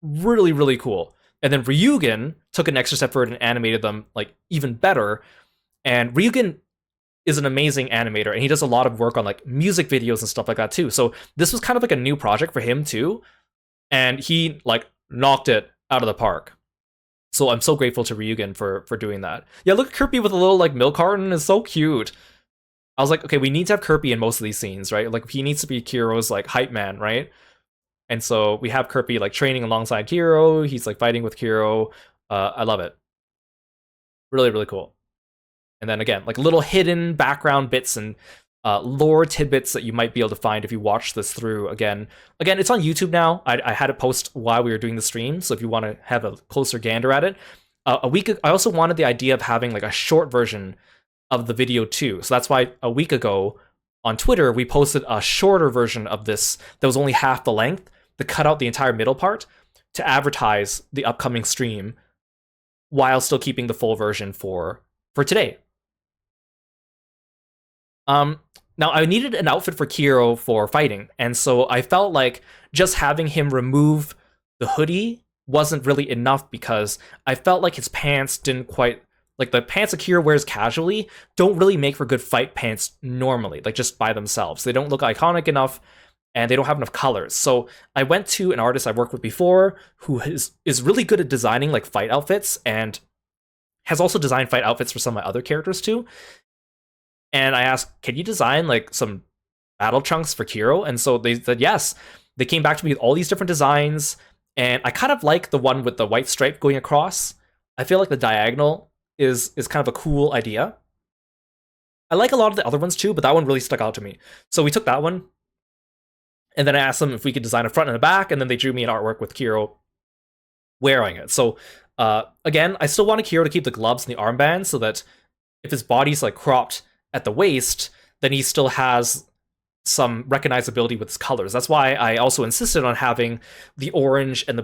really, really cool. And then Ryugen took an extra step forward and animated them like even better. And Ryugen is an amazing animator, and he does a lot of work on like music videos and stuff like that too. So this was kind of like a new project for him too. And he like knocked it out of the park. So I'm so grateful to Ryugen for doing that. Yeah, look at Kirby with a little like milk carton, is so cute. I was like, okay, we need to have Kirby in most of these scenes, right? Like he needs to be Kiro's like hype man, right? And so we have Kirby like training alongside Kiro. He's like fighting with Kiro. I love it. Really, really cool. And then again, like little hidden background bits and lore tidbits that you might be able to find if you watch this through. Again, it's on YouTube now. I had it post while we were doing the stream, so if you want to have a closer gander at it. I also wanted the idea of having like a short version of the video too. So that's why a week ago on Twitter we posted a shorter version of this that was only half the length to cut out the entire middle part to advertise the upcoming stream while still keeping the full version for today. Now I needed an outfit for Kiro for fighting, and so I felt like just having him remove the hoodie wasn't really enough because I felt like his pants didn't quite like the pants Akira wears casually don't really make for good fight pants normally, like just by themselves. They don't look iconic enough and they don't have enough colors. So I went to an artist I've worked with before who is really good at designing like fight outfits and has also designed fight outfits for some of my other characters too. And I asked, can you design like some battle chunks for Kiro? And so they said yes. They came back to me with all these different designs, and I kind of like the one with the white stripe going across. I feel like the diagonal is kind of a cool idea. I like a lot of the other ones too, but that one really stuck out to me. So we took that one, and then I asked them if we could design a front and a back, and then they drew me an artwork with Kiro wearing it. So again, I still wanted Kiro to keep the gloves and the armbands so that if his body's like cropped at the waist, then he still has some recognizability with his colors. That's why I also insisted on having the orange and the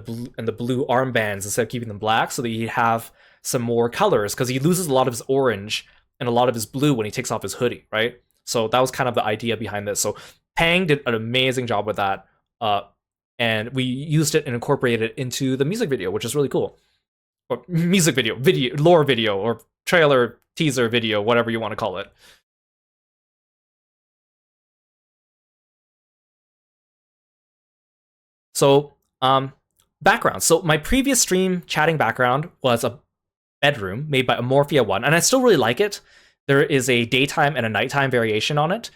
blue armbands instead of keeping them black, so that he'd have some more colors, because he loses a lot of his orange and a lot of his blue when he takes off his hoodie, right? So that was kind of the idea behind this. So Pang did an amazing job with that, and we used it and incorporated it into the music video, which is really cool. Or music video, lore video, or trailer, teaser video, whatever you want to call it. So, background. So my previous stream chatting background was a bedroom made by Amorphia One, and I still really like it. There is a daytime and a nighttime variation on it,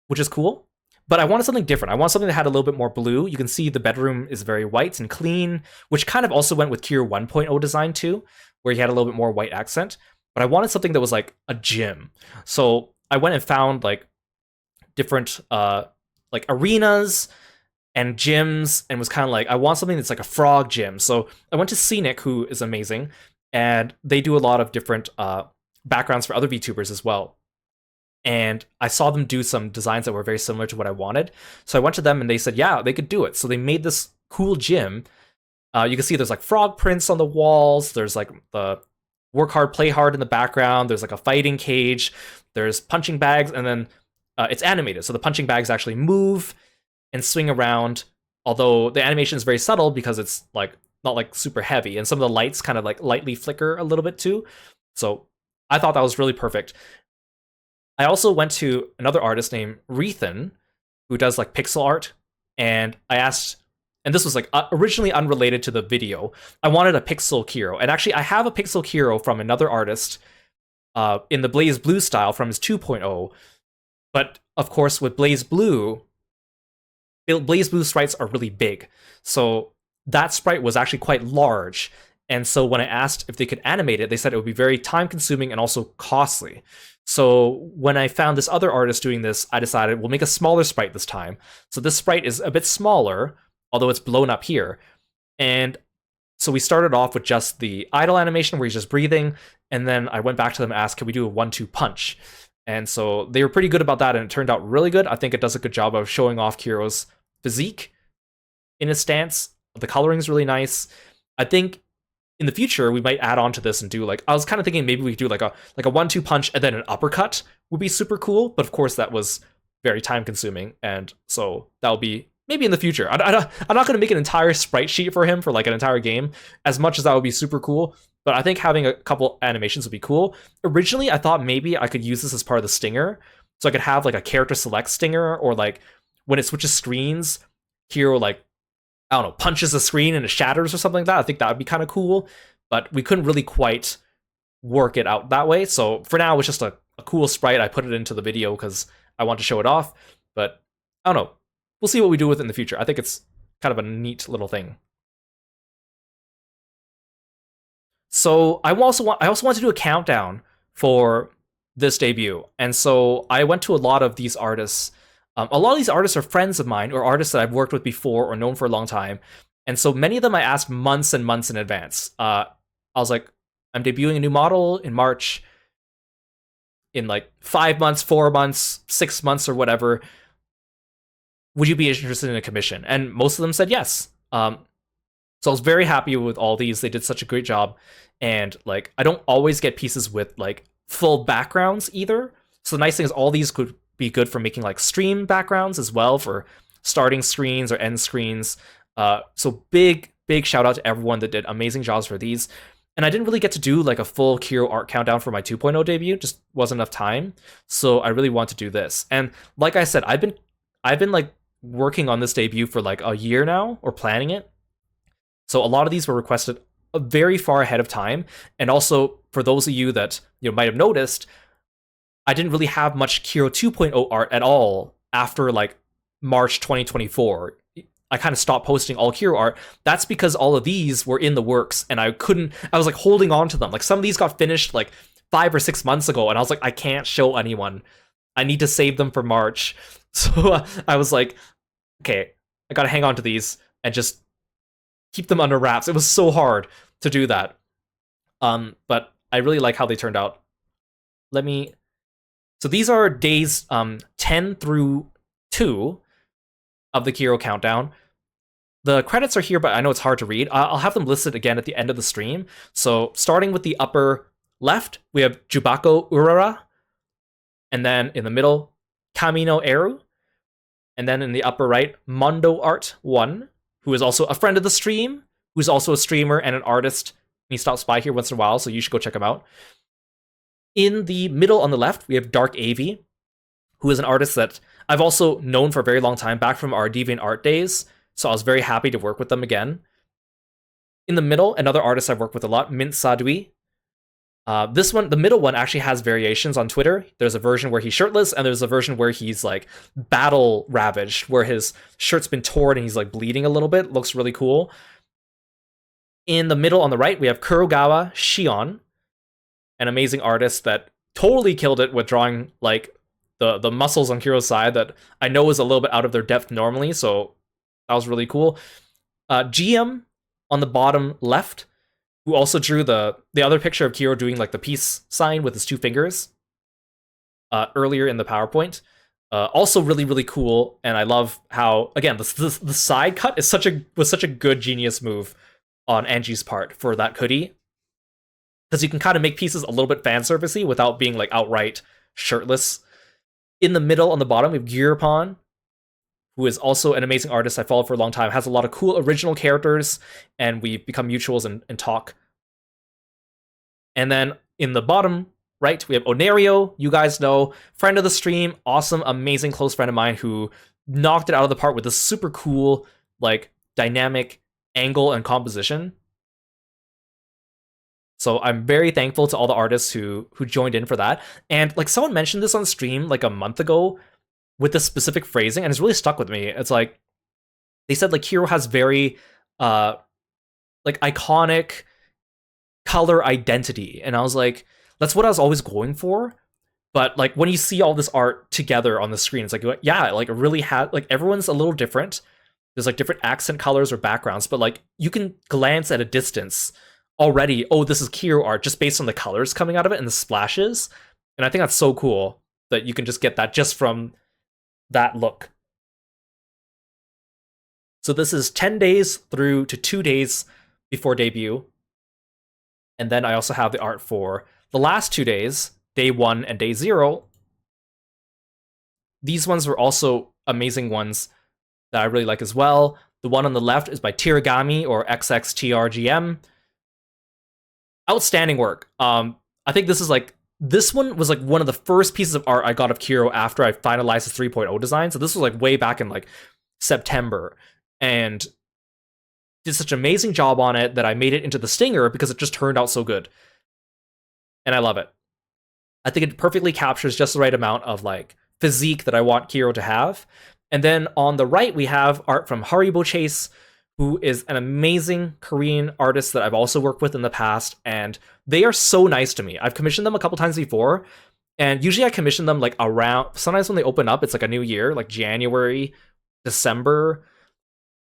which is cool. But I wanted something different. I want something that had a little bit more blue. You can see the bedroom is very white and clean, which kind of also went with Kira 1.0 design too, where he had a little bit more white accent. But I wanted something that was like a gym. So I went and found like different like arenas and gyms, and was kind of like, I want something that's like a frog gym. So I went to Scenic, who is amazing, and they do a lot of different backgrounds for other VTubers as well. And I saw them do some designs that were very similar to what I wanted. So I went to them and they said, yeah, they could do it. So they made this cool gym. You can see there's like frog prints on the walls. There's like the work hard, play hard in the background. There's like a fighting cage. There's punching bags, and then it's animated. So the punching bags actually move and swing around, although the animation is very subtle because it's like not like super heavy, and some of the lights kind of like lightly flicker a little bit too. So I thought that was really perfect. I also went to another artist named Rethan, who does like pixel art, and I asked, and this was like originally unrelated to the video, I wanted a pixel Kiro, and actually I have a pixel Kiro from another artist in the Blaze Blue style from his 2.0, but of course with Blaze Blue sprites are really big, so that sprite was actually quite large, and so when I asked if they could animate it, they said it would be very time consuming and also costly. So when I found this other artist doing this, I decided we'll make a smaller sprite this time. So this sprite is a bit smaller, although it's blown up here, and so we started off with just the idle animation where he's just breathing, and then I went back to them and asked, can we do a 1-2 punch? And so they were pretty good about that, and it turned out really good. I think it does a good job of showing off Kiro's physique in his stance. The coloring is really nice. I think in the future we might add on to this and do like, I was kind of thinking maybe we could do like a 1-2 punch and then an uppercut would be super cool, but of course that was very time consuming, and so that'll be maybe in the future. I'm not going to make an entire sprite sheet for him for like an entire game, as much as that would be super cool, but I think having a couple animations would be cool. Originally I thought maybe I could use this as part of the stinger, so I could have like a character select stinger, or like when it switches screens, Hero like, I don't know, punches the screen and it shatters or something like that. I think that would be kind of cool. but we couldn't really quite work it out that way. So for now, it's just a cool sprite. I put it into the video because I want to show it off. But I don't know. We'll see what we do with it in the future. I think it's kind of a neat little thing. So I also want to do a countdown for this debut, and so I went to a lot of these artists. A lot of these artists are friends of mine or artists that I've worked with before or known for a long time, and so many of them I asked months and months in advance. I was like, I'm debuting a new model in March. In like 5 months, 4 months, 6 months, or whatever, would you be interested in a commission? And most of them said yes. So I was very happy with all these. They did such a great job. And like, I don't always get pieces with like full backgrounds either. So the nice thing is all these could be good for making like stream backgrounds as well, for starting screens or end screens. So big shout out to everyone that did amazing jobs for these. And I didn't really get to do like a full Kiro art countdown for my 2.0 debut, just wasn't enough time. So I really want to do this. And like I said, I've been like working on this debut for like a year now, or planning it. So a lot of these were requested very far ahead of time. And also, for those of you that might have noticed, I didn't really have much Kiro 2.0 art at all after like March 2024. I kind of stopped posting all Kiro art. That's because all of these were in the works, and I was like holding on to them. Like some of these got finished like 5 or 6 months ago, and I was like, I can't show anyone. I need to save them for March. So I was like, okay, I gotta hang on to these and just keep them under wraps. It was so hard to do that. But I really like how they turned out. So these are days 10 through 2 of the Kiro countdown. The credits are here, but I know it's hard to read. I'll have them listed again at the end of the stream. So starting with the upper left, we have Jubako Urara. And then in the middle, Kamino Eru. And then in the upper right, Mondo Art 1, who is also a friend of the stream, who's also a streamer and an artist. He stops by here once in a while, so you should go check him out. In the middle on the left, we have Dark Avi, who is an artist that I've also known for a very long time, back from our DeviantArt days, so I was very happy to work with them again. In the middle, another artist I've worked with a lot, Mint Sadui. This one, the middle one, actually has variations on Twitter. There's a version where he's shirtless, and there's a version where he's like battle ravaged, where his shirt's been torn and he's like bleeding a little bit. Looks really cool. In the middle on the right, we have Kurogawa Shion, an amazing artist that totally killed it with drawing like the muscles on Kiro's side that I know is a little bit out of their depth normally, so that was really cool. GM on the bottom left, who also drew the other picture of Kiro doing like the peace sign with his 2 fingers earlier in the PowerPoint. Also really cool, and I love how, again, the side cut was such a good genius move on Angie's part for that hoodie, because you can kind of make pieces a little bit fan servicey without being like outright shirtless. In the middle on the bottom, we have Gyurpon, who is also an amazing artist I followed for a long time, has a lot of cool original characters, and we've become mutuals and talk. And then in the bottom right, we have Onerio, you guys know, friend of the stream, awesome, amazing close friend of mine who knocked it out of the park with a super cool, like, dynamic angle and composition. So I'm very thankful to all the artists who joined in for that. And like someone mentioned this on stream like a month ago with this specific phrasing, and it's really stuck with me. It's like, they said like Kiro has very like iconic color identity. And I was like, that's what I was always going for. But like when you see all this art together on the screen, it's like, yeah, like it really had, like everyone's a little different. There's like different accent colors or backgrounds, but like you can glance at a distance already, oh, this is Kiro art just based on the colors coming out of it and the splashes. And I think that's so cool that you can just get that just from that look. So this is 10 days through to 2 days before debut. And then I also have the art for the last 2 days, day 1 and day 0. These ones were also amazing ones that I really like as well. The one on the left is by Tiragami, or XXTRGM. Outstanding work. I think this one was like one of the first pieces of art I got of Kiro after I finalized the 3.0 design. So this was like way back in like September. And did such an amazing job on it that I made it into the stinger because it just turned out so good. And I love it. I think it perfectly captures just the right amount of like physique that I want Kiro to have. And then on the right, we have art from Haribo Chase, who is an amazing Korean artist that I've also worked with in the past. And they are so nice to me. I've commissioned them a couple times before. And usually I commission them like around, sometimes when they open up, it's like a new year, like January, December.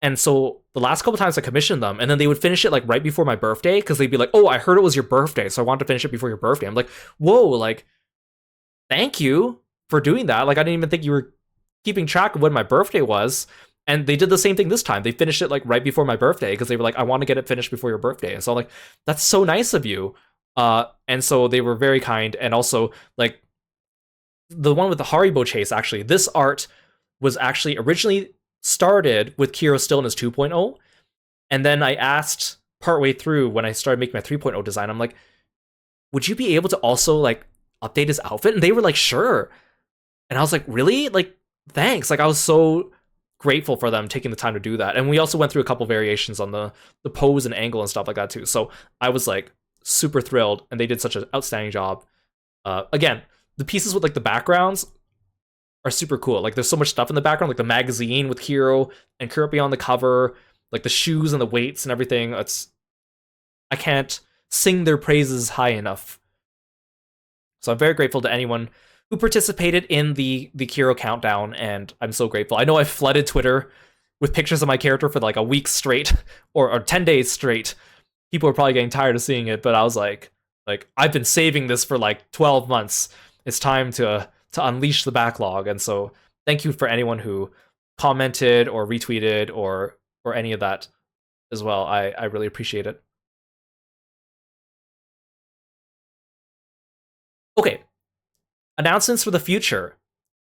And so the last couple times I commissioned them, and then they would finish it like right before my birthday because they'd be like, "Oh, I heard it was your birthday, so I wanted to finish it before your birthday." I'm like, "Whoa, like, thank you for doing that." Like, I didn't even think you were keeping track of when my birthday was. And they did the same thing this time. They finished it like right before my birthday because they were like, "I want to get it finished before your birthday." And so I'm like, "That's so nice of you." And so they were very kind, and also like the one with the Haribo chase. Actually, this art was actually originally started with Kirostyle in his 2.0, and then I asked partway through when I started making my 3.0 design, I'm like, would you be able to also like update his outfit? And they were like, sure. And I was like, really? Like, thanks. Like, I was so grateful for them taking the time to do that. And we also went through a couple variations on the pose and angle and stuff like that too. So I was like super thrilled, and they did such an outstanding job. Again, the pieces with like the backgrounds are super cool. Like, there's so much stuff in the background, like the magazine with Hiro and Kirby on the cover, like the shoes and the weights and everything. I can't sing their praises high enough. So I'm very grateful to anyone who participated in the Kiro countdown, and I'm so grateful. I know I flooded Twitter with pictures of my character for like a week straight, or 10 days straight. People are probably getting tired of seeing it, but I was like I've been saving this for like 12 months. It's time to unleash the backlog. And so thank you for anyone who commented or retweeted or any of that as well. I really appreciate it. Okay, announcements for the future.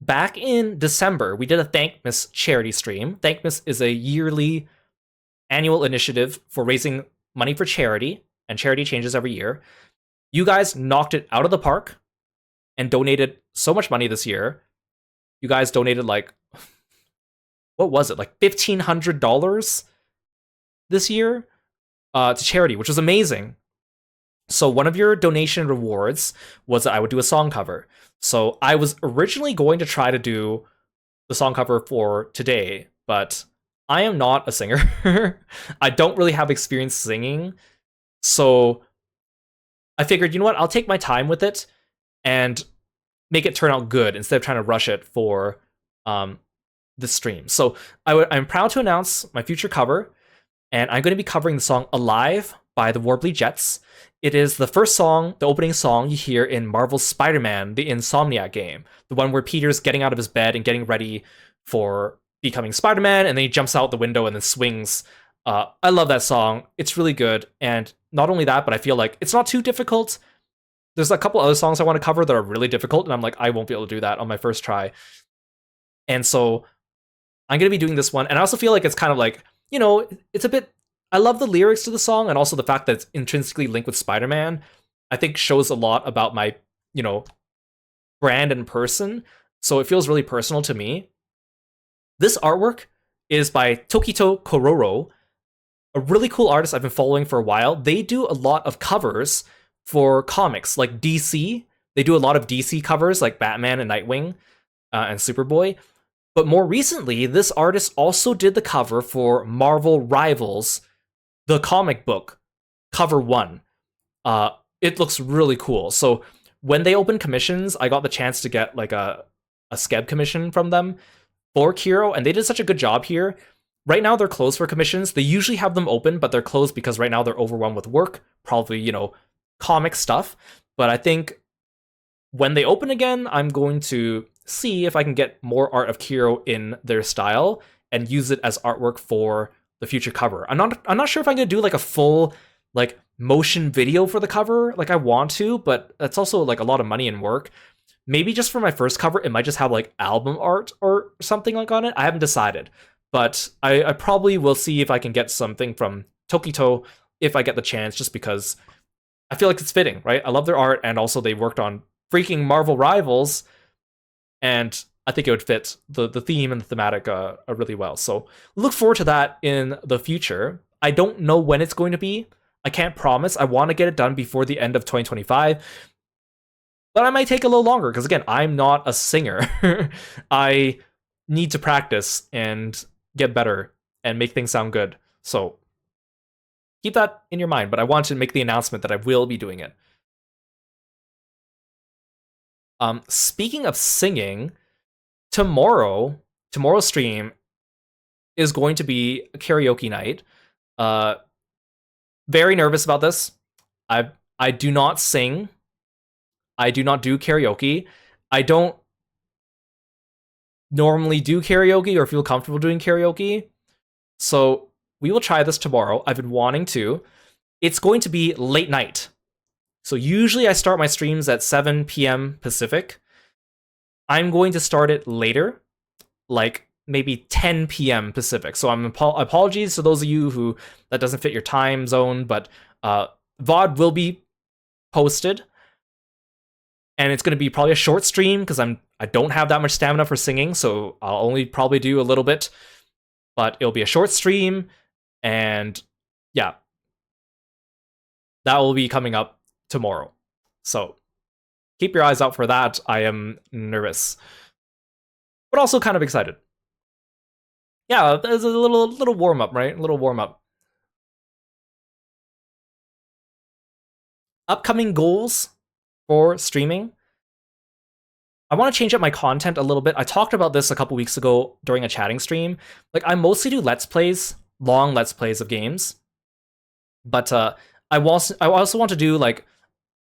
Back in December, we did a Thankmas charity stream. Thankmas is a yearly annual initiative for raising money for charity, and charity changes every year. You guys knocked it out of the park and donated so much money this year. You guys donated like, what was it, like $1,500 this year to charity, which was amazing. So one of your donation rewards was that I would do a song cover. So I was originally going to try to do the song cover for today, but I am not a singer. I don't really have experience singing. So I figured, you know what, I'll take my time with it and make it turn out good instead of trying to rush it for the stream. So I'm proud to announce my future cover, and I'm going to be covering the song Alive by the Warbly Jets. It is the first song, the opening song you hear in Marvel's Spider-Man, the Insomniac game. The one where Peter's getting out of his bed and getting ready for becoming Spider-Man, and then he jumps out the window and then swings. I love that song. It's really good. And not only that, but I feel like it's not too difficult. There's a couple other songs I want to cover that are really difficult, and I'm like, I won't be able to do that on my first try. And so I'm going to be doing this one. And I also feel like it's kind of like, you know, it's a bit, I love the lyrics to the song, and also the fact that it's intrinsically linked with Spider-Man, I think shows a lot about my, you know, brand and person. So it feels really personal to me. This artwork is by Tokito Kororo, a really cool artist I've been following for a while. They do a lot of covers for comics, like DC. They do a lot of DC covers, like Batman and Nightwing and Superboy. But more recently, this artist also did the cover for Marvel Rivals, the comic book, cover 1. It looks really cool. So when they open commissions, I got the chance to get like a Skeb commission from them for Kiro, and they did such a good job here. Right now, they're closed for commissions. They usually have them open, but they're closed because right now they're overwhelmed with work, probably, you know, comic stuff. But I think when they open again, I'm going to see if I can get more art of Kiro in their style and use it as artwork for the future cover. I'm not sure if I'm gonna do like a full like motion video for the cover like I want to, but that's also like a lot of money and work. Maybe just for my first cover, it might just have like album art or something like on it. I haven't decided, but I probably will see if I can get something from Tokito if I get the chance, just because I feel like it's fitting, right? I love their art, and also they worked on freaking Marvel Rivals, and I think it would fit the theme and the thematic really well. So look forward to that in the future. I don't know when it's going to be. I can't promise. I want to get it done before the end of 2025. But I might take a little longer because, again, I'm not a singer. I need to practice and get better and make things sound good. So keep that in your mind. But I want to make the announcement that I will be doing it. Speaking of singing, tomorrow's stream is going to be a karaoke night. Very nervous about this. I do not sing. I do not do karaoke. I don't normally do karaoke or feel comfortable doing karaoke. So we will try this tomorrow. I've been wanting to. It's going to be late night. So usually I start my streams at 7 p.m. Pacific. I'm going to start it later, like maybe 10 p.m. Pacific. So apologies to those of you who that doesn't fit your time zone, but VOD will be posted. And it's going to be probably a short stream because I don't have that much stamina for singing, so I'll only probably do a little bit. But it'll be a short stream, and yeah, that will be coming up tomorrow. So keep your eyes out for that. I am nervous, but also kind of excited. Yeah, there's a little warm up, right? A little warm up. Upcoming goals for streaming. I want to change up my content a little bit. I talked about this a couple weeks ago during a chatting stream. Like, I mostly do Let's Plays, long Let's Plays of games. But I also want to do, like,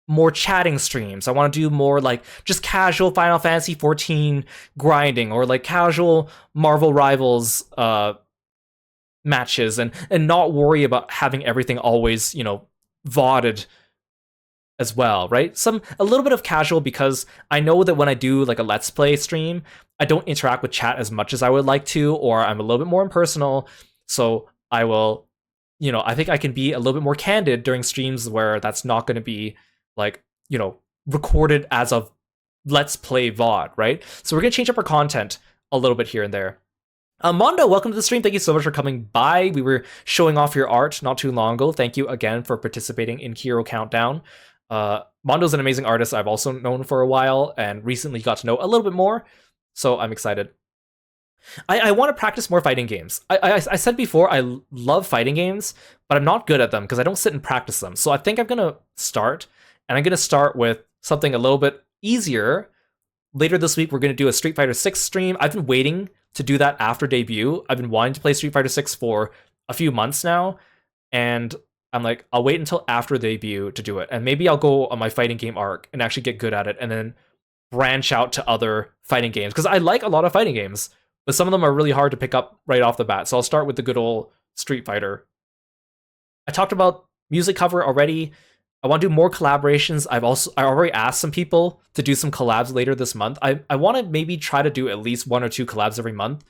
more chatting streams. I want to do more, like, just casual Final Fantasy 14 grinding, or, like, casual Marvel Rivals matches, and not worry about having everything always, VODed as well, right? A little bit of casual, because I know that when I do like a Let's Play stream, I don't interact with chat as much as I would like to, or I'm a little bit more impersonal. So I will, I think I can be a little bit more candid during streams where that's not going to be like, recorded as a Let's Play VOD, right? So we're going to change up our content a little bit here and there. Mondo, welcome to the stream. Thank you so much for coming by. We were showing off your art not too long ago. Thank you again for participating in Hero Countdown. Mondo's an amazing artist I've also known for a while, and recently got to know a little bit more, so I'm excited. I want to practice more fighting games. I said before, I love fighting games, but I'm not good at them because I don't sit and practice them. So I think I'm going to start, and I'm going to start with something a little bit easier. Later this week, we're going to do a Street Fighter 6 stream. I've been waiting to do that after debut. I've been wanting to play Street Fighter 6 for a few months now, and I'm like, I'll wait until after the debut to do it. And maybe I'll go on my fighting game arc and actually get good at it, and then branch out to other fighting games. Because I like a lot of fighting games, but some of them are really hard to pick up right off the bat. So I'll start with the good old Street Fighter. I talked about music cover already. I want to do more collaborations. I already asked some people to do some collabs later this month. I want to maybe try to do at least 1 or 2 collabs every month,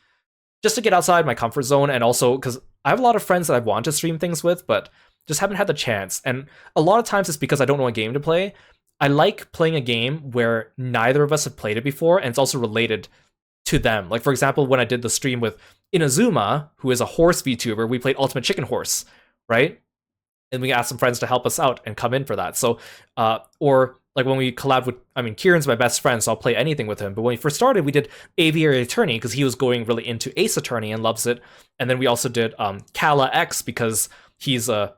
just to get outside my comfort zone, and also because I have a lot of friends that I want to stream things with, but just haven't had the chance. And a lot of times it's because I don't know what game to play. I like playing a game where neither of us have played it before, and it's also related to them. Like, for example, when I did the stream with Inazuma, who is a horse VTuber, we played Ultimate Chicken Horse, right? And we asked some friends to help us out and come in for that. So, or like when we collabed with, Kieran's my best friend, so I'll play anything with him. But when we first started, we did Aviary Attorney because he was going really into Ace Attorney and loves it. And then we also did Kala X because he's a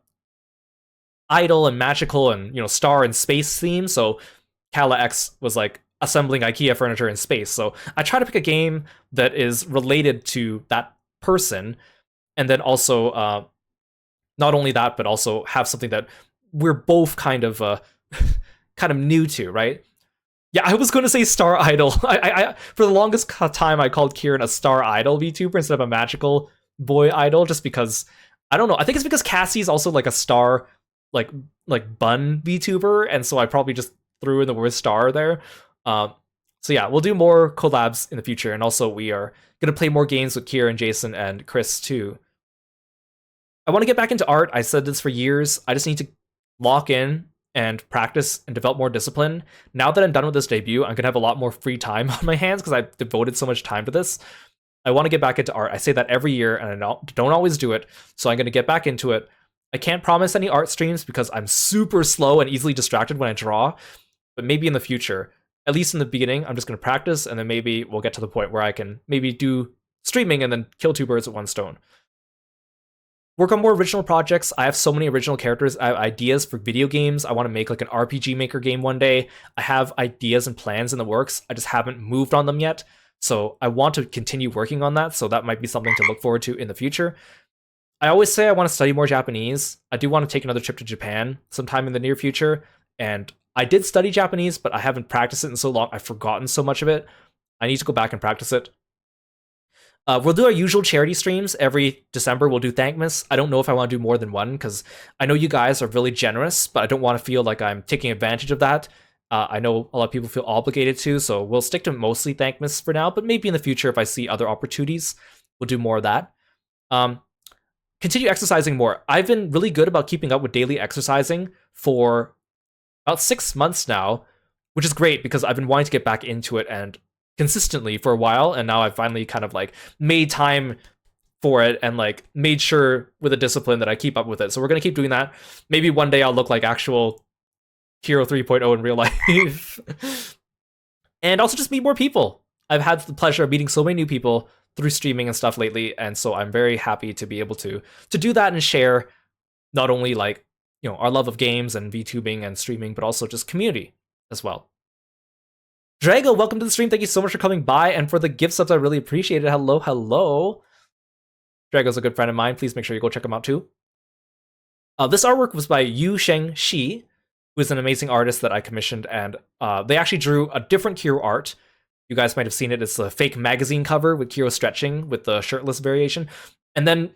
idol and magical and star and space theme. So Kala X was like assembling IKEA furniture in space. So I try to pick a game that is related to that person, and then also not only that, but also have something that we're both kind of new to, right? Yeah, I was going to say Star Idol. I for the longest time I called Kieran a Star Idol VTuber instead of a magical boy idol, just because I don't know. I think it's because Cassie's also like a star, like bun VTuber, and so I probably just threw in the word star there. So yeah, we'll do more collabs in the future, and also we are gonna play more games with Kieran, Jason, and Chris too. I want to get back into art. I said this for years. I just need to lock in and practice and develop more discipline. Now that I'm done with this debut, I'm gonna have a lot more free time on my hands because I've devoted so much time to this. I want to get back into art. I say that every year, and I don't always do it. So I'm going to get back into it. I can't promise any art streams because I'm super slow and easily distracted when I draw. But maybe in the future, at least in the beginning, I'm just going to practice, and then maybe we'll get to the point where I can maybe do streaming and then kill two birds with one stone. Work on more original projects. I have so many original characters. I have ideas for video games. I want to make like an RPG Maker game one day. I have ideas and plans in the works. I just haven't moved on them yet. So I want to continue working on that. So that might be something to look forward to in the future. I always say I want to study more Japanese. I do want to take another trip to Japan sometime in the near future. And I did study Japanese, but I haven't practiced it in so long. I've forgotten so much of it. I need to go back and practice it. We'll do our usual charity streams every December. We'll do Thankmas. I don't know if I want to do more than one because I know you guys are really generous, but I don't want to feel like I'm taking advantage of that. I know a lot of people feel obligated to, so we'll stick to mostly Thankmas for now, but maybe in the future, if I see other opportunities, we'll do more of that. Continue exercising more. I've been really good about keeping up with daily exercising for about 6 months now, which is great because I've been wanting to get back into it and consistently for a while, and now I've finally kind of like made time for it and like made sure with a discipline that I keep up with it. So we're gonna keep doing that. Maybe one day I'll look like actual Hero 3.0 in real life. And also just meet more people. I've had the pleasure of meeting so many new people through streaming and stuff lately, and so I'm very happy to be able to do that and share not only like, you know, our love of games and VTubing and streaming, but also just community as well. Drago, welcome to the stream. Thank you so much for coming by and for the gift subs. I really appreciate it. Hello, hello. Drago's a good friend of mine. Please make sure you go check him out too. This artwork was by Yu Sheng Shi, who is an amazing artist that I commissioned, and they actually drew a different Kiro art. You guys might have seen it. It's a fake magazine cover with Kiro stretching with the shirtless variation. And then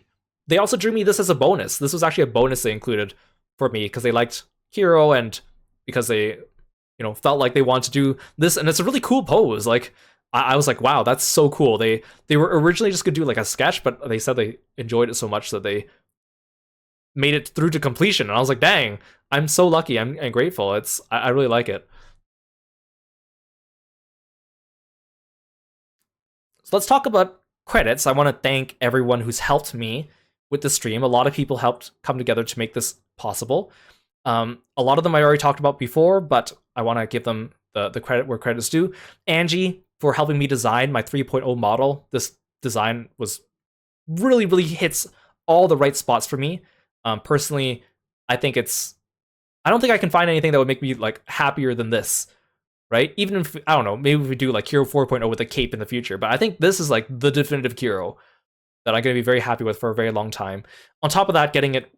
they also drew me this as a bonus. This was actually a bonus they included for me because they liked Kiro and because they, you know, felt like they wanted to do this, and it's a really cool pose. Like, I was like, wow, that's so cool. They were originally just gonna do like a sketch, but they said they enjoyed it so much that they made it through to completion. And I was like, dang, I'm so lucky. I'm grateful. I really like it. So let's talk about credits. I want to thank everyone who's helped me with the stream. A lot of people helped come together to make this possible. A lot of them I already talked about before, but I want to give them the credit where credit's due. Angie for helping me design my 3.0 model. This design was really, really hits all the right spots for me. Personally, I think I don't think I can find anything that would make me like happier than this, right? Even if, I don't know, maybe if we do like Kiro 4.0 with a cape in the future, but I think this is like the definitive Kiro that I'm going to be very happy with for a very long time. On top of that, getting it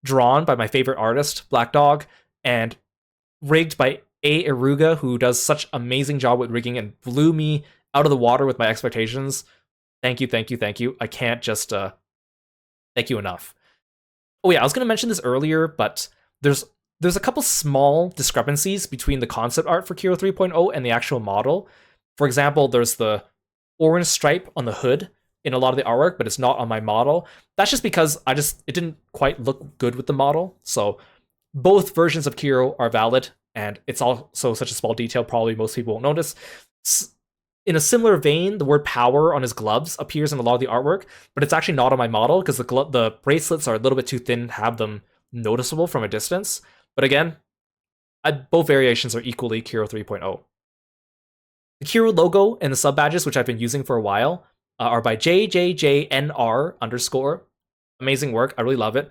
drawn by my favorite artist, Black Dog, and rigged by A. Iruga, who does such amazing job with rigging and blew me out of the water with my expectations. Thank you, thank you, thank you. I can't just thank you enough. Oh yeah, I was going to mention this earlier, but there's a couple small discrepancies between the concept art for Kiro 3.0 and the actual model. For example, there's the orange stripe on the hood in a lot of the artwork, but it's not on my model. That's just because it didn't quite look good with the model. So both versions of Kiro are valid, and it's also such a small detail, probably most people won't notice. In a similar vein, the word power on his gloves appears in a lot of the artwork, but it's actually not on my model because the bracelets are a little bit too thin to have them noticeable from a distance. But again, both variations are equally Kiro 3.0. The Kiro logo and the sub badges, which I've been using for a while, are by JJJNR_. Amazing work. I really love it.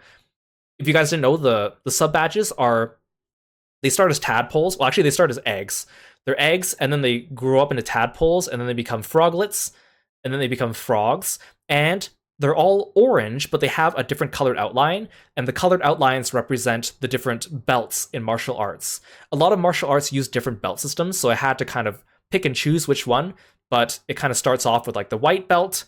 If you guys didn't know, the sub badges they start as tadpoles. Well, actually, they start as eggs. They're eggs, and then they grow up into tadpoles, and then they become froglets, and then they become frogs. And they're all orange, but they have a different colored outline, and the colored outlines represent the different belts in martial arts. A lot of martial arts use different belt systems, so I had to kind of pick and choose which one, but it kind of starts off with like the white belt,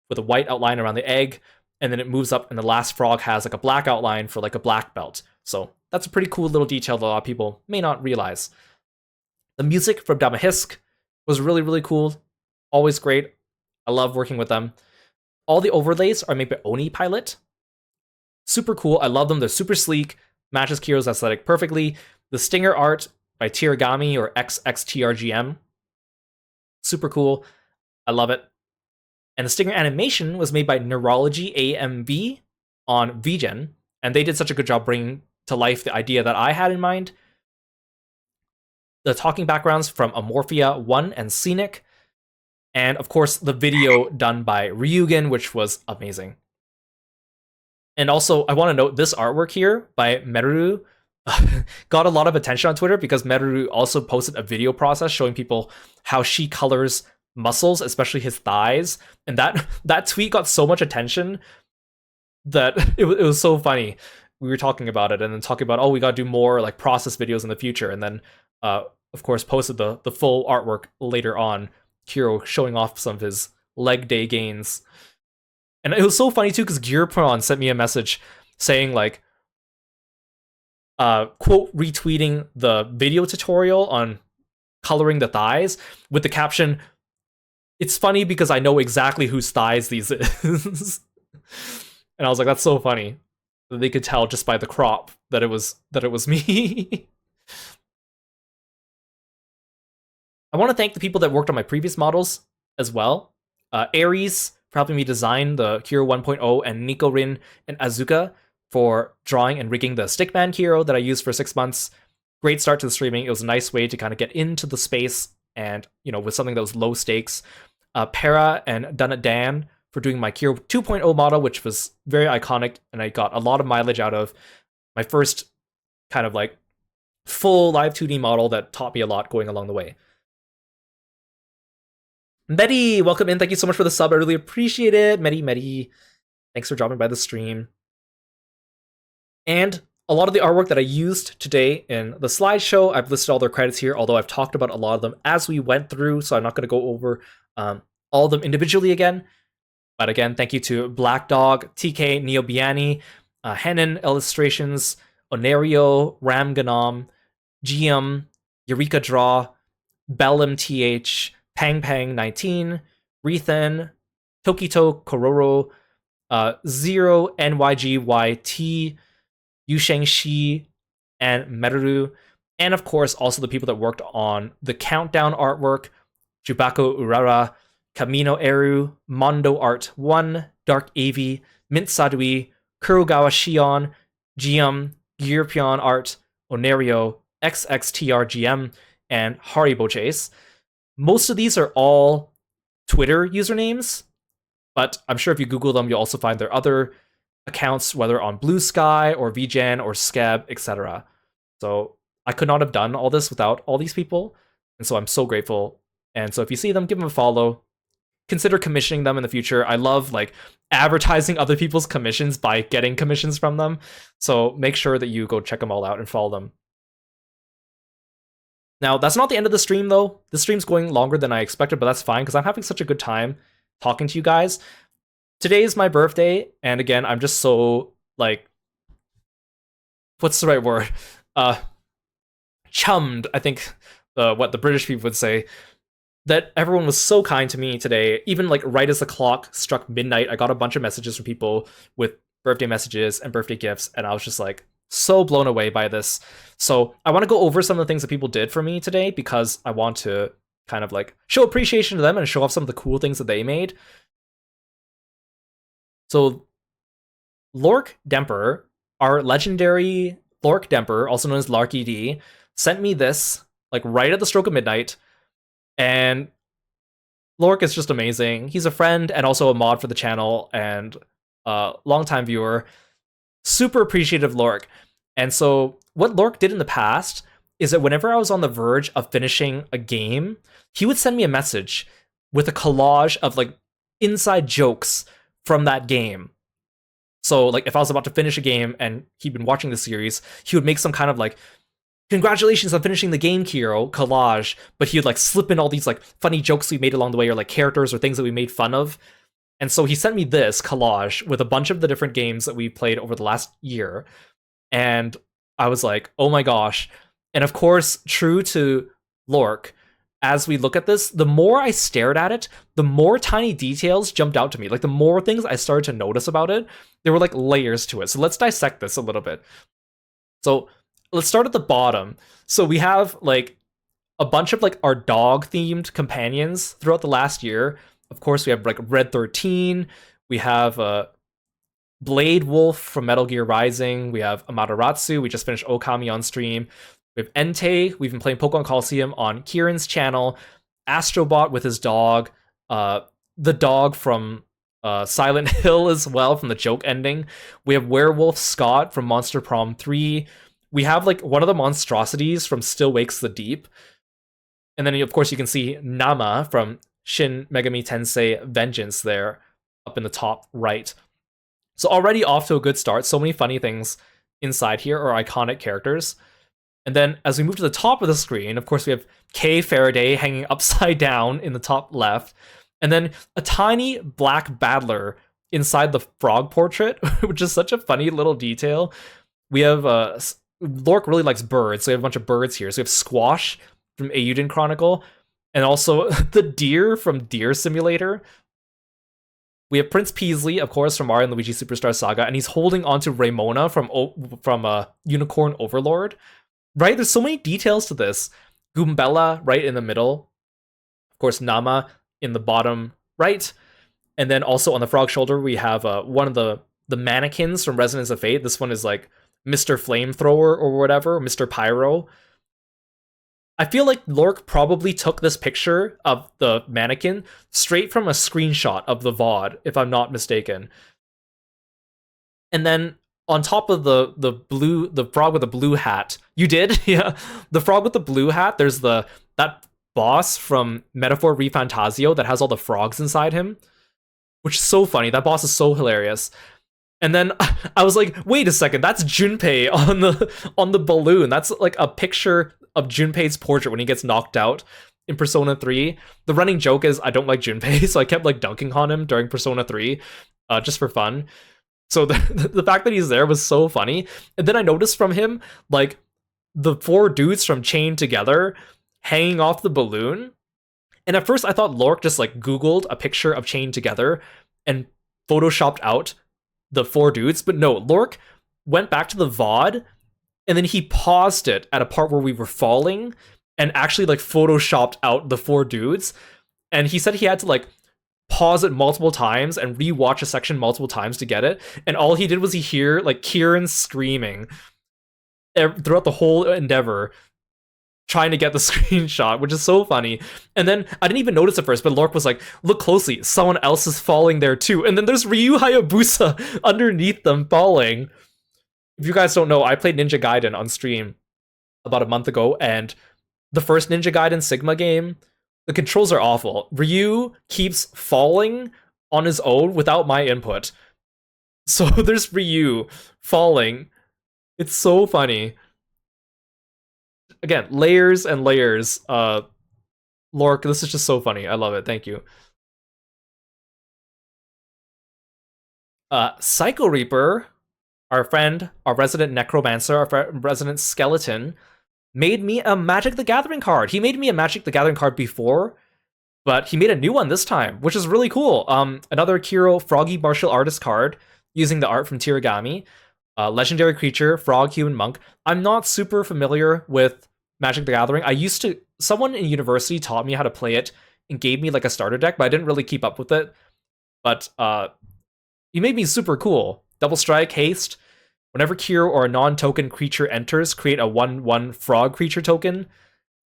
with a white outline around the egg, and then it moves up, and the last frog has like a black outline for like a black belt. So that's a pretty cool little detail that a lot of people may not realize. The music from Damahisk was really, really cool. Always great. I love working with them. All the overlays are made by Oni Pilot. Super cool. I love them. They're super sleek. Matches Kiro's aesthetic perfectly. The stinger art by Tiragami or XXTRGM. Super cool. I love it. And the stinger animation was made by Neurology AMV on VGen, and they did such a good job bringing to life the idea that I had in mind. The talking backgrounds from Amorphia 1 and Scenic, and of course the video done by Ryugen, which was amazing. And also, I want to note this artwork here by Meru got a lot of attention on Twitter because Meru also posted a video process showing people how she colors muscles, especially his thighs, and that tweet got so much attention that it was so funny. We were talking about it and then talking about, oh, we got to do more like process videos in the future, and then of course posted the full artwork later on, Kiro showing off some of his leg day gains. And it was so funny too because Gearpron sent me a message saying like quote retweeting the video tutorial on coloring the thighs with the caption, "It's funny because I know exactly whose thighs these is." And I was like, that's so funny. They could tell just by the crop that it was me. I want to thank the people that worked on my previous models as well. Aries for helping me design the Kiro 1.0, and Nico Rin and Azuka for drawing and rigging the Stickman Kiro that I used for 6 months. Great start to the streaming. It was a nice way to kind of get into the space and, with something that was low stakes. Para and Done It Dan for doing my Kiro 2.0 model, which was very iconic, and I got a lot of mileage out of my first kind of like full live 2D model that taught me a lot going along the way. Medi, welcome in. Thank you so much for the sub. I really appreciate it. Medi. Thanks for dropping by the stream. And a lot of the artwork that I used today in the slideshow, I've listed all their credits here, although I've talked about a lot of them as we went through, so I'm not going to go over all of them individually again. But again, thank you to Black Dog, TK, Neobiani, Henan Illustrations, Onerio, Ram Ganam, GM, Eureka Draw, Bellum TH, Pang 19, Rethan, Tokito Kororo, Zero NYGYT, Yusheng Shi, and Meru, and of course also the people that worked on the countdown artwork: Jubako Urara, Kamino Eru, Mondo Art 1, Dark Avi, Mint Sadui, Kurogawa Shion, GM, European Art, Onerio, XXTRGM, and Haribo Chase. Most of these are all Twitter usernames, but I'm sure if you Google them, you'll also find their other accounts, whether on Blue Sky or VGen or Skeb, etc. So I could not have done all this without all these people, and so I'm so grateful. And so if you see them, give them a follow. Consider commissioning them in the future. I love like advertising other people's commissions by getting commissions from them. So make sure that you go check them all out and follow them. Now, that's not the end of the stream, though. The stream's going longer than I expected, but that's fine because I'm having such a good time talking to you guys. Today is my birthday, and again, I'm just so, like, what's the right word? Chummed, I think, what the British people would say, that everyone was so kind to me today. Even, like, right as the clock struck midnight, I got a bunch of messages from people with birthday messages and birthday gifts, and I was just, like, so blown away by this. So I want to go over some of the things that people did for me today because I want to kind of like show appreciation to them and show off some of the cool things that they made. So Lork Demper, our legendary Lork Demper, also known as Larky D, sent me this like right at the stroke of midnight. And Lork is just amazing. He's a friend and also a mod for the channel and a longtime viewer. Super appreciative Lork. And so what Lork did in the past is that whenever I was on the verge of finishing a game, he would send me a message with a collage of like inside jokes from that game. So like if I was about to finish a game and he'd been watching the series, he would make some kind of like, congratulations on finishing the game, Kiro, collage, but he would like slip in all these like funny jokes we made along the way, or like characters or things that we made fun of. And so he sent me this collage with a bunch of the different games that we played over the last year. And I was like, oh my gosh. And of course, true to Lork, as we look at this, the more I stared at it, the more tiny details jumped out to me. Like the more things I started to notice about it, there were like layers to it. So let's dissect this a little bit. So let's start at the bottom. So we have like a bunch of like our dog themed companions throughout the last year. Of course, we have like Red 13. We have Blade Wolf from Metal Gear Rising. We have Amaterasu. We just finished Okami on stream. We have Entei. We've been playing Pokemon Coliseum on Kieran's channel. Astrobot with his dog. The dog from Silent Hill as well, from the joke ending. We have Werewolf Scott from Monster Prom 3. We have like one of the monstrosities from Still Wakes the Deep. And then, of course, you can see Nama from Shin Megami Tensei Vengeance there up in the top right. So already off to a good start. So many funny things inside here, or iconic characters. And then as we move to the top of the screen, of course, we have Kay Faraday hanging upside down in the top left. And then a tiny black battler inside the frog portrait, which is such a funny little detail. We have Lork really likes birds, so we have a bunch of birds here. So we have Squash from Eiyuden Chronicle, and also the deer from Deer Simulator. We have Prince Peasley, of course, from Mario and Luigi Superstar Saga, and he's holding onto Raymona from Unicorn Overlord. Right? There's so many details to this. Goombella right in the middle. Of course, Nama in the bottom right. And then also on the frog shoulder, we have one of the mannequins from Resonance of Fate. This one is like Mr. Flamethrower or whatever, Mr. Pyro. I feel like Lork probably took this picture of the mannequin straight from a screenshot of the VOD, if I'm not mistaken. And then on top of the frog with the blue hat, you did? Yeah. The frog with the blue hat, there's that boss from Metaphor ReFantasio that has all the frogs inside him, which is so funny. That boss is so hilarious. And then I was like, wait a second, that's Junpei on the balloon. That's like a picture of Junpei's portrait when he gets knocked out in Persona 3. The running joke is I don't like Junpei, so I kept like dunking on him during Persona 3, just for fun. So the fact that he's there was so funny. And then I noticed from him, like, the 4 dudes from Chained Together hanging off the balloon. And at first I thought Lork just like Googled a picture of Chained Together and photoshopped out the 4 dudes. But no, Lork went back to the VOD and then he paused it at a part where we were falling and actually like photoshopped out the 4 dudes. And he said he had to like pause it multiple times and rewatch a section multiple times to get it. And all he did was he hear like Kieran screaming throughout the whole endeavor, trying to get the screenshot, which is so funny. And then I didn't even notice at first, but Lork was like, look closely, someone else is falling there too. And then there's Ryu Hayabusa underneath them falling. If you guys don't know, I played Ninja Gaiden on stream about a month ago, and the first Ninja Gaiden Sigma game, the controls are awful. Ryu keeps falling on his own without my input. So there's Ryu falling. It's so funny. Again, layers and layers. Lork, this is just so funny. I love it. Thank you. Psycho Reaper, our friend, our resident necromancer, our resident skeleton, made me a Magic the Gathering card. He made me a Magic the Gathering card before, but he made a new one this time, which is really cool. Another Kiro Froggy Martial Artist card using the art from Tiragami. Legendary creature, Frog, Human, Monk. I'm not super familiar with Magic the Gathering. Someone in university taught me how to play it and gave me like a starter deck, but I didn't really keep up with it. But he made me super cool. Double strike, haste. Whenever Kiro or a non-token creature enters, create a 1/1 frog creature token.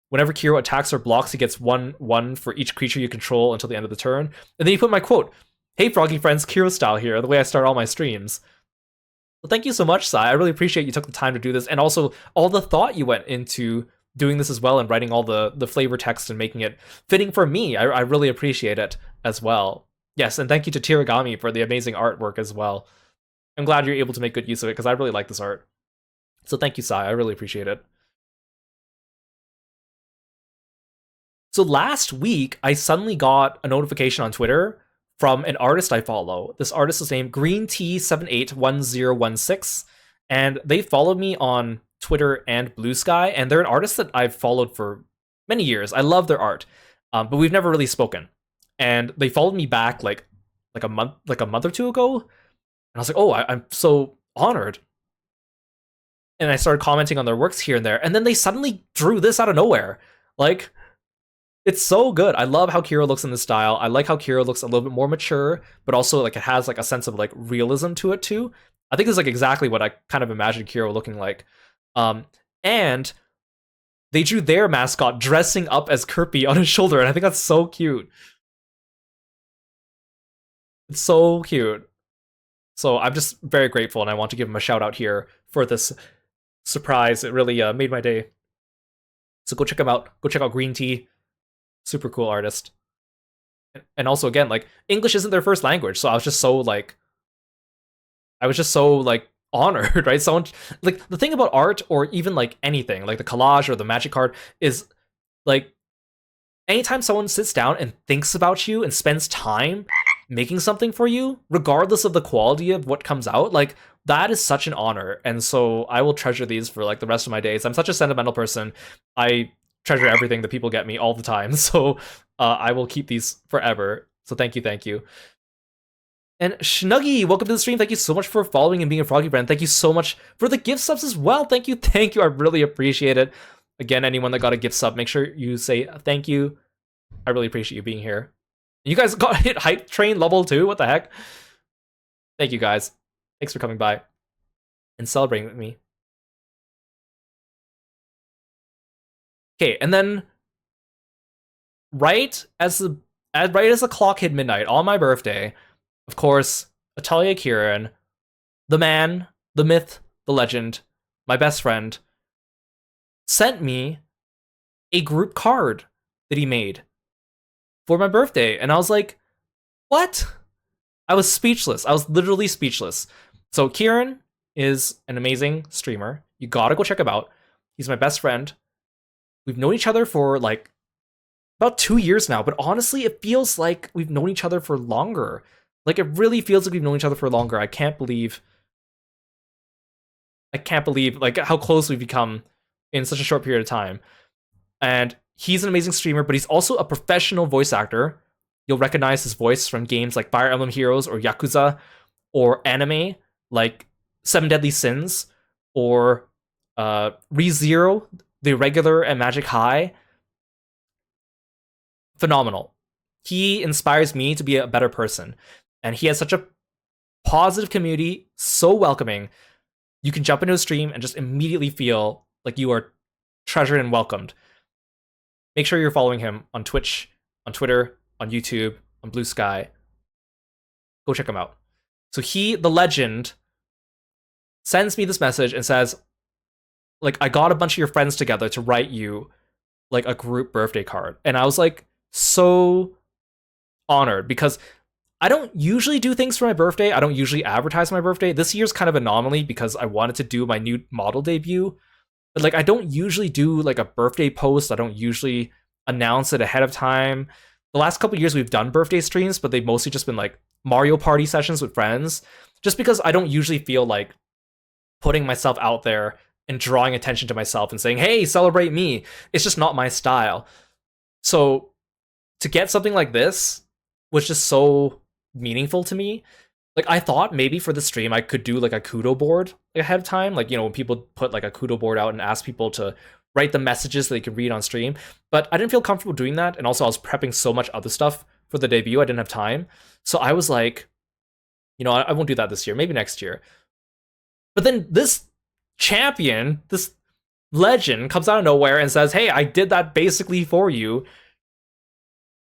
Whenever Kiro attacks or blocks, he gets 1/1 for each creature you control until the end of the turn. And then you put my quote, "Hey Froggy friends, Kirostyle here," the way I start all my streams. Well, thank you so much, Sai. I really appreciate you took the time to do this, and also all the thought you went into doing this as well and writing all the flavor text and making it fitting for me. I really appreciate it as well. Yes, and thank you to Tiragami for the amazing artwork as well. I'm glad you're able to make good use of it because I really like this art. So thank you, Sai. I really appreciate it. So last week, I suddenly got a notification on Twitter from an artist I follow. This artist is named GreenT781016, and they followed me on Twitter and Blue Sky, and they're an artist that I've followed for many years. I love their art, but we've never really spoken. And they followed me back like a month or two ago, and I was like, oh, I'm so honored. And I started commenting on their works here and there, and then they suddenly drew this out of nowhere. Like, It's so good. I love how Kira looks in this style. I like how Kira looks a little bit more mature, but also like it has like a sense of like realism to it too. I think it's like exactly what I kind of imagined Kira looking like. Um, and they drew their mascot dressing up as Kirby on his shoulder, and I think that's so cute. It's so cute. So I'm just very grateful, and I want to give him a shout out here for this surprise. It really made my day. So go check him out. Go check out Green Tea. Super cool artist. And also again, like English isn't their first language, so I was just so like honored, right? Someone like the thing about art or even like anything, like the collage or the magic card is like anytime someone sits down and thinks about you and spends time making something for you, regardless of the quality of what comes out, like that is such an honor. And so I will treasure these for like the rest of my days. I'm such a sentimental person. I treasure everything that people get me all the time. So I will keep these forever. So thank you, thank you. And Schnuggy, welcome to the stream. Thank you so much for following and being a Froggy friend. Thank you so much for the gift subs as well. Thank you, thank you. I really appreciate it. Again, anyone that got a gift sub, make sure you say thank you. I really appreciate you being here. You guys got hit hype train level 2? What the heck? Thank you guys. Thanks for coming by and celebrating with me. Okay, and then right as the clock hit midnight on my birthday, of course, Atalia Kieran, the man, the myth, the legend, my best friend, sent me a group card that he made for my birthday. And I was like, what? I was speechless. I was literally speechless. So Kieran is an amazing streamer. You gotta go check him out. He's my best friend. We've known each other for like about 2 years now, but honestly, it feels like we've known each other for longer. Like it really feels like we've known each other for longer. I can't believe like how close we've become in such a short period of time. And he's an amazing streamer, but he's also a professional voice actor. You'll recognize his voice from games like Fire Emblem Heroes or Yakuza, or anime like Seven Deadly Sins or ReZero, The Irregular and Magic High. Phenomenal. He inspires me to be a better person. And he has such a positive community, so welcoming. You can jump into a stream and just immediately feel like you are treasured and welcomed. Make sure you're following him on Twitch, on Twitter, on YouTube, on Blue Sky. Go check him out. So he, the legend, sends me this message and says, like, I got a bunch of your friends together to write you like a group birthday card. And I was like so honored because I don't usually do things for my birthday. I don't usually advertise my birthday. This year's kind of an anomaly because I wanted to do my new model debut. But like I don't usually do like a birthday post. I don't usually announce it ahead of time. The last couple years we've done birthday streams, but they've mostly just been like Mario Party sessions with friends. Just because I don't usually feel like putting myself out there and drawing attention to myself and saying, hey, celebrate me. It's just not my style. So to get something like this was just so meaningful to me. Like I thought maybe for the stream I could do like a kudo board ahead of time. Like, you know, when people put like a kudo board out and ask people to write the messages that they could read on stream. But I didn't feel comfortable doing that. And also I was prepping so much other stuff for the debut. I didn't have time. So I was like, you know, I won't do that this year. Maybe next year. But then this champion, this legend comes out of nowhere and says, hey, I did that basically for you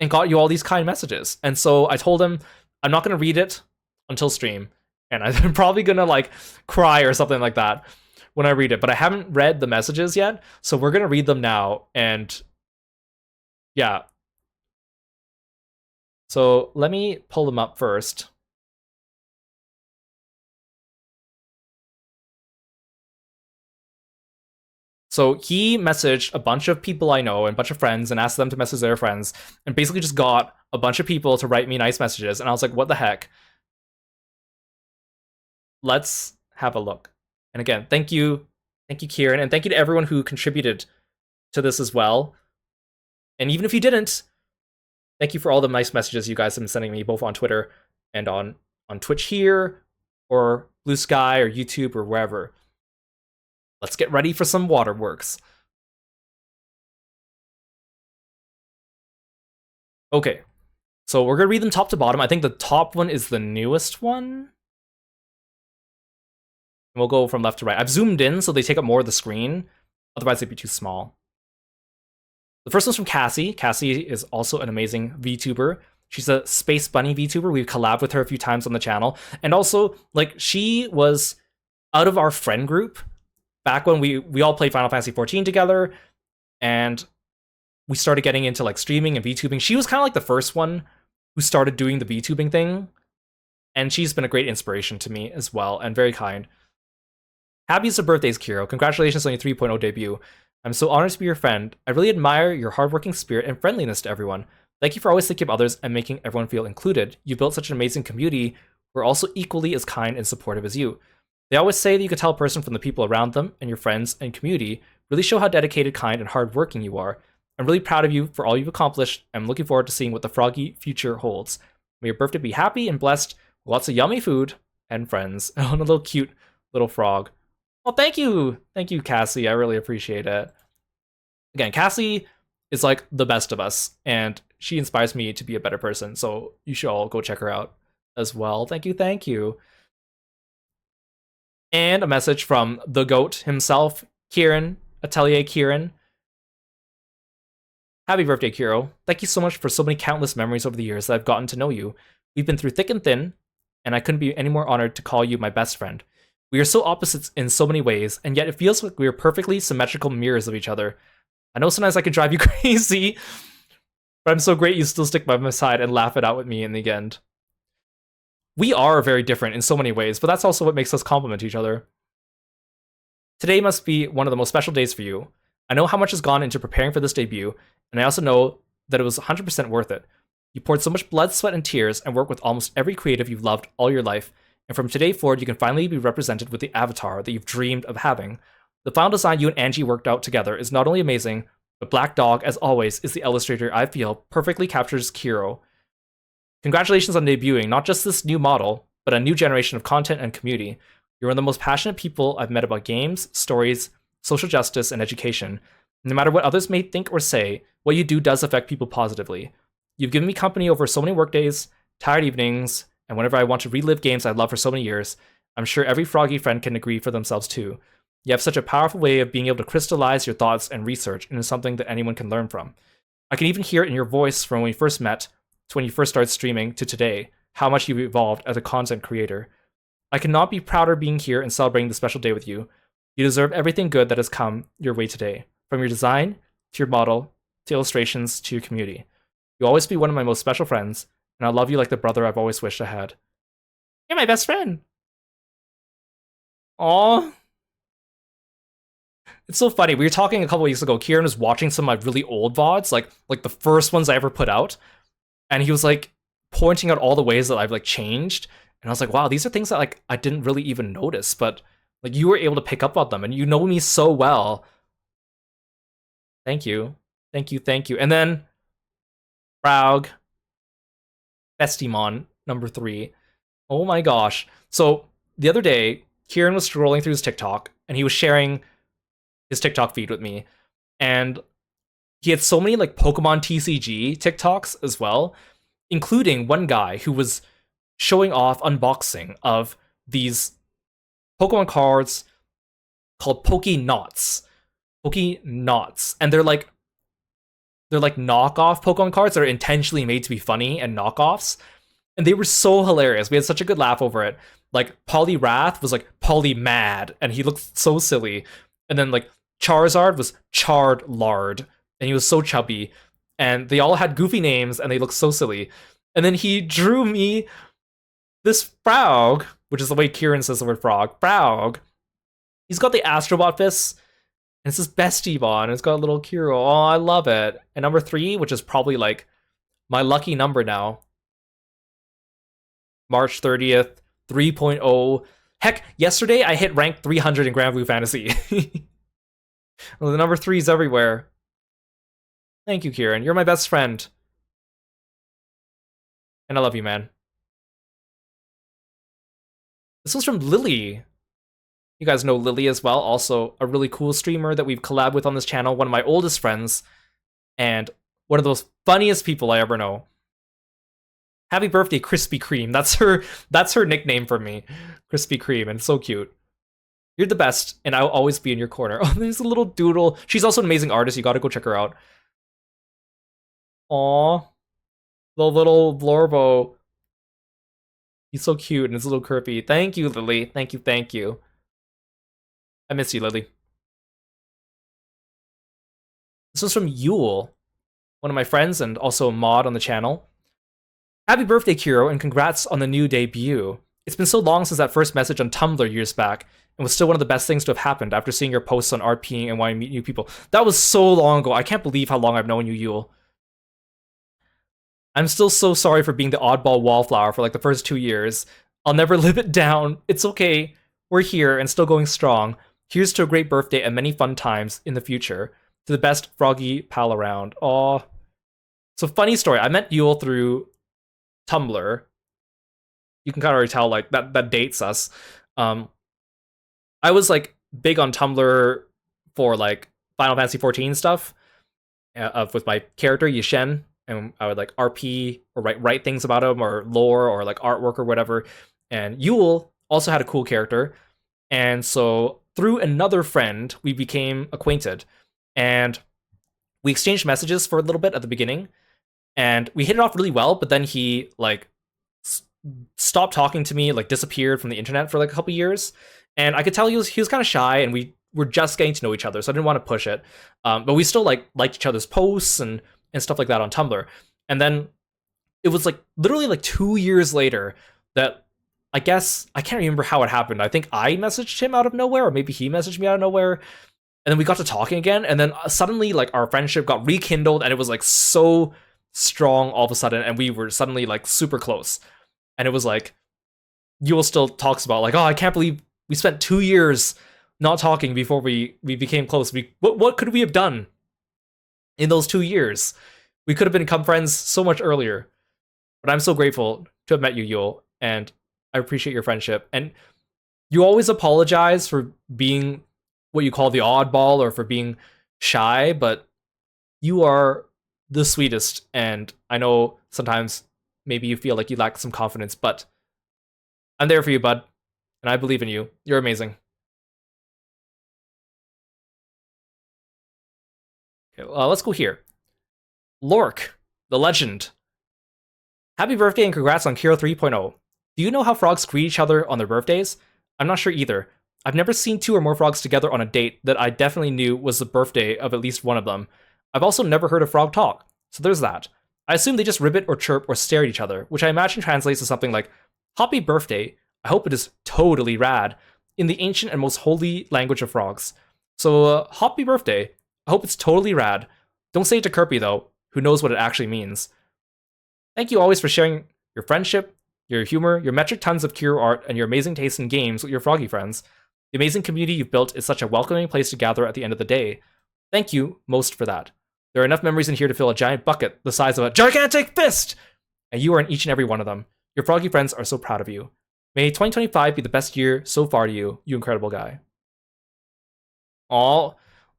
and got you all these kind messages. And so I told him, I'm not going to read it until stream. And I'm probably going to like cry or something like that when I read it. But I haven't read the messages yet. So we're going to read them now. And yeah. So let me pull them up first. So he messaged a bunch of people I know and a bunch of friends and asked them to message their friends and basically just got a bunch of people to write me nice messages. And I was like, what the heck? Let's have a look. And again, thank you. Thank you, Kieran. And thank you to everyone who contributed to this as well. And even if you didn't, thank you for all the nice messages you guys have been sending me, both on Twitter and on Twitch here, or Blue Sky, or YouTube, or wherever. Let's get ready for some waterworks. Okay, so we're gonna read them top to bottom. I think the top one is the newest one. We'll go from left to right. I've zoomed in so they take up more of the screen. Otherwise, they'd be too small. The first one's from Cassie. Cassie is also an amazing VTuber. She's a Space Bunny VTuber. We've collabed with her a few times on the channel. And also, like, she was out of our friend group back when we all played Final Fantasy 14 together. And we started getting into, like, streaming and VTubing. She was kind of like the first one who started doing the VTubing thing. And she's been a great inspiration to me as well, and very kind. Happy birthdays, Kiro. Congratulations on your 3.0 debut. I'm so honored to be your friend. I really admire your hardworking spirit and friendliness to everyone. Thank you for always thinking of others and making everyone feel included. You built such an amazing community who are also equally as kind and supportive as you. They always say that you can tell a person from the people around them, and your friends and community really show how dedicated, kind, and hardworking you are. I'm really proud of you for all you've accomplished. I'm looking forward to seeing what the froggy future holds. May your birthday be happy and blessed, with lots of yummy food and friends. And a little cute little frog. Well, thank you, Cassie. I really appreciate it. Again, Cassie is like the best of us, and she inspires me to be a better person. So you should all go check her out as well. Thank you. And a message from the GOAT himself, Kieran, Atelier Kieran. Happy birthday, Kiro. Thank you so much for so many countless memories over the years that I've gotten to know you. We've been through thick and thin, and I couldn't be any more honored to call you my best friend. We are so opposites in so many ways, and yet it feels like we are perfectly symmetrical mirrors of each other. I know sometimes I can drive you crazy, but I'm so great you still stick by my side and laugh it out with me in the end. We are very different in so many ways, but that's also what makes us complement each other. Today must be one of the most special days for you. I know how much has gone into preparing for this debut, and I also know that it was 100% worth it. You poured so much blood, sweat, and tears and worked with almost every creative you've loved all your life, and from today forward, you can finally be represented with the avatar that you've dreamed of having. The final design you and Angie worked out together is not only amazing, but Black Dog, as always, is the illustrator I feel perfectly captures Kiro. Congratulations on debuting not just this new model, but a new generation of content and community. You're one of the most passionate people I've met about games, stories, social justice, and education. No matter what others may think or say, what you do does affect people positively. You've given me company over so many workdays, tired evenings, and whenever I want to relive games I loved for so many years. I'm sure every froggy friend can agree for themselves too. You have such a powerful way of being able to crystallize your thoughts and research into something that anyone can learn from. I can even hear it in your voice from when we first met to when you first started streaming to today, how much you've evolved as a content creator. I cannot be prouder being here and celebrating this special day with you. You deserve everything good that has come your way today, from your design, to your model, to illustrations, to your community. You'll always be one of my most special friends, and I love you like the brother I've always wished I had. You're my best friend! Aww. It's so funny. We were talking a couple weeks ago. Kieran was watching some of my really old VODs, like the first ones I ever put out, and he was like pointing out all the ways that I've like changed, and I was like, wow, these are things that like I didn't really even notice, but like you were able to pick up on them, and you know me so well. Thank you. And then Praug, Bestimon, number 3. Oh my gosh. So the other day, Kieran was scrolling through his TikTok, and he was sharing his TikTok feed with me, and he had so many like Pokemon TCG TikToks as well, including one guy who was showing off unboxing of these Pokemon cards called Pokéknots. And they're like knockoff Pokemon cards that are intentionally made to be funny and knockoffs. And they were so hilarious. We had such a good laugh over it. Like Poliwrath was like Polymad, and he looked so silly. And then like Charizard was Chard Lard, and he was so chubby. And they all had goofy names, and they looked so silly. And then he drew me this Praug, which is the way Kieran says the word frog. Praug. He's got the Astrobot fists, and it says Bestimon. It's got a little Kiro. Oh, I love it. And number 3, which is probably like my lucky number now. March 30th, 3.0. Heck, yesterday I hit rank 300 in Grand Blue Fantasy. Well, the number 3 is everywhere. Thank you, Kieran. You're my best friend. And I love you, man. This was from Lily. You guys know Lily as well. Also a really cool streamer that we've collabed with on this channel. One of my oldest friends. And One of those funniest people I ever know. Happy birthday, Krispy Kreme. That's her nickname for me. Krispy Kreme, and it's so cute. You're the best, and I'll always be in your corner. Oh, there's a little doodle. She's also an amazing artist. You gotta go check her out. Aw, the little Blorbo. He's so cute and it's a little curvy. Thank you, Lily. Thank you, thank you. I miss you, Lily. This was from Yule, one of my friends and also a mod on the channel. Happy birthday, Kiro, and congrats on the new debut. It's been so long since that first message on Tumblr years back, and was still one of the best things to have happened after seeing your posts on RPing and wanting to meet new people. That was so long ago. I can't believe how long I've known you, Yule. I'm still so sorry for being the oddball wallflower for like the first 2 years. I'll never live it down. It's okay. We're here and still going strong. Here's to a great birthday and many fun times in the future. To the best froggy pal around. Aw. So funny story. I met Yule through Tumblr. You can kind of already tell like that dates us. I was like big on Tumblr for like Final Fantasy 14 stuff with my character Yishen, and I would like RP or write things about him or lore or like artwork or whatever. And Yule also had a cool character, and so through another friend we became acquainted, and we exchanged messages for a little bit at the beginning, and we hit it off really well. But then he like stopped talking to me, like disappeared from the internet for like a couple years, and I could tell he was kind of shy, and we were just getting to know each other, so I didn't want to push it. But we still like liked each other's posts and stuff like that on Tumblr. And then it was like literally like 2 years later that I guess I can't remember how it happened. I think I messaged him out of nowhere, or maybe he messaged me out of nowhere. And then we got to talking again, and then suddenly like our friendship got rekindled, and it was like so strong all of a sudden, and we were suddenly like super close. And it was like Yule still talks about like, oh, I can't believe we spent 2 years not talking before we became close. What could we have done in those 2 years? We could have become friends so much earlier. But I'm so grateful to have met you, Yule, and I appreciate your friendship. And you always apologize for being what you call the oddball or for being shy, but you are the sweetest. And I know sometimes maybe you feel like you lack some confidence, but I'm there for you, bud. And I believe in you. You're amazing. Okay, let's go here. Lork, the legend. Happy birthday and congrats on Kiro 3.0. Do you know how frogs greet each other on their birthdays? I'm not sure either. I've never seen 2 or more frogs together on a date that I definitely knew was the birthday of at least one of them. I've also never heard a frog talk, so there's that. I assume they just ribbit or chirp or stare at each other, which I imagine translates to something like, Happy birthday, I hope it is totally rad, in the ancient and most holy language of frogs. So, happy birthday, I hope it's totally rad. Don't say it to Kirby though, who knows what it actually means. Thank you always for sharing your friendship, your humor, your metric tons of Kiro art, and your amazing taste in games with your froggy friends. The amazing community you've built is such a welcoming place to gather at the end of the day. Thank you most for that. There are enough memories in here to fill a giant bucket the size of a gigantic fist! And you are in each and every one of them. Your froggy friends are so proud of you. May 2025 be the best year so far to you, you incredible guy. Aw,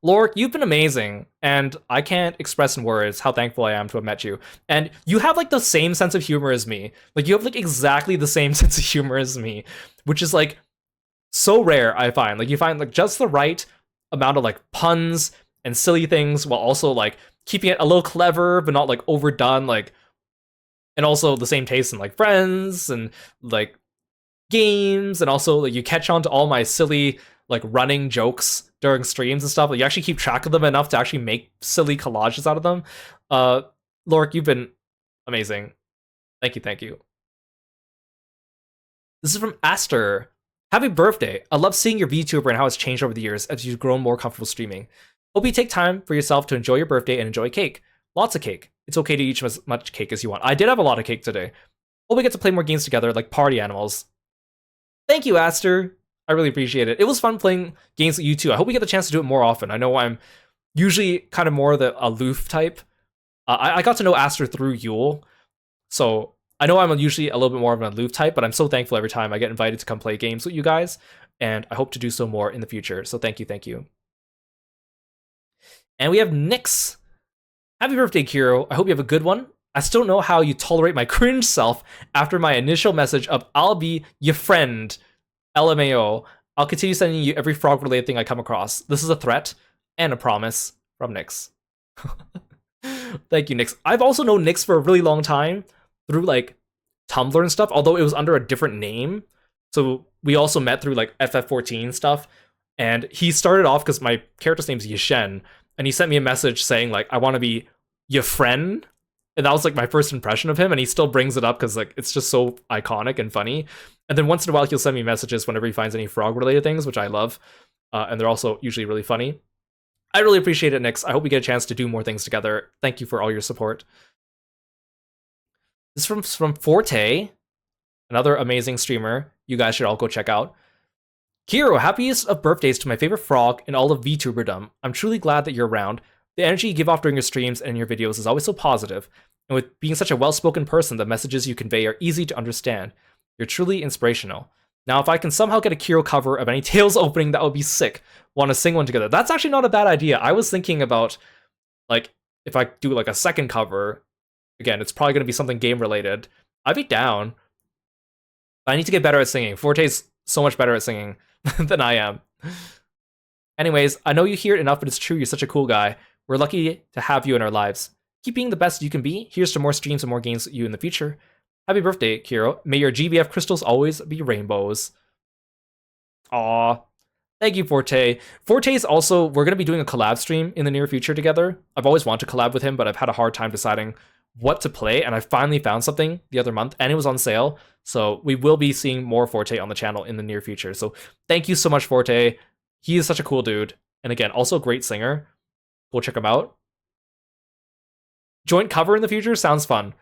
Lork, you've been amazing, and I can't express in words how thankful I am to have met you. And you have like the same sense of humor as me. Like you have like exactly the same sense of humor as me, which is like so rare, I find. Like you find like just the right amount of like puns and silly things while also like keeping it a little clever but not like overdone, like, and also the same taste in like friends and like games, and also like you catch on to all my silly like running jokes during streams and stuff. Like you actually keep track of them enough to actually make silly collages out of them. Lork, you've been amazing. Thank you, thank you. This is from Aster. Happy birthday. I love seeing your VTuber and how it's changed over the years as you've grown more comfortable streaming. Hope you take time for yourself to enjoy your birthday and enjoy cake. Lots of cake. It's okay to eat as much cake as you want. I did have a lot of cake today. Hope we get to play more games together, like Party Animals. Thank you, Aster. I really appreciate it. It was fun playing games with you too. I hope we get the chance to do it more often. I know I'm usually kind of more the aloof type. I got to know Aster through Yule, so I know I'm usually a little bit more of an aloof type, but I'm so thankful every time I get invited to come play games with you guys, and I hope to do so more in the future. So thank you, thank you. And we have Nyx. Happy birthday, Kiro. I hope you have a good one. I still don't know how you tolerate my cringe self after my initial message of I'll be your friend. LMAO. I'll continue sending you every frog related thing I come across. This is a threat and a promise from Nyx. Thank you, Nyx. I've also known Nyx for a really long time through like Tumblr and stuff, although it was under a different name. So we also met through like FF14 stuff. And he started off because my character's name's Yishen, and he sent me a message saying like, I want to be your friend. And that was like my first impression of him, and he still brings it up because like it's just so iconic and funny. And then once in a while he'll send me messages whenever he finds any frog related things, which I love. And they're also usually really funny. I really appreciate it, Nyx. I hope we get a chance to do more things together. Thank you for all your support. This is from Forte, another amazing streamer. You guys should all go check out. Kiro, happiest of birthdays to my favorite frog in all of VTuberdom. I'm truly glad that you're around. The energy you give off during your streams and your videos is always so positive, and with being such a well-spoken person, the messages you convey are easy to understand. You're truly inspirational. Now, if I can somehow get a Kiro cover of any Tales opening, that would be sick. Want to sing one together? That's actually not a bad idea. I was thinking about, like, if I do, like, a second cover, again, it's probably going to be something game-related. I'd be down. I need to get better at singing. Forte's so much better at singing than I am. Anyways, I know you hear it enough, but it's true, you're such a cool guy. We're lucky to have you in our lives. Keep being the best you can be. Here's to more streams and more games with you in the future. Happy birthday, Kiro. May your GBF crystals always be rainbows. Aw. Thank you, Forte. Forte's also, we're going to be doing a collab stream in the near future together. I've always wanted to collab with him, but I've had a hard time deciding what to play, and I finally found something the other month, and it was on sale. So we will be seeing more Forte on the channel in the near future. So thank you so much, Forte. He is such a cool dude. And again, also a great singer. Go check him out. Joint cover in the future sounds fun,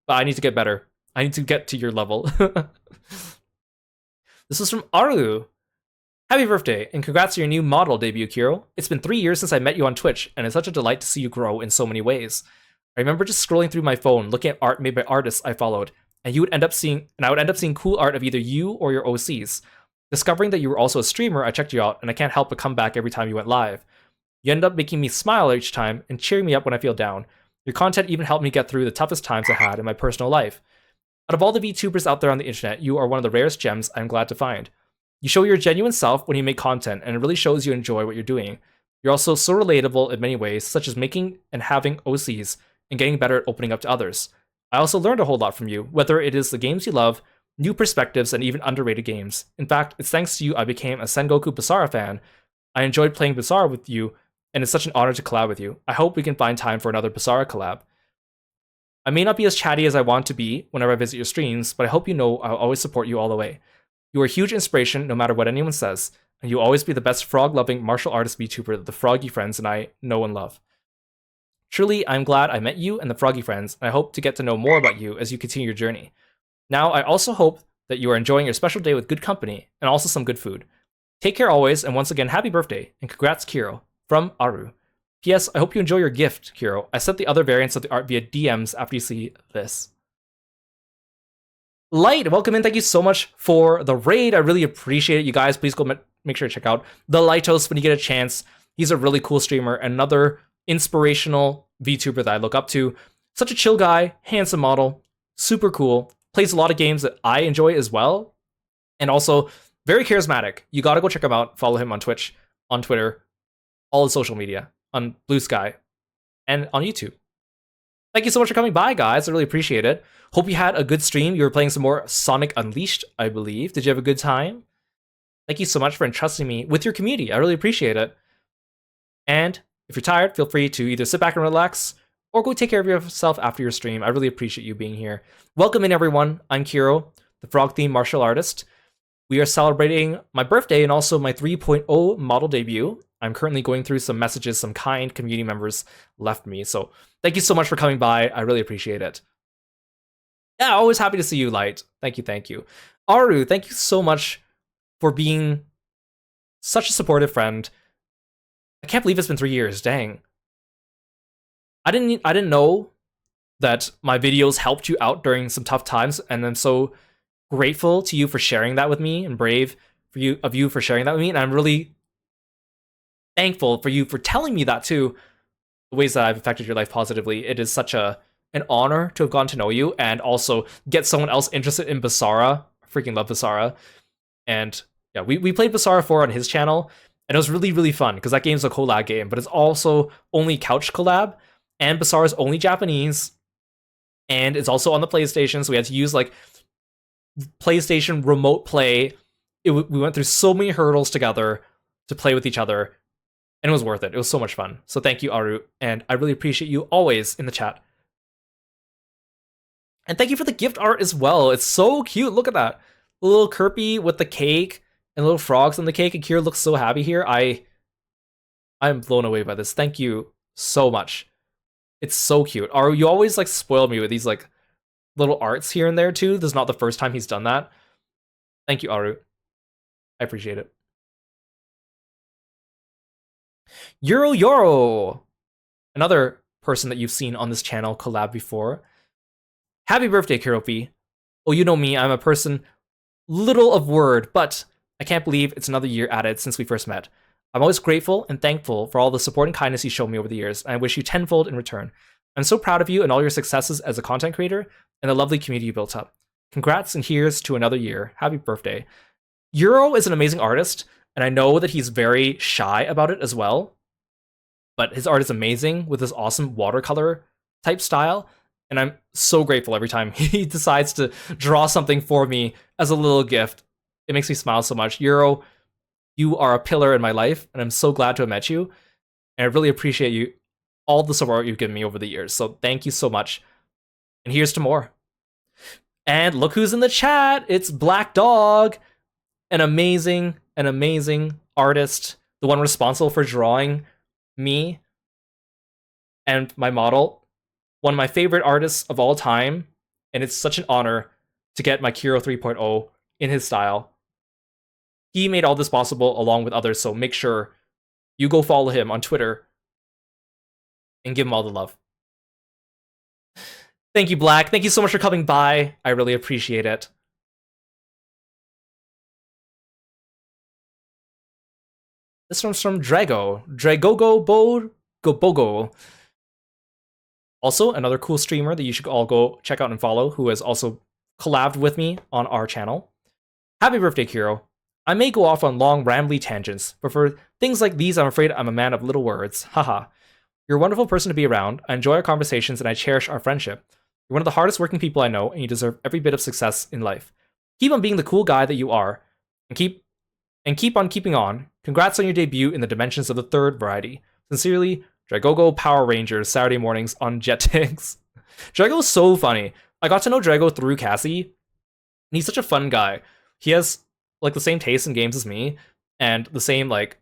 but I need to get better. I need to get to your level. This is from Aru. Happy birthday, and congrats on your new model debut, Kiro. It's been 3 years since I met you on Twitch, and it's such a delight to see you grow in so many ways. I remember just scrolling through my phone, looking at art made by artists I followed, and I would end up seeing cool art of either you or your OCs. Discovering that you were also a streamer, I checked you out, and I can't help but come back every time you went live. You end up making me smile each time and cheering me up when I feel down. Your content even helped me get through the toughest times I had in my personal life. Out of all the VTubers out there on the internet, you are one of the rarest gems I'm glad to find. You show your genuine self when you make content, and it really shows you enjoy what you're doing. You're also so relatable in many ways, such as making and having OCs, and getting better at opening up to others. I also learned a whole lot from you, whether it is the games you love, new perspectives, and even underrated games. In fact, it's thanks to you I became a Sengoku Basara fan. I enjoyed playing Basara with you, and it's such an honor to collab with you. I hope we can find time for another Basara collab. I may not be as chatty as I want to be whenever I visit your streams, but I hope you know I'll always support you all the way. You are a huge inspiration no matter what anyone says, and you'll always be the best frog-loving martial artist VTuber that the Froggy friends and I know and love. Truly, I'm glad I met you and the Froggy friends, and I hope to get to know more about you as you continue your journey. Now, I also hope that you are enjoying your special day with good company, and also some good food. Take care always, and once again, happy birthday, and congrats, Kiro, from Aru. P.S. I hope you enjoy your gift, Kiro. I sent the other variants of the art via DMs after you see this. Light, welcome in. Thank you so much for the raid. I really appreciate it. You guys, please go make sure to check out the Lightos when you get a chance. He's a really cool streamer, another inspirational VTuber that I look up to. Such a chill guy, handsome model, super cool, plays a lot of games that I enjoy as well, and also very charismatic. You gotta go check him out. Follow him on Twitch, on Twitter, all his social media, on Blue Sky, and on YouTube. Thank you so much for coming by, guys. I really appreciate it. Hope you had a good stream. You were playing some more Sonic Unleashed, I believe. Did you have a good time? Thank you so much for entrusting me with your community. I really appreciate it. And if you're tired, feel free to either sit back and relax or go take care of yourself after your stream. I really appreciate you being here. Welcome in, everyone. I'm Kiro, the frog-themed martial artist. We are celebrating my birthday and also my 3.0 model debut. I'm currently going through some messages some kind community members left me. So thank you so much for coming by. I really appreciate it. Yeah, always happy to see you, Light. Thank you, thank you. Aru, thank you so much for being such a supportive friend. I can't believe it's been 3 years, dang. I didn't know that my videos helped you out during some tough times, and I'm so grateful to you for sharing that with me, and brave of you for sharing that with me, and I'm really thankful for you for telling me that too. the ways that I've affected your life positively. It is such an honor to have gotten to know you and also get someone else interested in Basara. I freaking love Basara. And yeah, we played Basara 4 on his channel, and it was really, really fun because that game's a collab game, but it's also only couch collab, and Basara's only Japanese, and it's also on the PlayStation, so we had to use like PlayStation remote play. We went through so many hurdles together to play with each other, and it was worth it. It was so much fun. So thank you, Aru, and I really appreciate you always in the chat. And thank you for the gift art as well. It's so cute. Look at that. The little Kirby with the cake and little frogs on the cake. And Kira looks so happy here. I'm blown away by this. Thank you so much. It's so cute. Aru, you always like spoil me with these like little arts here and there too. This is not the first time he's done that. Thank you, Aru. I appreciate it. Yoro! Another person that you've seen on this channel collab before. Happy birthday, Kiropi. Oh, you know me, I'm a person little of word, but I can't believe it's another year at it since we first met. I'm always grateful and thankful for all the support and kindness you showed me over the years, and I wish you tenfold in return. I'm so proud of you and all your successes as a content creator and the lovely community you built up. Congrats and here's to another year. Happy birthday. Euro is an amazing artist, and I know that he's very shy about it as well, but his art is amazing with this awesome watercolor type style. And I'm so grateful every time he decides to draw something for me as a little gift. It makes me smile so much. Euro, you are a pillar in my life, and I'm so glad to have met you. And I really appreciate you, all the support you've given me over the years. So thank you so much. And here's to more. And look who's in the chat. It's Black Dog, an amazing artist, the one responsible for drawing me and my model. One of my favorite artists of all time, and it's such an honor to get my Kiro 3.0 in his style. He made all this possible along with others, so make sure you go follow him on Twitter and give him all the love. Thank you, Black. Thank you so much for coming by. I really appreciate it. This one's from Drago. Dragogo Bogo. Also, another cool streamer that you should all go check out and follow, who has also collabed with me on our channel. Happy birthday, Kiro. I may go off on long, rambly tangents, but for things like these, I'm afraid I'm a man of little words. Haha. You're a wonderful person to be around. I enjoy our conversations and I cherish our friendship. You're one of the hardest working people I know, and you deserve every bit of success in life. Keep on being the cool guy that you are, and keep on keeping on. Congrats on your debut in the dimensions of the third variety. Sincerely, Dragogo Power Rangers, Saturday mornings on Jetix. Drago's so funny. I got to know Drago through Cassie, and he's such a fun guy. He has like the same taste in games as me, and the same like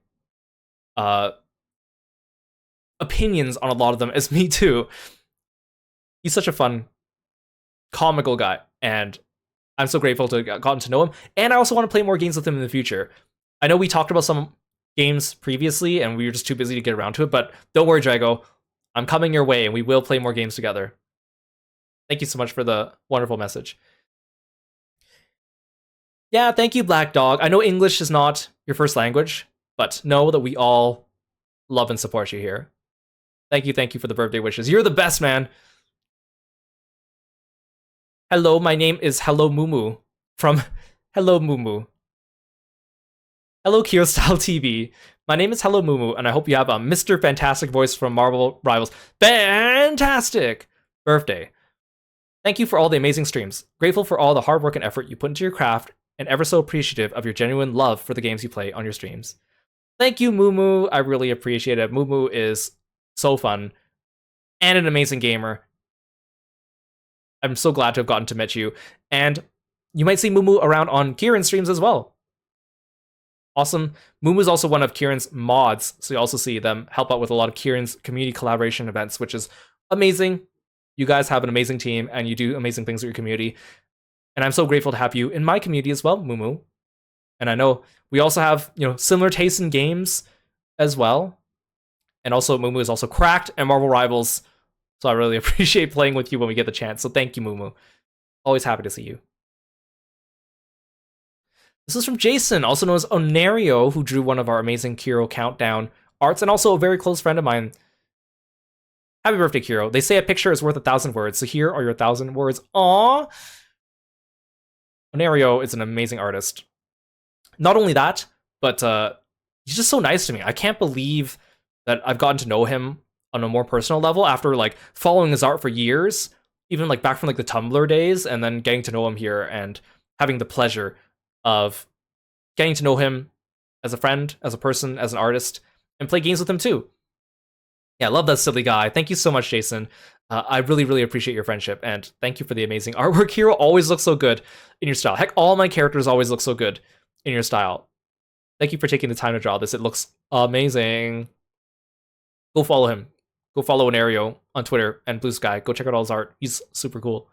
opinions on a lot of them as me too. He's such a fun, comical guy, and I'm so grateful to have gotten to know him. And I also want to play more games with him in the future. I know we talked about some games previously, and we were just too busy to get around to it, but don't worry, Drago. I'm coming your way, and we will play more games together. Thank you so much for the wonderful message. Yeah, thank you, Black Dog. I know English is not your first language, but know that we all love and support you here. Thank you for the birthday wishes. You're the best, man. Hello, my name is Hello Mumu from Hello Mumu. Hello, Kirostyle TV. My name is Hello Mumu, and I hope you have a Mr. Fantastic voice from Marvel Rivals. Fantastic birthday. Thank you for all the amazing streams. Grateful for all the hard work and effort you put into your craft, and ever so appreciative of your genuine love for the games you play on your streams. Thank you, Mumu. I really appreciate it. Mumu is so fun and an amazing gamer. I'm so glad to have gotten to meet you, and you might see Mumu around on Kieran's streams as well. Awesome. Mumu is also one of Kieran's mods, so you also see them help out with a lot of Kieran's community collaboration events, which is amazing. You guys have an amazing team, and you do amazing things with your community. And I'm so grateful to have you in my community as well, Mumu. And I know we also have, similar tastes in games as well. And also, Mumu is also cracked at Marvel Rivals, so I really appreciate playing with you when we get the chance. So thank you, Mumu. Always happy to see you. This is from Jason, also known as Onario, who drew one of our amazing Kiro Countdown arts, and also a very close friend of mine. Happy birthday, Kiro. They say a picture is worth 1,000 words, so here are your 1,000 words. Aww. Onario is an amazing artist. Not only that, but he's just so nice to me. I can't believe that I've gotten to know him on a more personal level after like following his art for years, even like back from like the Tumblr days, and then getting to know him here and having the pleasure of getting to know him as a friend, as a person, as an artist, and play games with him too. Yeah, I love that silly guy. Thank you so much, Jason. I really, really appreciate your friendship, and thank you for the amazing artwork. Hero always looks so good in your style. Heck, all my characters always look so good in your style. Thank you for taking the time to draw this. It looks amazing. Go follow him. Go follow Onario on Twitter and Blue Sky. Go check out all his art. He's super cool.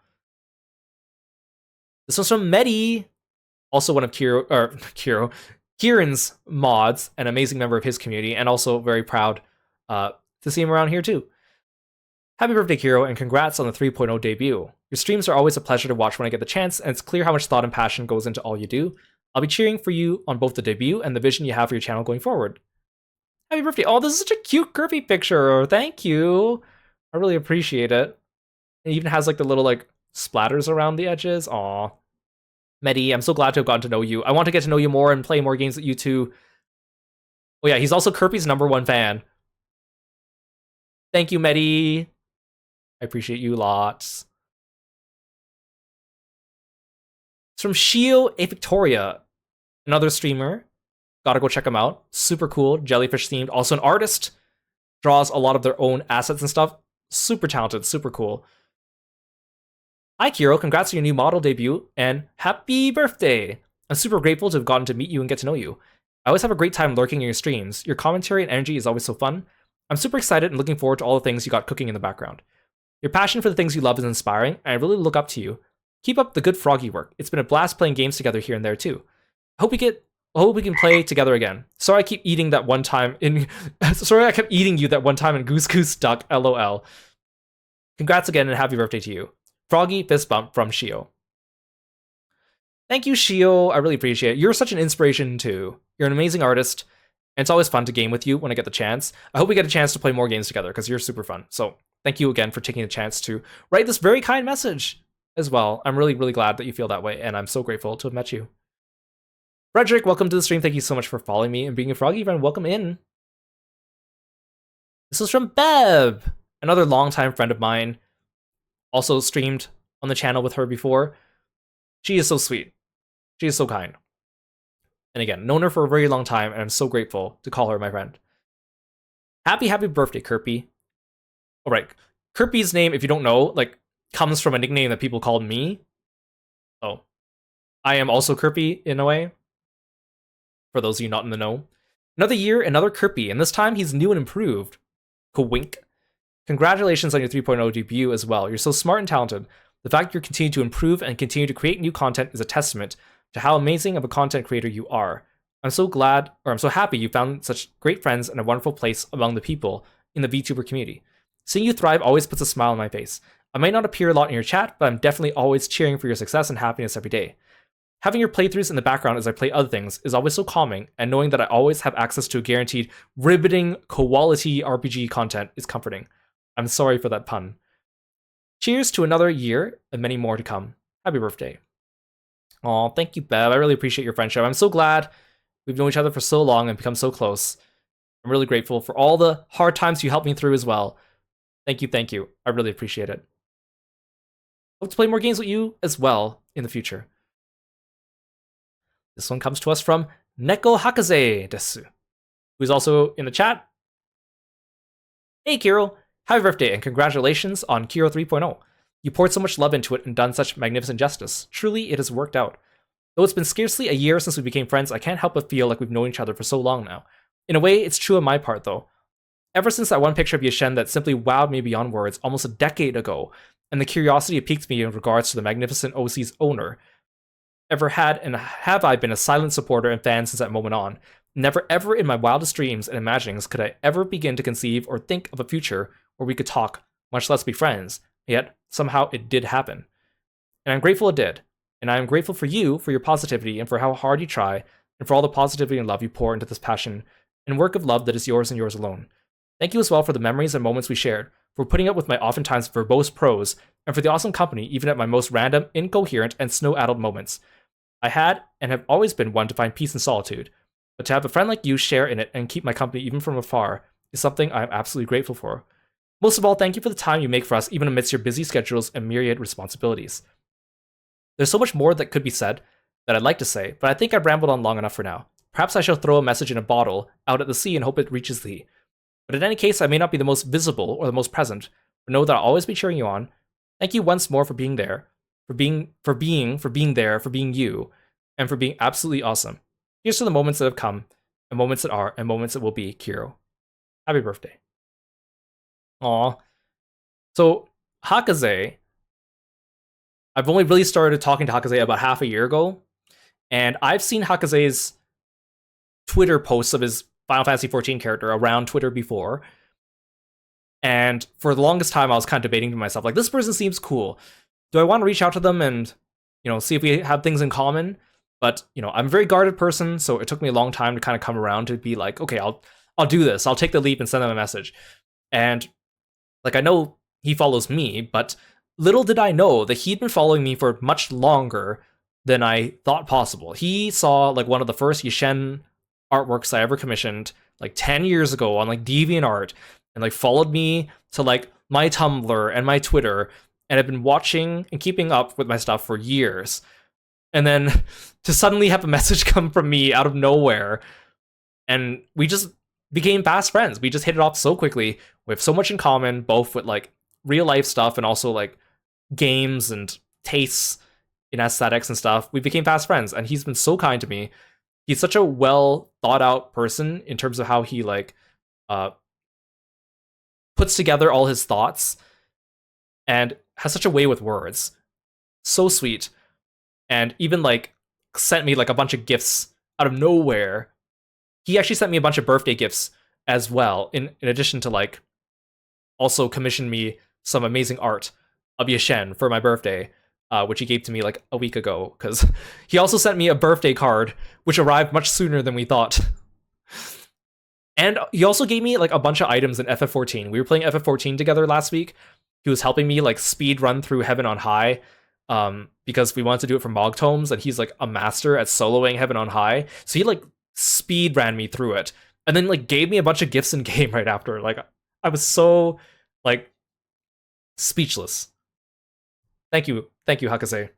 This one's from Medi, also one of Kieran's mods, an amazing member of his community, and also very proud to see him around here too. Happy birthday, Kiro, and congrats on the 3.0 debut. Your streams are always a pleasure to watch when I get the chance, and it's clear how much thought and passion goes into all you do. I'll be cheering for you on both the debut and the vision you have for your channel going forward. Happy birthday. Oh, this is such a cute Kirby picture. Thank you. I really appreciate it. It even has like the little like splatters around the edges. Aw. Medi, I'm so glad to have gotten to know you. I want to get to know you more and play more games with you too. Oh yeah, he's also Kirby's #1 fan. Thank you, Medi. I appreciate you lots. It's from Shio A Victoria, another streamer. Gotta go check him out. Super cool, jellyfish themed. Also an artist. Draws a lot of their own assets and stuff. Super talented, super cool. Hi, Kiro. Congrats on your new model debut, and happy birthday! I'm super grateful to have gotten to meet you and get to know you. I always have a great time lurking in your streams. Your commentary and energy is always so fun. I'm super excited and looking forward to all the things you got cooking in the background. Your passion for the things you love is inspiring, and I really look up to you. Keep up the good froggy work. It's been a blast playing games together here and there too. I hope we can play together again. Sorry I keep eating that one time in sorry I kept eating you that one time in Goose Goose Duck, LOL. Congrats again and happy birthday to you. Froggy fist bump from Shio. Thank you, Shio. I really appreciate it. You're such an inspiration too. You're an amazing artist, and it's always fun to game with you when I get the chance. I hope we get a chance to play more games together because you're super fun. So thank you again for taking the chance to write this very kind message as well. I'm really, really glad that you feel that way, and I'm so grateful to have met you. Frederick, welcome to the stream. Thank you so much for following me and being a Froggy friend. Welcome in. This is from Bev, another longtime friend of mine. Also streamed on the channel with her before. She is so sweet. She is so kind. And again, known her for a very long time, and I'm so grateful to call her my friend. Happy birthday, Kirby. All right, Kirby's name, if you don't know, like, comes from a nickname that people called me. Oh, I am also Kirby in a way. For those of you not in the know. Another year, another Kirby, and this time he's new and improved. Kawink. Congratulations on your 3.0 debut as well. You're so smart and talented. The fact you continue to improve and continue to create new content is a testament to how amazing of a content creator you are. I'm so happy you found such great friends and a wonderful place among the people in the VTuber community. Seeing you thrive always puts a smile on my face. I might not appear a lot in your chat, but I'm definitely always cheering for your success and happiness every day. Having your playthroughs in the background as I play other things is always so calming, and knowing that I always have access to guaranteed, riveting, quality RPG content is comforting. I'm sorry for that pun. Cheers to another year and many more to come. Happy birthday. Aw, thank you, Bev. I really appreciate your friendship. I'm so glad we've known each other for so long and become so close. I'm really grateful for all the hard times you helped me through as well. Thank you, thank you. I really appreciate it. Hope to play more games with you as well in the future. This one comes to us from Neko Hakaze desu, who's also in the chat. Hey, Kiro. Happy birthday and congratulations on Kiro 3.0. You poured so much love into it and done such magnificent justice. Truly, it has worked out. Though it's been scarcely a year since we became friends, I can't help but feel like we've known each other for so long now. In a way, it's true on my part, though. Ever since that one picture of Yashen that simply wowed me beyond words almost a decade ago, and the curiosity it piqued me in regards to the magnificent OC's owner, ever had and have I been a silent supporter and fan since that moment on. Never ever in my wildest dreams and imaginings could I ever begin to conceive or think of a future where we could talk, much less be friends, yet somehow it did happen. And I'm grateful it did. And I am grateful for you, for your positivity, and for how hard you try, and for all the positivity and love you pour into this passion and work of love that is yours and yours alone. Thank you as well for the memories and moments we shared, for putting up with my oftentimes verbose prose, and for the awesome company even at my most random, incoherent, and snow-addled moments. I had and have always been one to find peace in solitude, but to have a friend like you share in it and keep my company even from afar is something I am absolutely grateful for. Most of all, thank you for the time you make for us even amidst your busy schedules and myriad responsibilities. There's so much more that could be said that I'd like to say, but I think I've rambled on long enough for now. Perhaps I shall throw a message in a bottle out at the sea and hope it reaches thee. But in any case, I may not be the most visible or the most present, but know that I'll always be cheering you on. Thank you once more for being there, for being there, for being you, and for being absolutely awesome. Here's to the moments that have come, and moments that are, and moments that will be, Kiro. Happy birthday. Aw. So, Hakaze, I've only really started talking to Hakaze about half a year ago, and I've seen Hakaze's Twitter posts of his Final Fantasy XIV character around Twitter before, and for the longest time I was kind of debating to myself, like, this person seems cool. Do I want to reach out to them and, see if we have things in common? But, I'm a very guarded person, so it took me a long time to kind of come around to be like, okay, I'll do this. I'll take the leap and send them a message. And, like, I know he follows me, but little did I know that he'd been following me for much longer than I thought possible. He saw, like, one of the first Yishen artworks I ever commissioned, like, 10 years ago on, like, DeviantArt, and, like, followed me to, like, my Tumblr and my Twitter, and I've been watching and keeping up with my stuff for years. And then to suddenly have a message come from me out of nowhere, and we just became fast friends. We just hit it off so quickly. We have so much in common, both with, like, real life stuff and also, like, games and tastes in aesthetics and stuff. We became fast friends, and he's been so kind to me. He's such a well thought out person in terms of how he, like, puts together all his thoughts, and has such a way with words. So sweet. And even, like, sent me, like, a bunch of gifts out of nowhere. He actually sent me a bunch of birthday gifts as well, in addition to, like, also commissioned me some amazing art of Yishen for my birthday, which he gave to me, like, a week ago, because he also sent me a birthday card, which arrived much sooner than we thought. And he also gave me, like, a bunch of items in FF14. We were playing FF14 together last week. He was helping me, like, speed run through Heaven on High, because we wanted to do it for Mog Tomes, and he's, like, a master at soloing Heaven on High. So he, like, speed ran me through it, and then, like, gave me a bunch of gifts in game right after. Like, I was so, like, speechless. Thank you, Hakaze.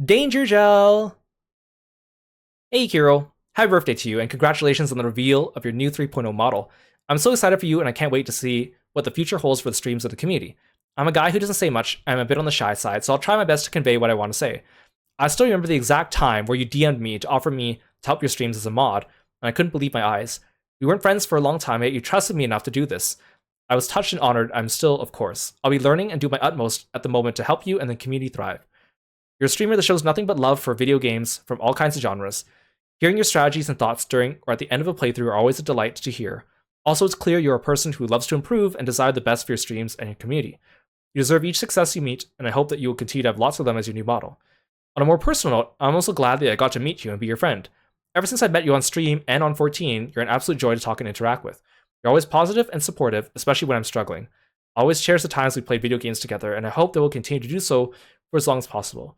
Danger Gel! Hey, Kiro. Happy birthday to you, and congratulations on the reveal of your new 3.0 model. I'm so excited for you, and I can't wait to see what the future holds for the streams of the community. I'm a guy who doesn't say much, I'm a bit on the shy side, so I'll try my best to convey what I want to say. I still remember the exact time where you DM'd me to offer me to help your streams as a mod, and I couldn't believe my eyes. We weren't friends for a long time, yet you trusted me enough to do this. I was touched and honored. I'm still, of course. I'll be learning and do my utmost at the moment to help you and the community thrive. You're a streamer that shows nothing but love for video games from all kinds of genres. Hearing your strategies and thoughts during or at the end of a playthrough are always a delight to hear. Also, it's clear you're a person who loves to improve and desire the best for your streams and your community. You deserve each success you meet, and I hope that you will continue to have lots of them as your new model. On a more personal note, I'm also glad that I got to meet you and be your friend. Ever since I met you on stream and on 14, you're an absolute joy to talk and interact with. You're always positive and supportive, especially when I'm struggling. I always cherish the times we played video games together, and I hope that we'll continue to do so for as long as possible.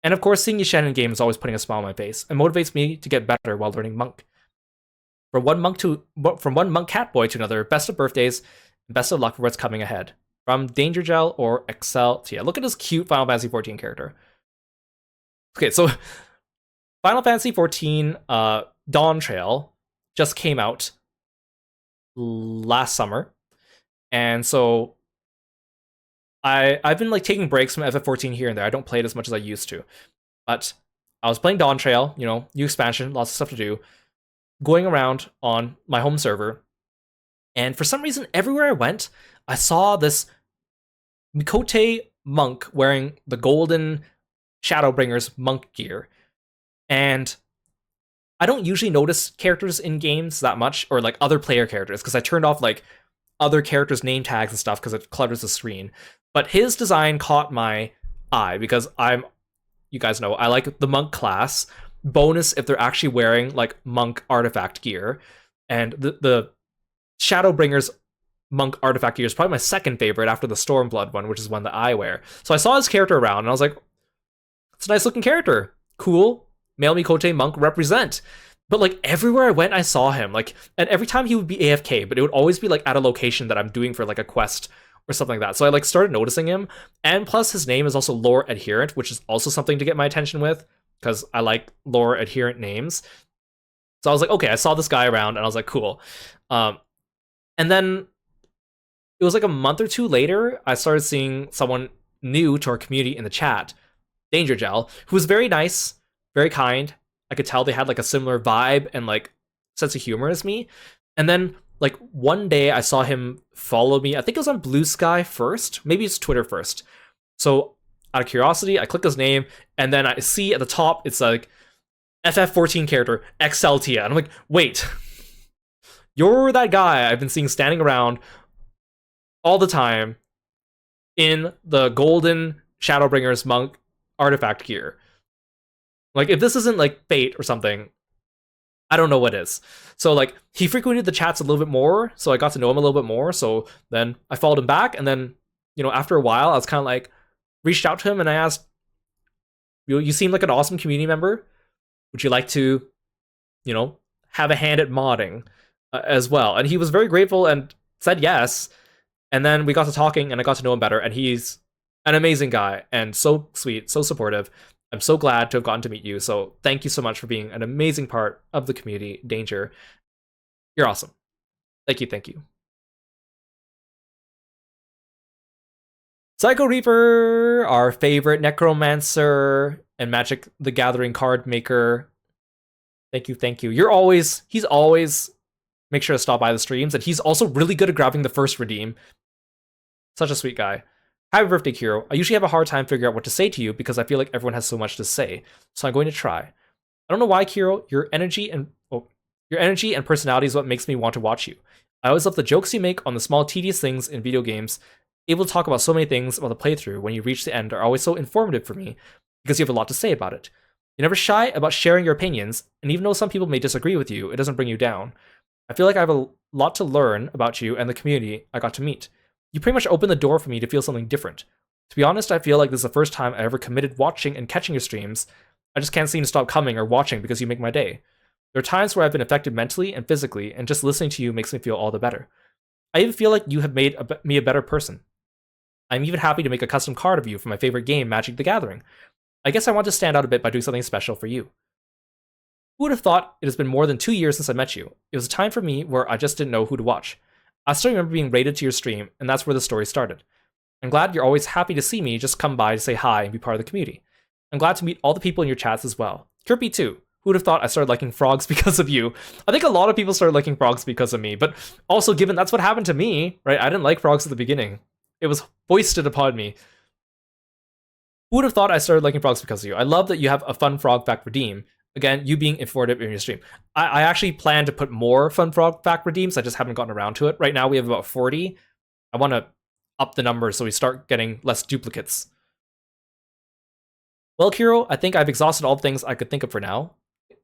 And of course, seeing Yishen in game is always putting a smile on my face, and motivates me to get better while learning Monk. From one monk cat boy to another, best of birthdays, and best of luck for what's coming ahead. From Danger Gel or Excel Tia. Look at this cute Final Fantasy XIV character. Okay, so Final Fantasy XIV Dawn Trail just came out last summer, and so I've been, like, taking breaks from FF14 here and there. I don't play it as much as I used to, but I was playing Dawn Trail, new expansion, lots of stuff to do, going around on my home server, and for some reason, everywhere I went, I saw this Mikote monk wearing the golden Shadowbringers monk gear, and I don't usually notice characters in games that much, or, like, other player characters, because I turned off, like, other characters' name tags and stuff because it clutters the screen. But his design caught my eye because you guys know, I like the monk class. Bonus if they're actually wearing, like, monk artifact gear. And the Shadowbringers monk artifact gear is probably my second favorite after the Stormblood one, which is one that I wear. So I saw his character around and I was like, it's a nice looking character. Cool. Male Mikote monk represent. But like everywhere I went, I saw him. Like, and every time he would be AFK, but it would always be like at a location that I'm doing for like a quest or something like that. So I like started noticing him. And plus his name is also lore adherent, which is also something to get my attention with, because I like lore adherent names. So I was like, okay, I saw this guy around and I was like, cool. And then it was like a month or two later, I started seeing someone new to our community in the chat, Danger Gel, who was very nice, very kind. I could tell they had like a similar vibe and like sense of humor as me. And then like one day I saw him follow me. I think it was on Blue Sky first, maybe it's Twitter first. So out of curiosity, I click his name and then I see at the top it's like FF14 character XLTia. And I'm like, wait, you're that guy I've been seeing standing around all the time in the golden Shadowbringers monk artifact gear. Like, if this isn't like fate or something, I don't know what is. So like he frequented the chats a little bit more, so I got to know him a little bit more. So then I followed him back, and then, you know, after a while I was kind of like reached out to him and I asked, you seem like an awesome community member. Would you like to, you know, have a hand at modding as well? And he was very grateful and said yes. And then we got to talking and I got to know him better, and he's an amazing guy and so sweet, so supportive. I'm so glad to have gotten to meet you. So thank you so much for being an amazing part of the community, Danger. You're awesome. Thank you, thank you. Psycho Reaper, our favorite necromancer and Magic the Gathering card maker. Thank you, thank you. He's always make sure to stop by the streams, and he's also really good at grabbing the first redeem. Such a sweet guy. Happy birthday, Kiro. I usually have a hard time figuring out what to say to you because I feel like everyone has so much to say. So I'm going to try. I don't know why, Kiro. Your energy and personality is what makes me want to watch you. I always love the jokes you make on the small tedious things in video games. Able to talk about so many things about the playthrough when you reach the end are always so informative for me because you have a lot to say about it. You're never shy about sharing your opinions, and even though some people may disagree with you, it doesn't bring you down. I feel like I have a lot to learn about you and the community I got to meet. You pretty much opened the door for me to feel something different. To be honest, I feel like this is the first time I ever committed watching and catching your streams. I just can't seem to stop coming or watching because you make my day. There are times where I've been affected mentally and physically, and just listening to you makes me feel all the better. I even feel like you have made me a better person. I'm even happy to make a custom card of you for my favorite game, Magic the Gathering. I guess I want to stand out a bit by doing something special for you. Who would have thought it has been more than 2 years since I met you? It was a time for me where I just didn't know who to watch. I still remember being rated to your stream, and that's where the story started. I'm glad you're always happy to see me just come by to say hi and be part of the community. I'm glad to meet all the people in your chats as well. Kirby too. Who would have thought I started liking frogs because of you? I think a lot of people started liking frogs because of me, but also given that's what happened to me, right? I didn't like frogs at the beginning. It was foisted upon me. Who would have thought I started liking frogs because of you? I love that you have a fun frog fact redeem. Again, you being informative in your stream. I actually plan to put more fun frog fact redeems. I just haven't gotten around to it. Right now we have about 40. I want to up the numbers so we start getting less duplicates. Well, Kiro, I think I've exhausted all the things I could think of for now.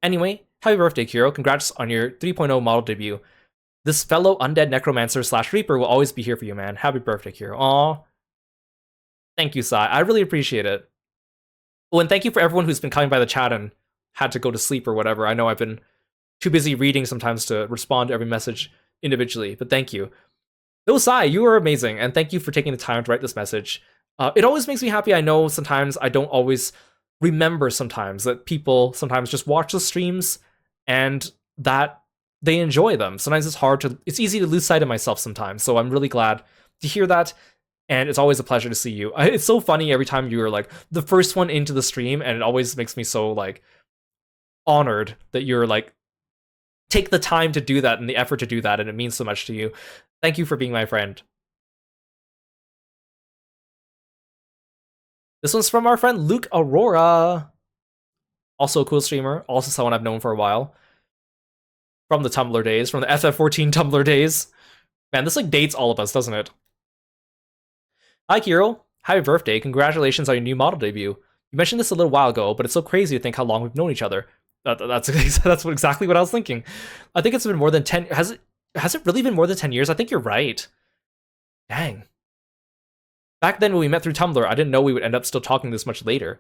Anyway, happy birthday, Kiro. Congrats on your 3.0 model debut. This fellow undead necromancer / reaper will always be here for you, man. Happy birthday, Kiro. Aw. Thank you, Sai. I really appreciate it. Oh, and thank you for everyone who's been coming by the chat and had to go to sleep or whatever. I know I've been too busy reading sometimes to respond to every message individually, but thank you. No, Sai, you are amazing, and thank you for taking the time to write this message. It always makes me happy. I know sometimes I don't always remember sometimes that people sometimes just watch the streams and that they enjoy them. Sometimes it's easy to lose sight of myself sometimes, so I'm really glad to hear that. And it's always a pleasure to see you. It's so funny every time you're like the first one into the stream, and it always makes me so like honored that you're like take the time to do that and the effort to do that, and it means so much to you. Thank you for being my friend. This one's from our friend Luke Aurora. Also a cool streamer, also someone I've known for a while. From the Tumblr days, from the FF14 Tumblr days. Man, this like dates all of us, doesn't it? Hi, Kiro. Happy birthday. Congratulations on your new model debut. You mentioned this a little while ago, but it's so crazy to think how long we've known each other. That's exactly what I was thinking. I think it's been more than 10... Has it really been more than 10 years? I think you're right. Dang. Back then when we met through Tumblr, I didn't know we would end up still talking this much later,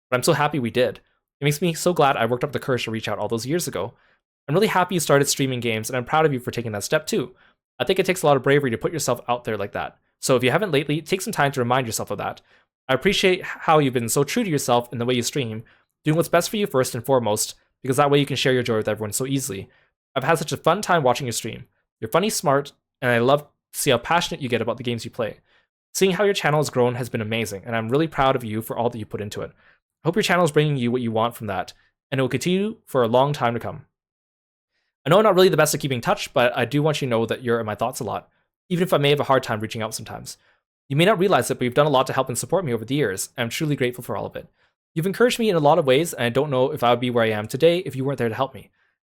but I'm so happy we did. It makes me so glad I worked up the courage to reach out all those years ago. I'm really happy you started streaming games, and I'm proud of you for taking that step too. I think it takes a lot of bravery to put yourself out there like that. So if you haven't lately, take some time to remind yourself of that. I appreciate how you've been so true to yourself in the way you stream, doing what's best for you first and foremost, because that way you can share your joy with everyone so easily. I've had such a fun time watching your stream. You're funny, smart, and I love to see how passionate you get about the games you play. Seeing how your channel has grown has been amazing, and I'm really proud of you for all that you put into it. I hope your channel is bringing you what you want from that, and it will continue for a long time to come. I know I'm not really the best at keeping touch, but I do want you to know that you're in my thoughts a lot, even if I may have a hard time reaching out sometimes. You may not realize it, but you've done a lot to help and support me over the years, and I'm truly grateful for all of it. You've encouraged me in a lot of ways, and I don't know if I would be where I am today if you weren't there to help me.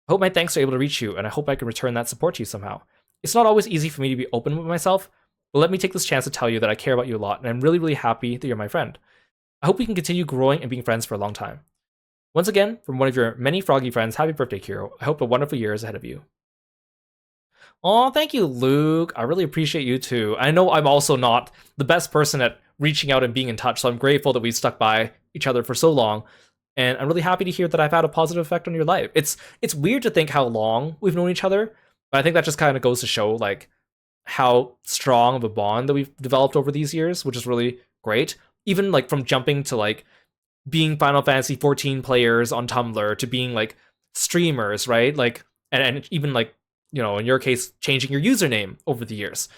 I hope my thanks are able to reach you, and I hope I can return that support to you somehow. It's not always easy for me to be open with myself, but let me take this chance to tell you that I care about you a lot, and I'm really, really happy that you're my friend. I hope we can continue growing and being friends for a long time. Once again, from one of your many froggy friends, happy birthday, Kiro. I hope a wonderful year is ahead of you. Oh, thank you, Luke. I really appreciate you too. I know I'm also not the best person at reaching out and being in touch, so I'm grateful that we've stuck by each other for so long. And I'm really happy to hear that I've had a positive effect on your life. It's weird to think how long we've known each other, but I think that just kind of goes to show like how strong of a bond that we've developed over these years, which is really great. Even like from jumping to like being Final Fantasy 14 players on Tumblr to being like streamers, right? Like and even like, you know, in your case, changing your username over the years.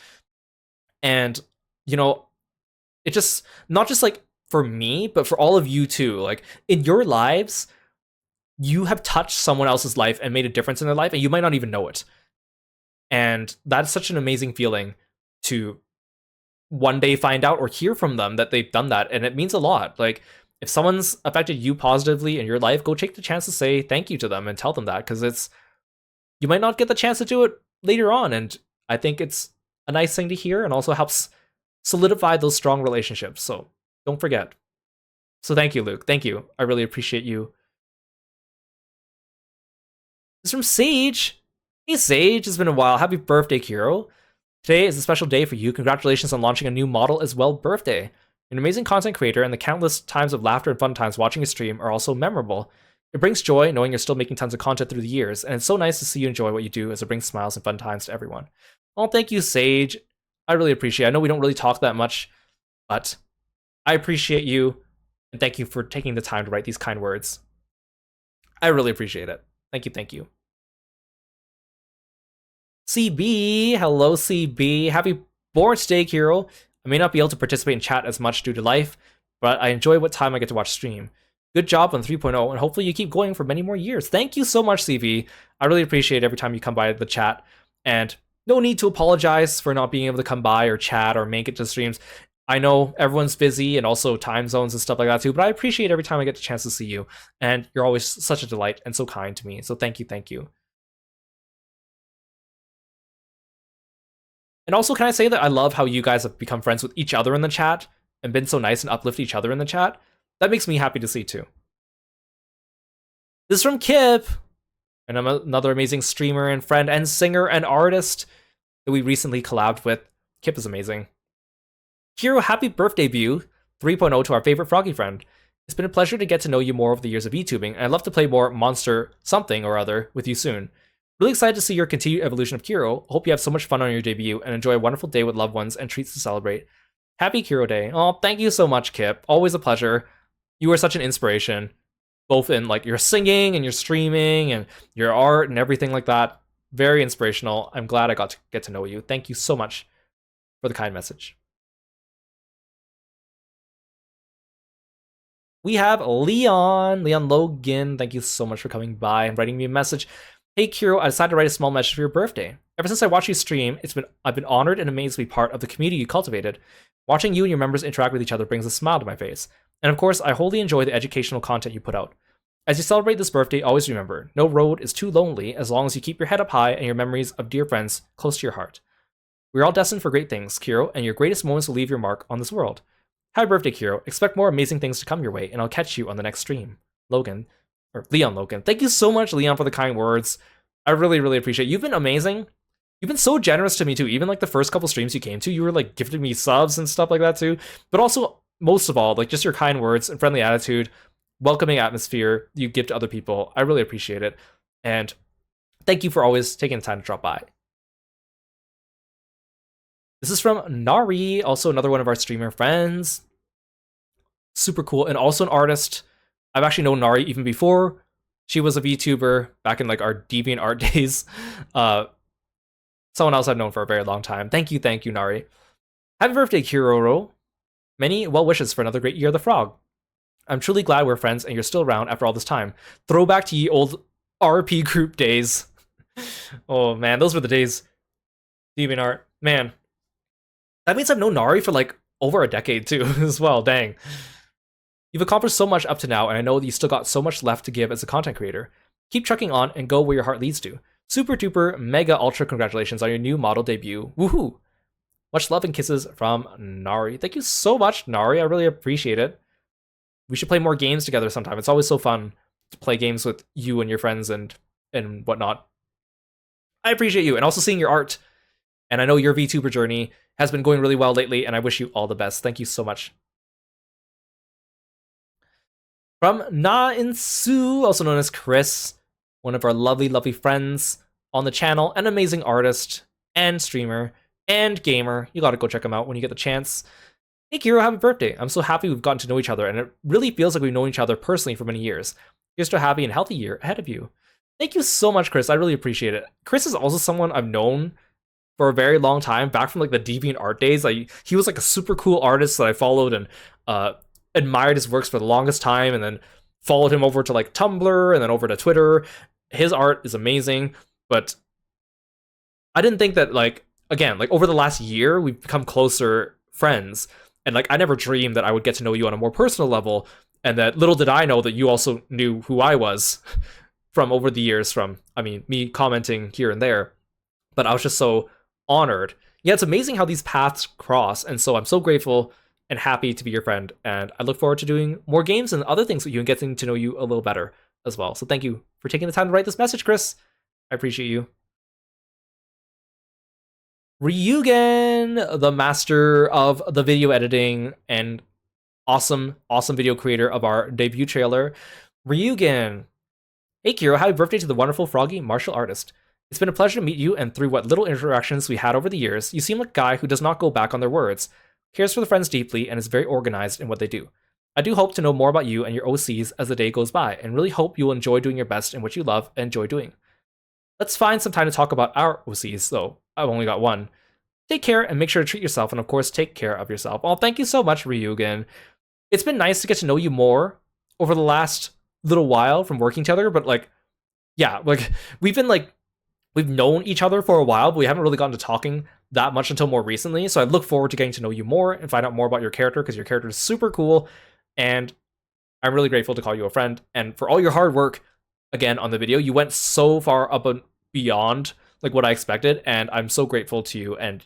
And, you know, it just not just like for me, but for all of you too. Like in your lives, you have touched someone else's life and made a difference in their life, and you might not even know it. And that's such an amazing feeling to one day find out or hear from them that they've done that. And it means a lot. Like if someone's affected you positively in your life, go take the chance to say thank you to them and tell them that, because you might not get the chance to do it later on. And I think it's a nice thing to hear and also helps solidify those strong relationships. So don't forget. So thank you, Luke. Thank you. I really appreciate you. This is from Sage. Hey, Sage. It's been a while. Happy birthday, Kiro. Today is a special day for you. Congratulations on launching a new model as well. Birthday. You're an amazing content creator, and the countless times of laughter and fun times watching a stream are also memorable. It brings joy knowing you're still making tons of content through the years, and it's so nice to see you enjoy what you do as it brings smiles and fun times to everyone. Well, thank you, Sage. I really appreciate it. I know we don't really talk that much, but I appreciate you, and thank you for taking the time to write these kind words. I really appreciate it. Thank you, thank you. CB, hello CB. Happy birthday, Hero. I may not be able to participate in chat as much due to life, but I enjoy what time I get to watch stream. Good job on 3.0, and hopefully you keep going for many more years. Thank you so much, CV. I really appreciate every time you come by the chat, and no need to apologize for not being able to come by or chat or make it to streams. I know everyone's busy and also time zones and stuff like that too, but I appreciate every time I get the chance to see you, and you're always such a delight and so kind to me, so thank you, thank you. And also, can I say that I love how you guys have become friends with each other in the chat and been so nice and uplift each other in the chat? That makes me happy to see too. This is from Kip, and I'm another amazing streamer and friend and singer and artist that we recently collabed with. Kip is amazing. Hero, happy birthday, View 3.0 to our favorite froggy friend. It's been a pleasure to get to know you more over the years of VTubing, and I'd love to play more Monster something or other with you soon. Really excited to see your continued evolution of Kiro. Hope you have so much fun on your debut and enjoy a wonderful day with loved ones and treats to celebrate. Happy Kiro Day. Oh, thank you so much, Kip. Always a pleasure. You are such an inspiration, both in like your singing and your streaming and your art and everything like that. Very inspirational. I'm glad I got to get to know you. Thank you so much for the kind message. We have Leon Logan. Thank you so much for coming by and writing me a message. Hey Kiro, I decided to write a small message for your birthday. Ever since I watched you stream, I've been honored and amazed to be part of the community you cultivated. Watching you and your members interact with each other brings a smile to my face. And of course, I wholly enjoy the educational content you put out. As you celebrate this birthday, always remember, no road is too lonely as long as you keep your head up high and your memories of dear friends close to your heart. We're all destined for great things, Kiro, and your greatest moments will leave your mark on this world. Happy birthday, Kiro. Expect more amazing things to come your way, and I'll catch you on the next stream. Leon Logan. Thank you so much, Leon, for the kind words. I really, really appreciate it. You've been amazing. You've been so generous to me too. Even like the first couple streams you came to, you were like gifting me subs and stuff like that too. But also, most of all, like just your kind words and friendly attitude, welcoming atmosphere you give to other people. I really appreciate it. And thank you for always taking the time to drop by. This is from Nari, also another one of our streamer friends. Super cool, and also an artist. I've actually known Nari even before she was a VTuber back in like our DeviantArt days. Someone else I've known for a very long time. Thank you, Nari. Happy birthday, Kiroro. Many well wishes for another great year of the frog. I'm truly glad we're friends and you're still around after all this time. Throwback to ye old RP group days. Oh man, those were the days. DeviantArt, man. That means I've known Nari for like over a decade too, as well. Dang. You've accomplished so much up to now, and I know that you still got so much left to give as a content creator. Keep trucking on and go where your heart leads to. Super duper mega ultra congratulations on your new model debut. Woohoo! Much love and kisses from Nari. Thank you so much, Nari. I really appreciate it. We should play more games together sometime. It's always so fun to play games with you and your friends and whatnot. I appreciate you, and also seeing your art. And I know your VTuber journey has been going really well lately, and I wish you all the best. Thank you so much. From Na Insu, also known as Chris, one of our lovely, lovely friends on the channel, an amazing artist and streamer and gamer. You gotta go check him out when you get the chance. Hey Kiro, happy birthday. I'm so happy we've gotten to know each other, and it really feels like we've known each other personally for many years. Here's to a happy and healthy year ahead of you. Thank you so much, Chris. I really appreciate it. Chris is also someone I've known for a very long time, back from like the DeviantArt days. He was like a super cool artist that I followed and admired his works for the longest time, and then followed him over to like Tumblr and then over to Twitter. His art is amazing, but I didn't think that, like, again, like over the last year, we've become closer friends. And like, I never dreamed that I would get to know you on a more personal level, and that little did I know that you also knew who I was from over the years, from, I mean, me commenting here and there. But I was just so honored. Yeah, it's amazing how these paths cross, and so I'm so grateful and happy to be your friend, and I look forward to doing more games and other things with you and getting to know you a little better as well. So thank you for taking the time to write this message, Chris. I appreciate you. Ryugen, the master of the video editing and awesome video creator of our debut trailer. Ryugen. Hey Kiro, happy birthday to the wonderful froggy martial artist. It's been a pleasure to meet you, and through what little interactions we had over the years, you seem like a guy who does not go back on their words, cares for the friends deeply, and is very organized in what they do. I do hope to know more about you and your OCs as the day goes by, and really hope you will enjoy doing your best in what you love and enjoy doing. Let's find some time to talk about our OCs, though I've only got one. Take care and make sure to treat yourself, and of course, take care of yourself. Oh, thank you so much, Ryugen. It's been nice to get to know you more over the last little while from working together, but like, yeah, like we've known each other for a while, but we haven't really gotten to talking that much until more recently. So I look forward to getting to know you more and find out more about your character, because your character is super cool, and I'm really grateful to call you a friend. And for all your hard work, again, on the video, you went so far up and beyond like what I expected, and I'm so grateful to you. And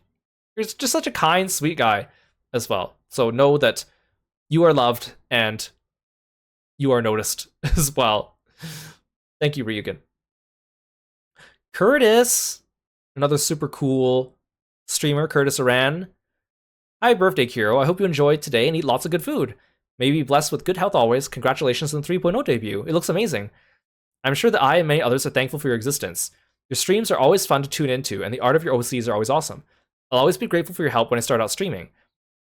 you're just such a kind, sweet guy as well. So know that you are loved and you are noticed as well. Thank you, Ryugen. Curtis, another super cool streamer, Curtis Aran. Hi, birthday, Kiro. I hope you enjoyed today and eat lots of good food. May you be blessed with good health always. Congratulations on the 3.0 debut. It looks amazing. I'm sure that I and many others are thankful for your existence. Your streams are always fun to tune into, and the art of your OCs are always awesome. I'll always be grateful for your help when I start out streaming.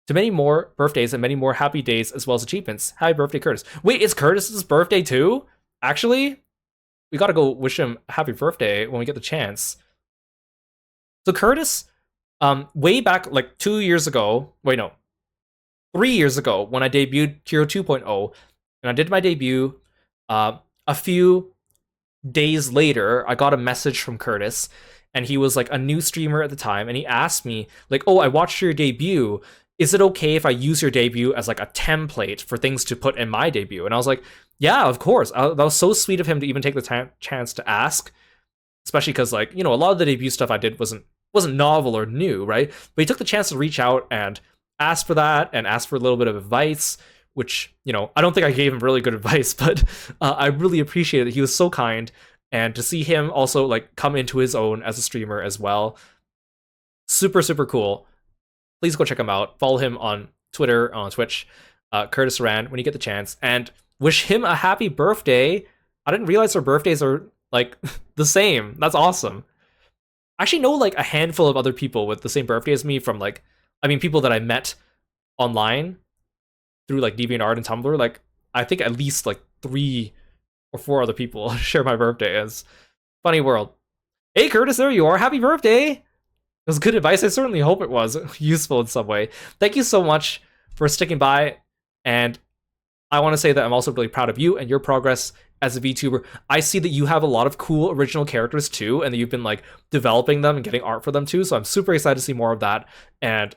To many more birthdays and many more happy days as well as achievements. Happy birthday, Curtis. Wait, it's Curtis's birthday too? Actually, we gotta go wish him a happy birthday when we get the chance. So Curtis, way back like 2 years ago, 3 years ago, when I debuted Kiro 2.0, and I did my debut, a few days later, I got a message from Curtis, and he was like a new streamer at the time, and he asked me, like, oh, I watched your debut. Is it okay if I use your debut as like a template for things to put in my debut? And I was like, yeah, of course. That was so sweet of him to even take the chance to ask, especially because, like, you know, a lot of the debut stuff I did wasn't novel or new, right? But he took the chance to reach out and ask for that, and ask for a little bit of advice, which, you know, I don't think I gave him really good advice, but I really appreciated it. He was so kind, and to see him also like come into his own as a streamer as well, super super cool. Please go check him out. Follow him on Twitter, on Twitch, Curtis Rand, when you get the chance, and wish him a happy birthday. I didn't realize our birthdays are like the same. That's awesome. I actually know like a handful of other people with the same birthday as me from like, I mean, people that I met online through like DeviantArt and Tumblr. Like, I think at least like 3 or 4 other people share my birthday. It's funny world. Hey Curtis, there you are. Happy birthday! It was good advice. I certainly hope it was useful in some way. Thank you so much for sticking by, and I want to say that I'm also really proud of you and your progress as a VTuber. I see that you have a lot of cool original characters too, and that you've been like developing them and getting art for them too. So I'm super excited to see more of that, and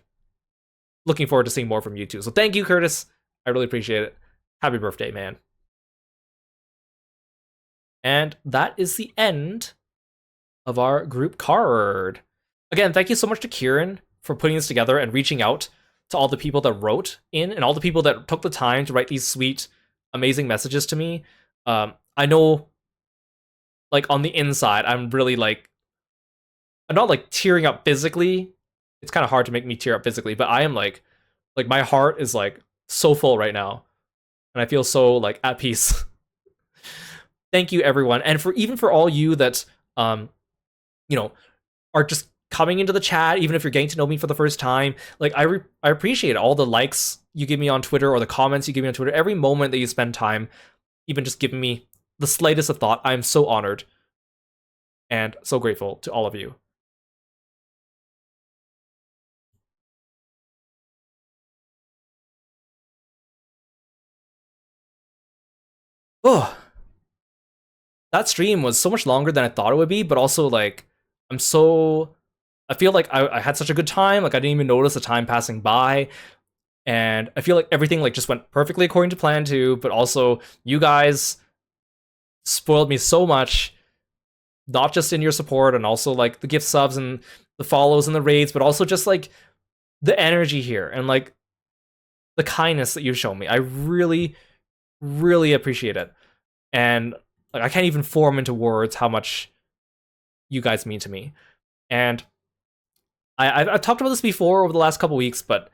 looking forward to seeing more from you too. So thank you, Curtis. I really appreciate it. Happy birthday, man. And that is the end of our group card. Again, thank you so much to Kieran for putting this together and reaching out to all the people that wrote in and all the people that took the time to write these sweet, amazing messages to me. I know, like, on the inside, I'm really, like, I'm not, like, tearing up physically. It's kind of hard to make me tear up physically, but I am, like, my heart is, like, so full right now. And I feel so, like, at peace. Thank you, everyone. And even for all you that, you know, are just coming into the chat, even if you're getting to know me for the first time, like, I appreciate all the likes you give me on Twitter or the comments you give me on Twitter. Every moment that you spend time even just giving me the slightest of thought, I'm so honored and so grateful to all of you. Oh, that stream was so much longer than I thought it would be, but also, like, I feel like I had such a good time. Like, I didn't even notice the time passing by. And I feel like everything, like, just went perfectly according to plan too, but also you guys spoiled me so much, not just in your support and also, like, the gift subs and the follows and the raids, but also just, like, the energy here and, like, the kindness that you've shown me. I really, really appreciate it. And, like, I can't even form into words how much you guys mean to me. And I've talked about this before over the last couple weeks, but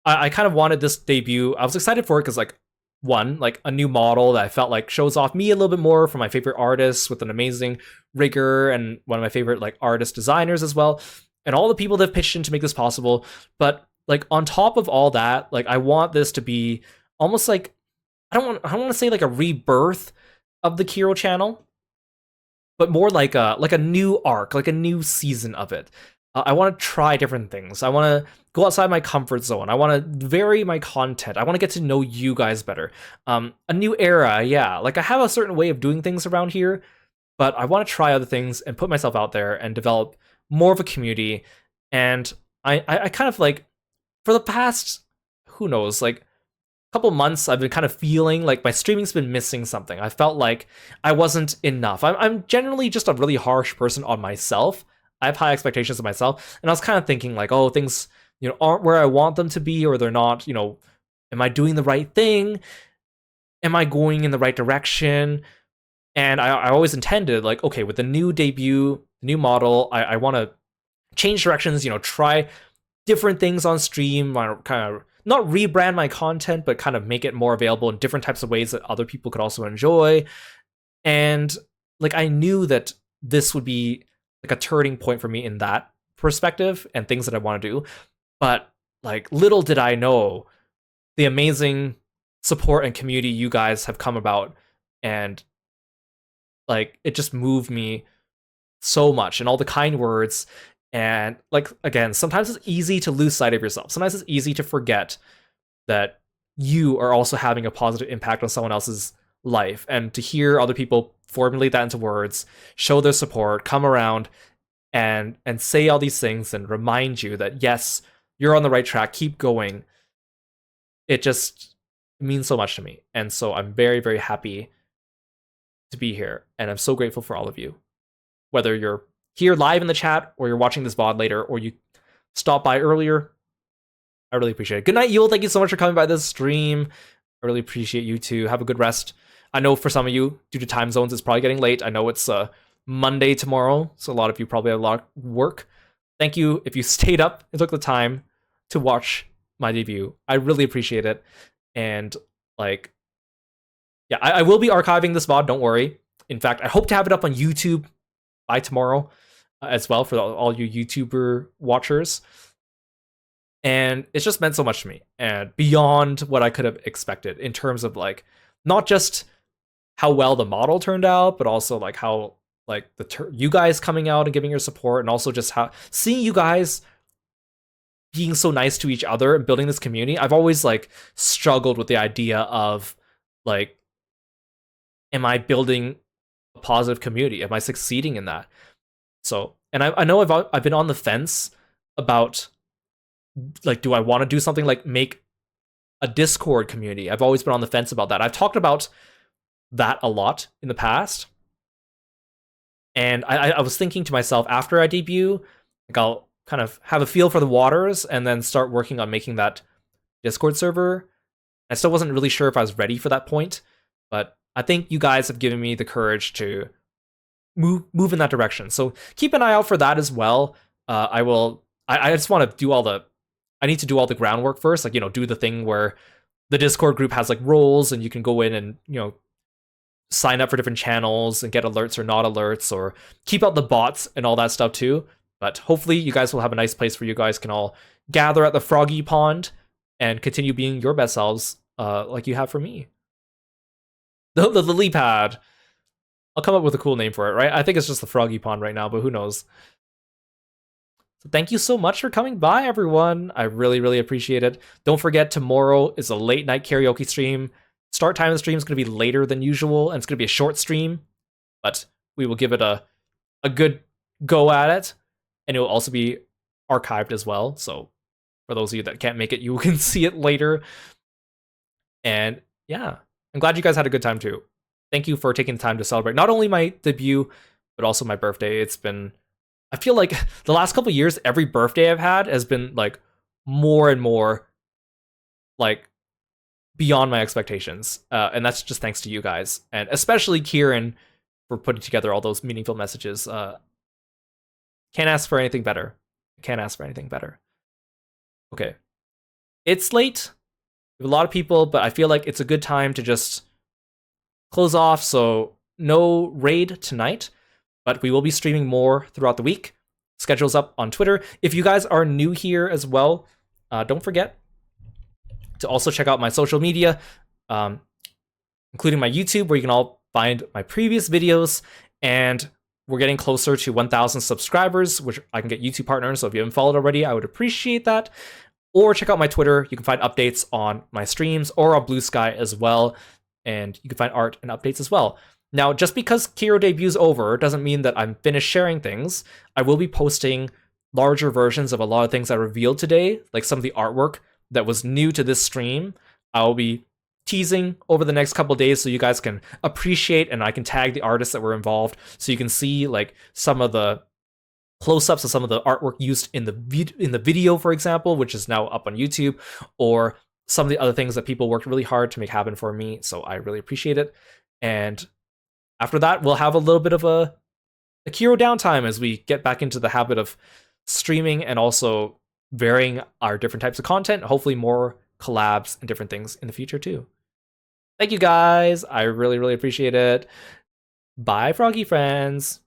I kind of wanted this debut. I was excited for it because, like, one, like, a new model that I felt like shows off me a little bit more from my favorite artists with an amazing rigger and one of my favorite, like, artist designers as well, and all the people that have pitched in to make this possible. But, like, on top of all that, like, I want this to be almost like, I don't want to say like a rebirth of the Kiro channel, but more like a new arc, like a new season of it. I want to try different things. I want to go outside my comfort zone. I want to vary my content. I want to get to know you guys better. A new era, yeah. Like, I have a certain way of doing things around here, but I want to try other things and put myself out there and develop more of a community. And I kind of, like, for the past, who knows, like, couple months, I've been kind of feeling like my streaming's been missing something. I felt like I wasn't enough. I'm generally just a really harsh person on myself. I have high expectations of myself, and I was kind of thinking like, oh, things, you know, aren't where I want them to be, or they're not, you know, am I doing the right thing? Am I going in the right direction? And I always intended, like, okay, with the new debut, new model, I want to change directions, you know, try different things on stream, kind of not rebrand my content, but kind of make it more available in different types of ways that other people could also enjoy. And, like, I knew that this would be like a turning point for me in that perspective and things that I want to do. But, like, little did I know the amazing support and community you guys have come about, and, like, it just moved me so much, and all the kind words. And, like, again, sometimes it's easy to lose sight of yourself. Sometimes it's easy to forget that you are also having a positive impact on someone else's life. And to hear other people formulate that into words, show their support, come around and say all these things and remind you that, yes, you're on the right track, keep going. It just means so much to me. And so I'm very, very happy to be here. And I'm so grateful for all of you. Whether you're here live in the chat, or you're watching this VOD later, or you stopped by earlier, I really appreciate it. Good night, Yule. Thank you so much for coming by this stream. I really appreciate you too. Have a good rest I know for some of you, due to time zones, it's probably getting late. I know it's Monday tomorrow, so a lot of you probably have a lot of work. Thank you if you stayed up and took the time to watch my debut. I really appreciate it. And like, yeah, I will be archiving this VOD, don't worry. In fact, I hope to have it up on YouTube by tomorrow as well for all you YouTuber watchers. And it's just meant so much to me, and beyond what I could have expected in terms of like not just how well the model turned out, but also like how like you guys coming out and giving your support, and also just how seeing you guys being so nice to each other and building this community. I've always like struggled with the idea of like, am I building a positive community? Am I succeeding in that? So, and I know I've been on the fence about like, do I want to do something like make a Discord community? I've always been on the fence about that. I've talked about that a lot in the past. And I was thinking to myself, after I debut, like I'll kind of have a feel for the waters and then start working on making that Discord server. I still wasn't really sure if I was ready for that point, but I think you guys have given me the courage to move in that direction. So keep an eye out for that as well. I just want to do I need to do all the groundwork first, like, do the thing where the Discord group has like roles and you can go in and, sign up for different channels and get alerts or not alerts, or keep out the bots and all that stuff too. But hopefully you guys will have a nice place where you guys can all gather at the Froggy Pond and continue being your best selves, like you have for me. The lily pad. I'll come up with a cool name for it, right? I think it's just the Froggy Pond right now, but who knows? So thank you so much for coming by, everyone. I really, really appreciate it. Don't forget, tomorrow is a late night karaoke stream. Start time of the stream is going to be later than usual, and it's going to be a short stream, but we will give it a good go at it, and it will also be archived as well. So for those of you that can't make it, you can see it later. And yeah, I'm glad you guys had a good time too. Thank you for taking the time to celebrate not only my debut, but also my birthday. I feel like the last couple of years, every birthday I've had has been like more and more like beyond my expectations. And that's just thanks to you guys, and especially Kieran for putting together all those meaningful messages. Can't ask for anything better. Can't ask for anything better. Okay. It's late. We have a lot of people, but I feel like it's a good time to just close off. So no raid tonight, but we will be streaming more throughout the week. Schedule's up on Twitter. If you guys are new here as well, don't forget to also check out my social media, including my YouTube, where you can all find my previous videos. And we're getting closer to 1,000 subscribers, which I can get YouTube partners. So if you haven't followed already, I would appreciate that. Or check out my Twitter. You can find updates on my streams or on Blue Sky as well. And you can find art and updates as well. Now, just because Kiro debut's over doesn't mean that I'm finished sharing things. I will be posting larger versions of a lot of things I revealed today, like some of the artwork that was new to this stream. I'll be teasing over the next couple days so you guys can appreciate, and I can tag the artists that were involved so you can see like some of the close-ups of some of the artwork used in the video, for example, which is now up on YouTube, or some of the other things that people worked really hard to make happen for me. So I really appreciate it. And after that, we'll have a little bit of a Kiro downtime as we get back into the habit of streaming and also varying our different types of content. Hopefully more collabs and different things in the future too. Thank you guys. I really, really appreciate it. Bye, Froggy friends.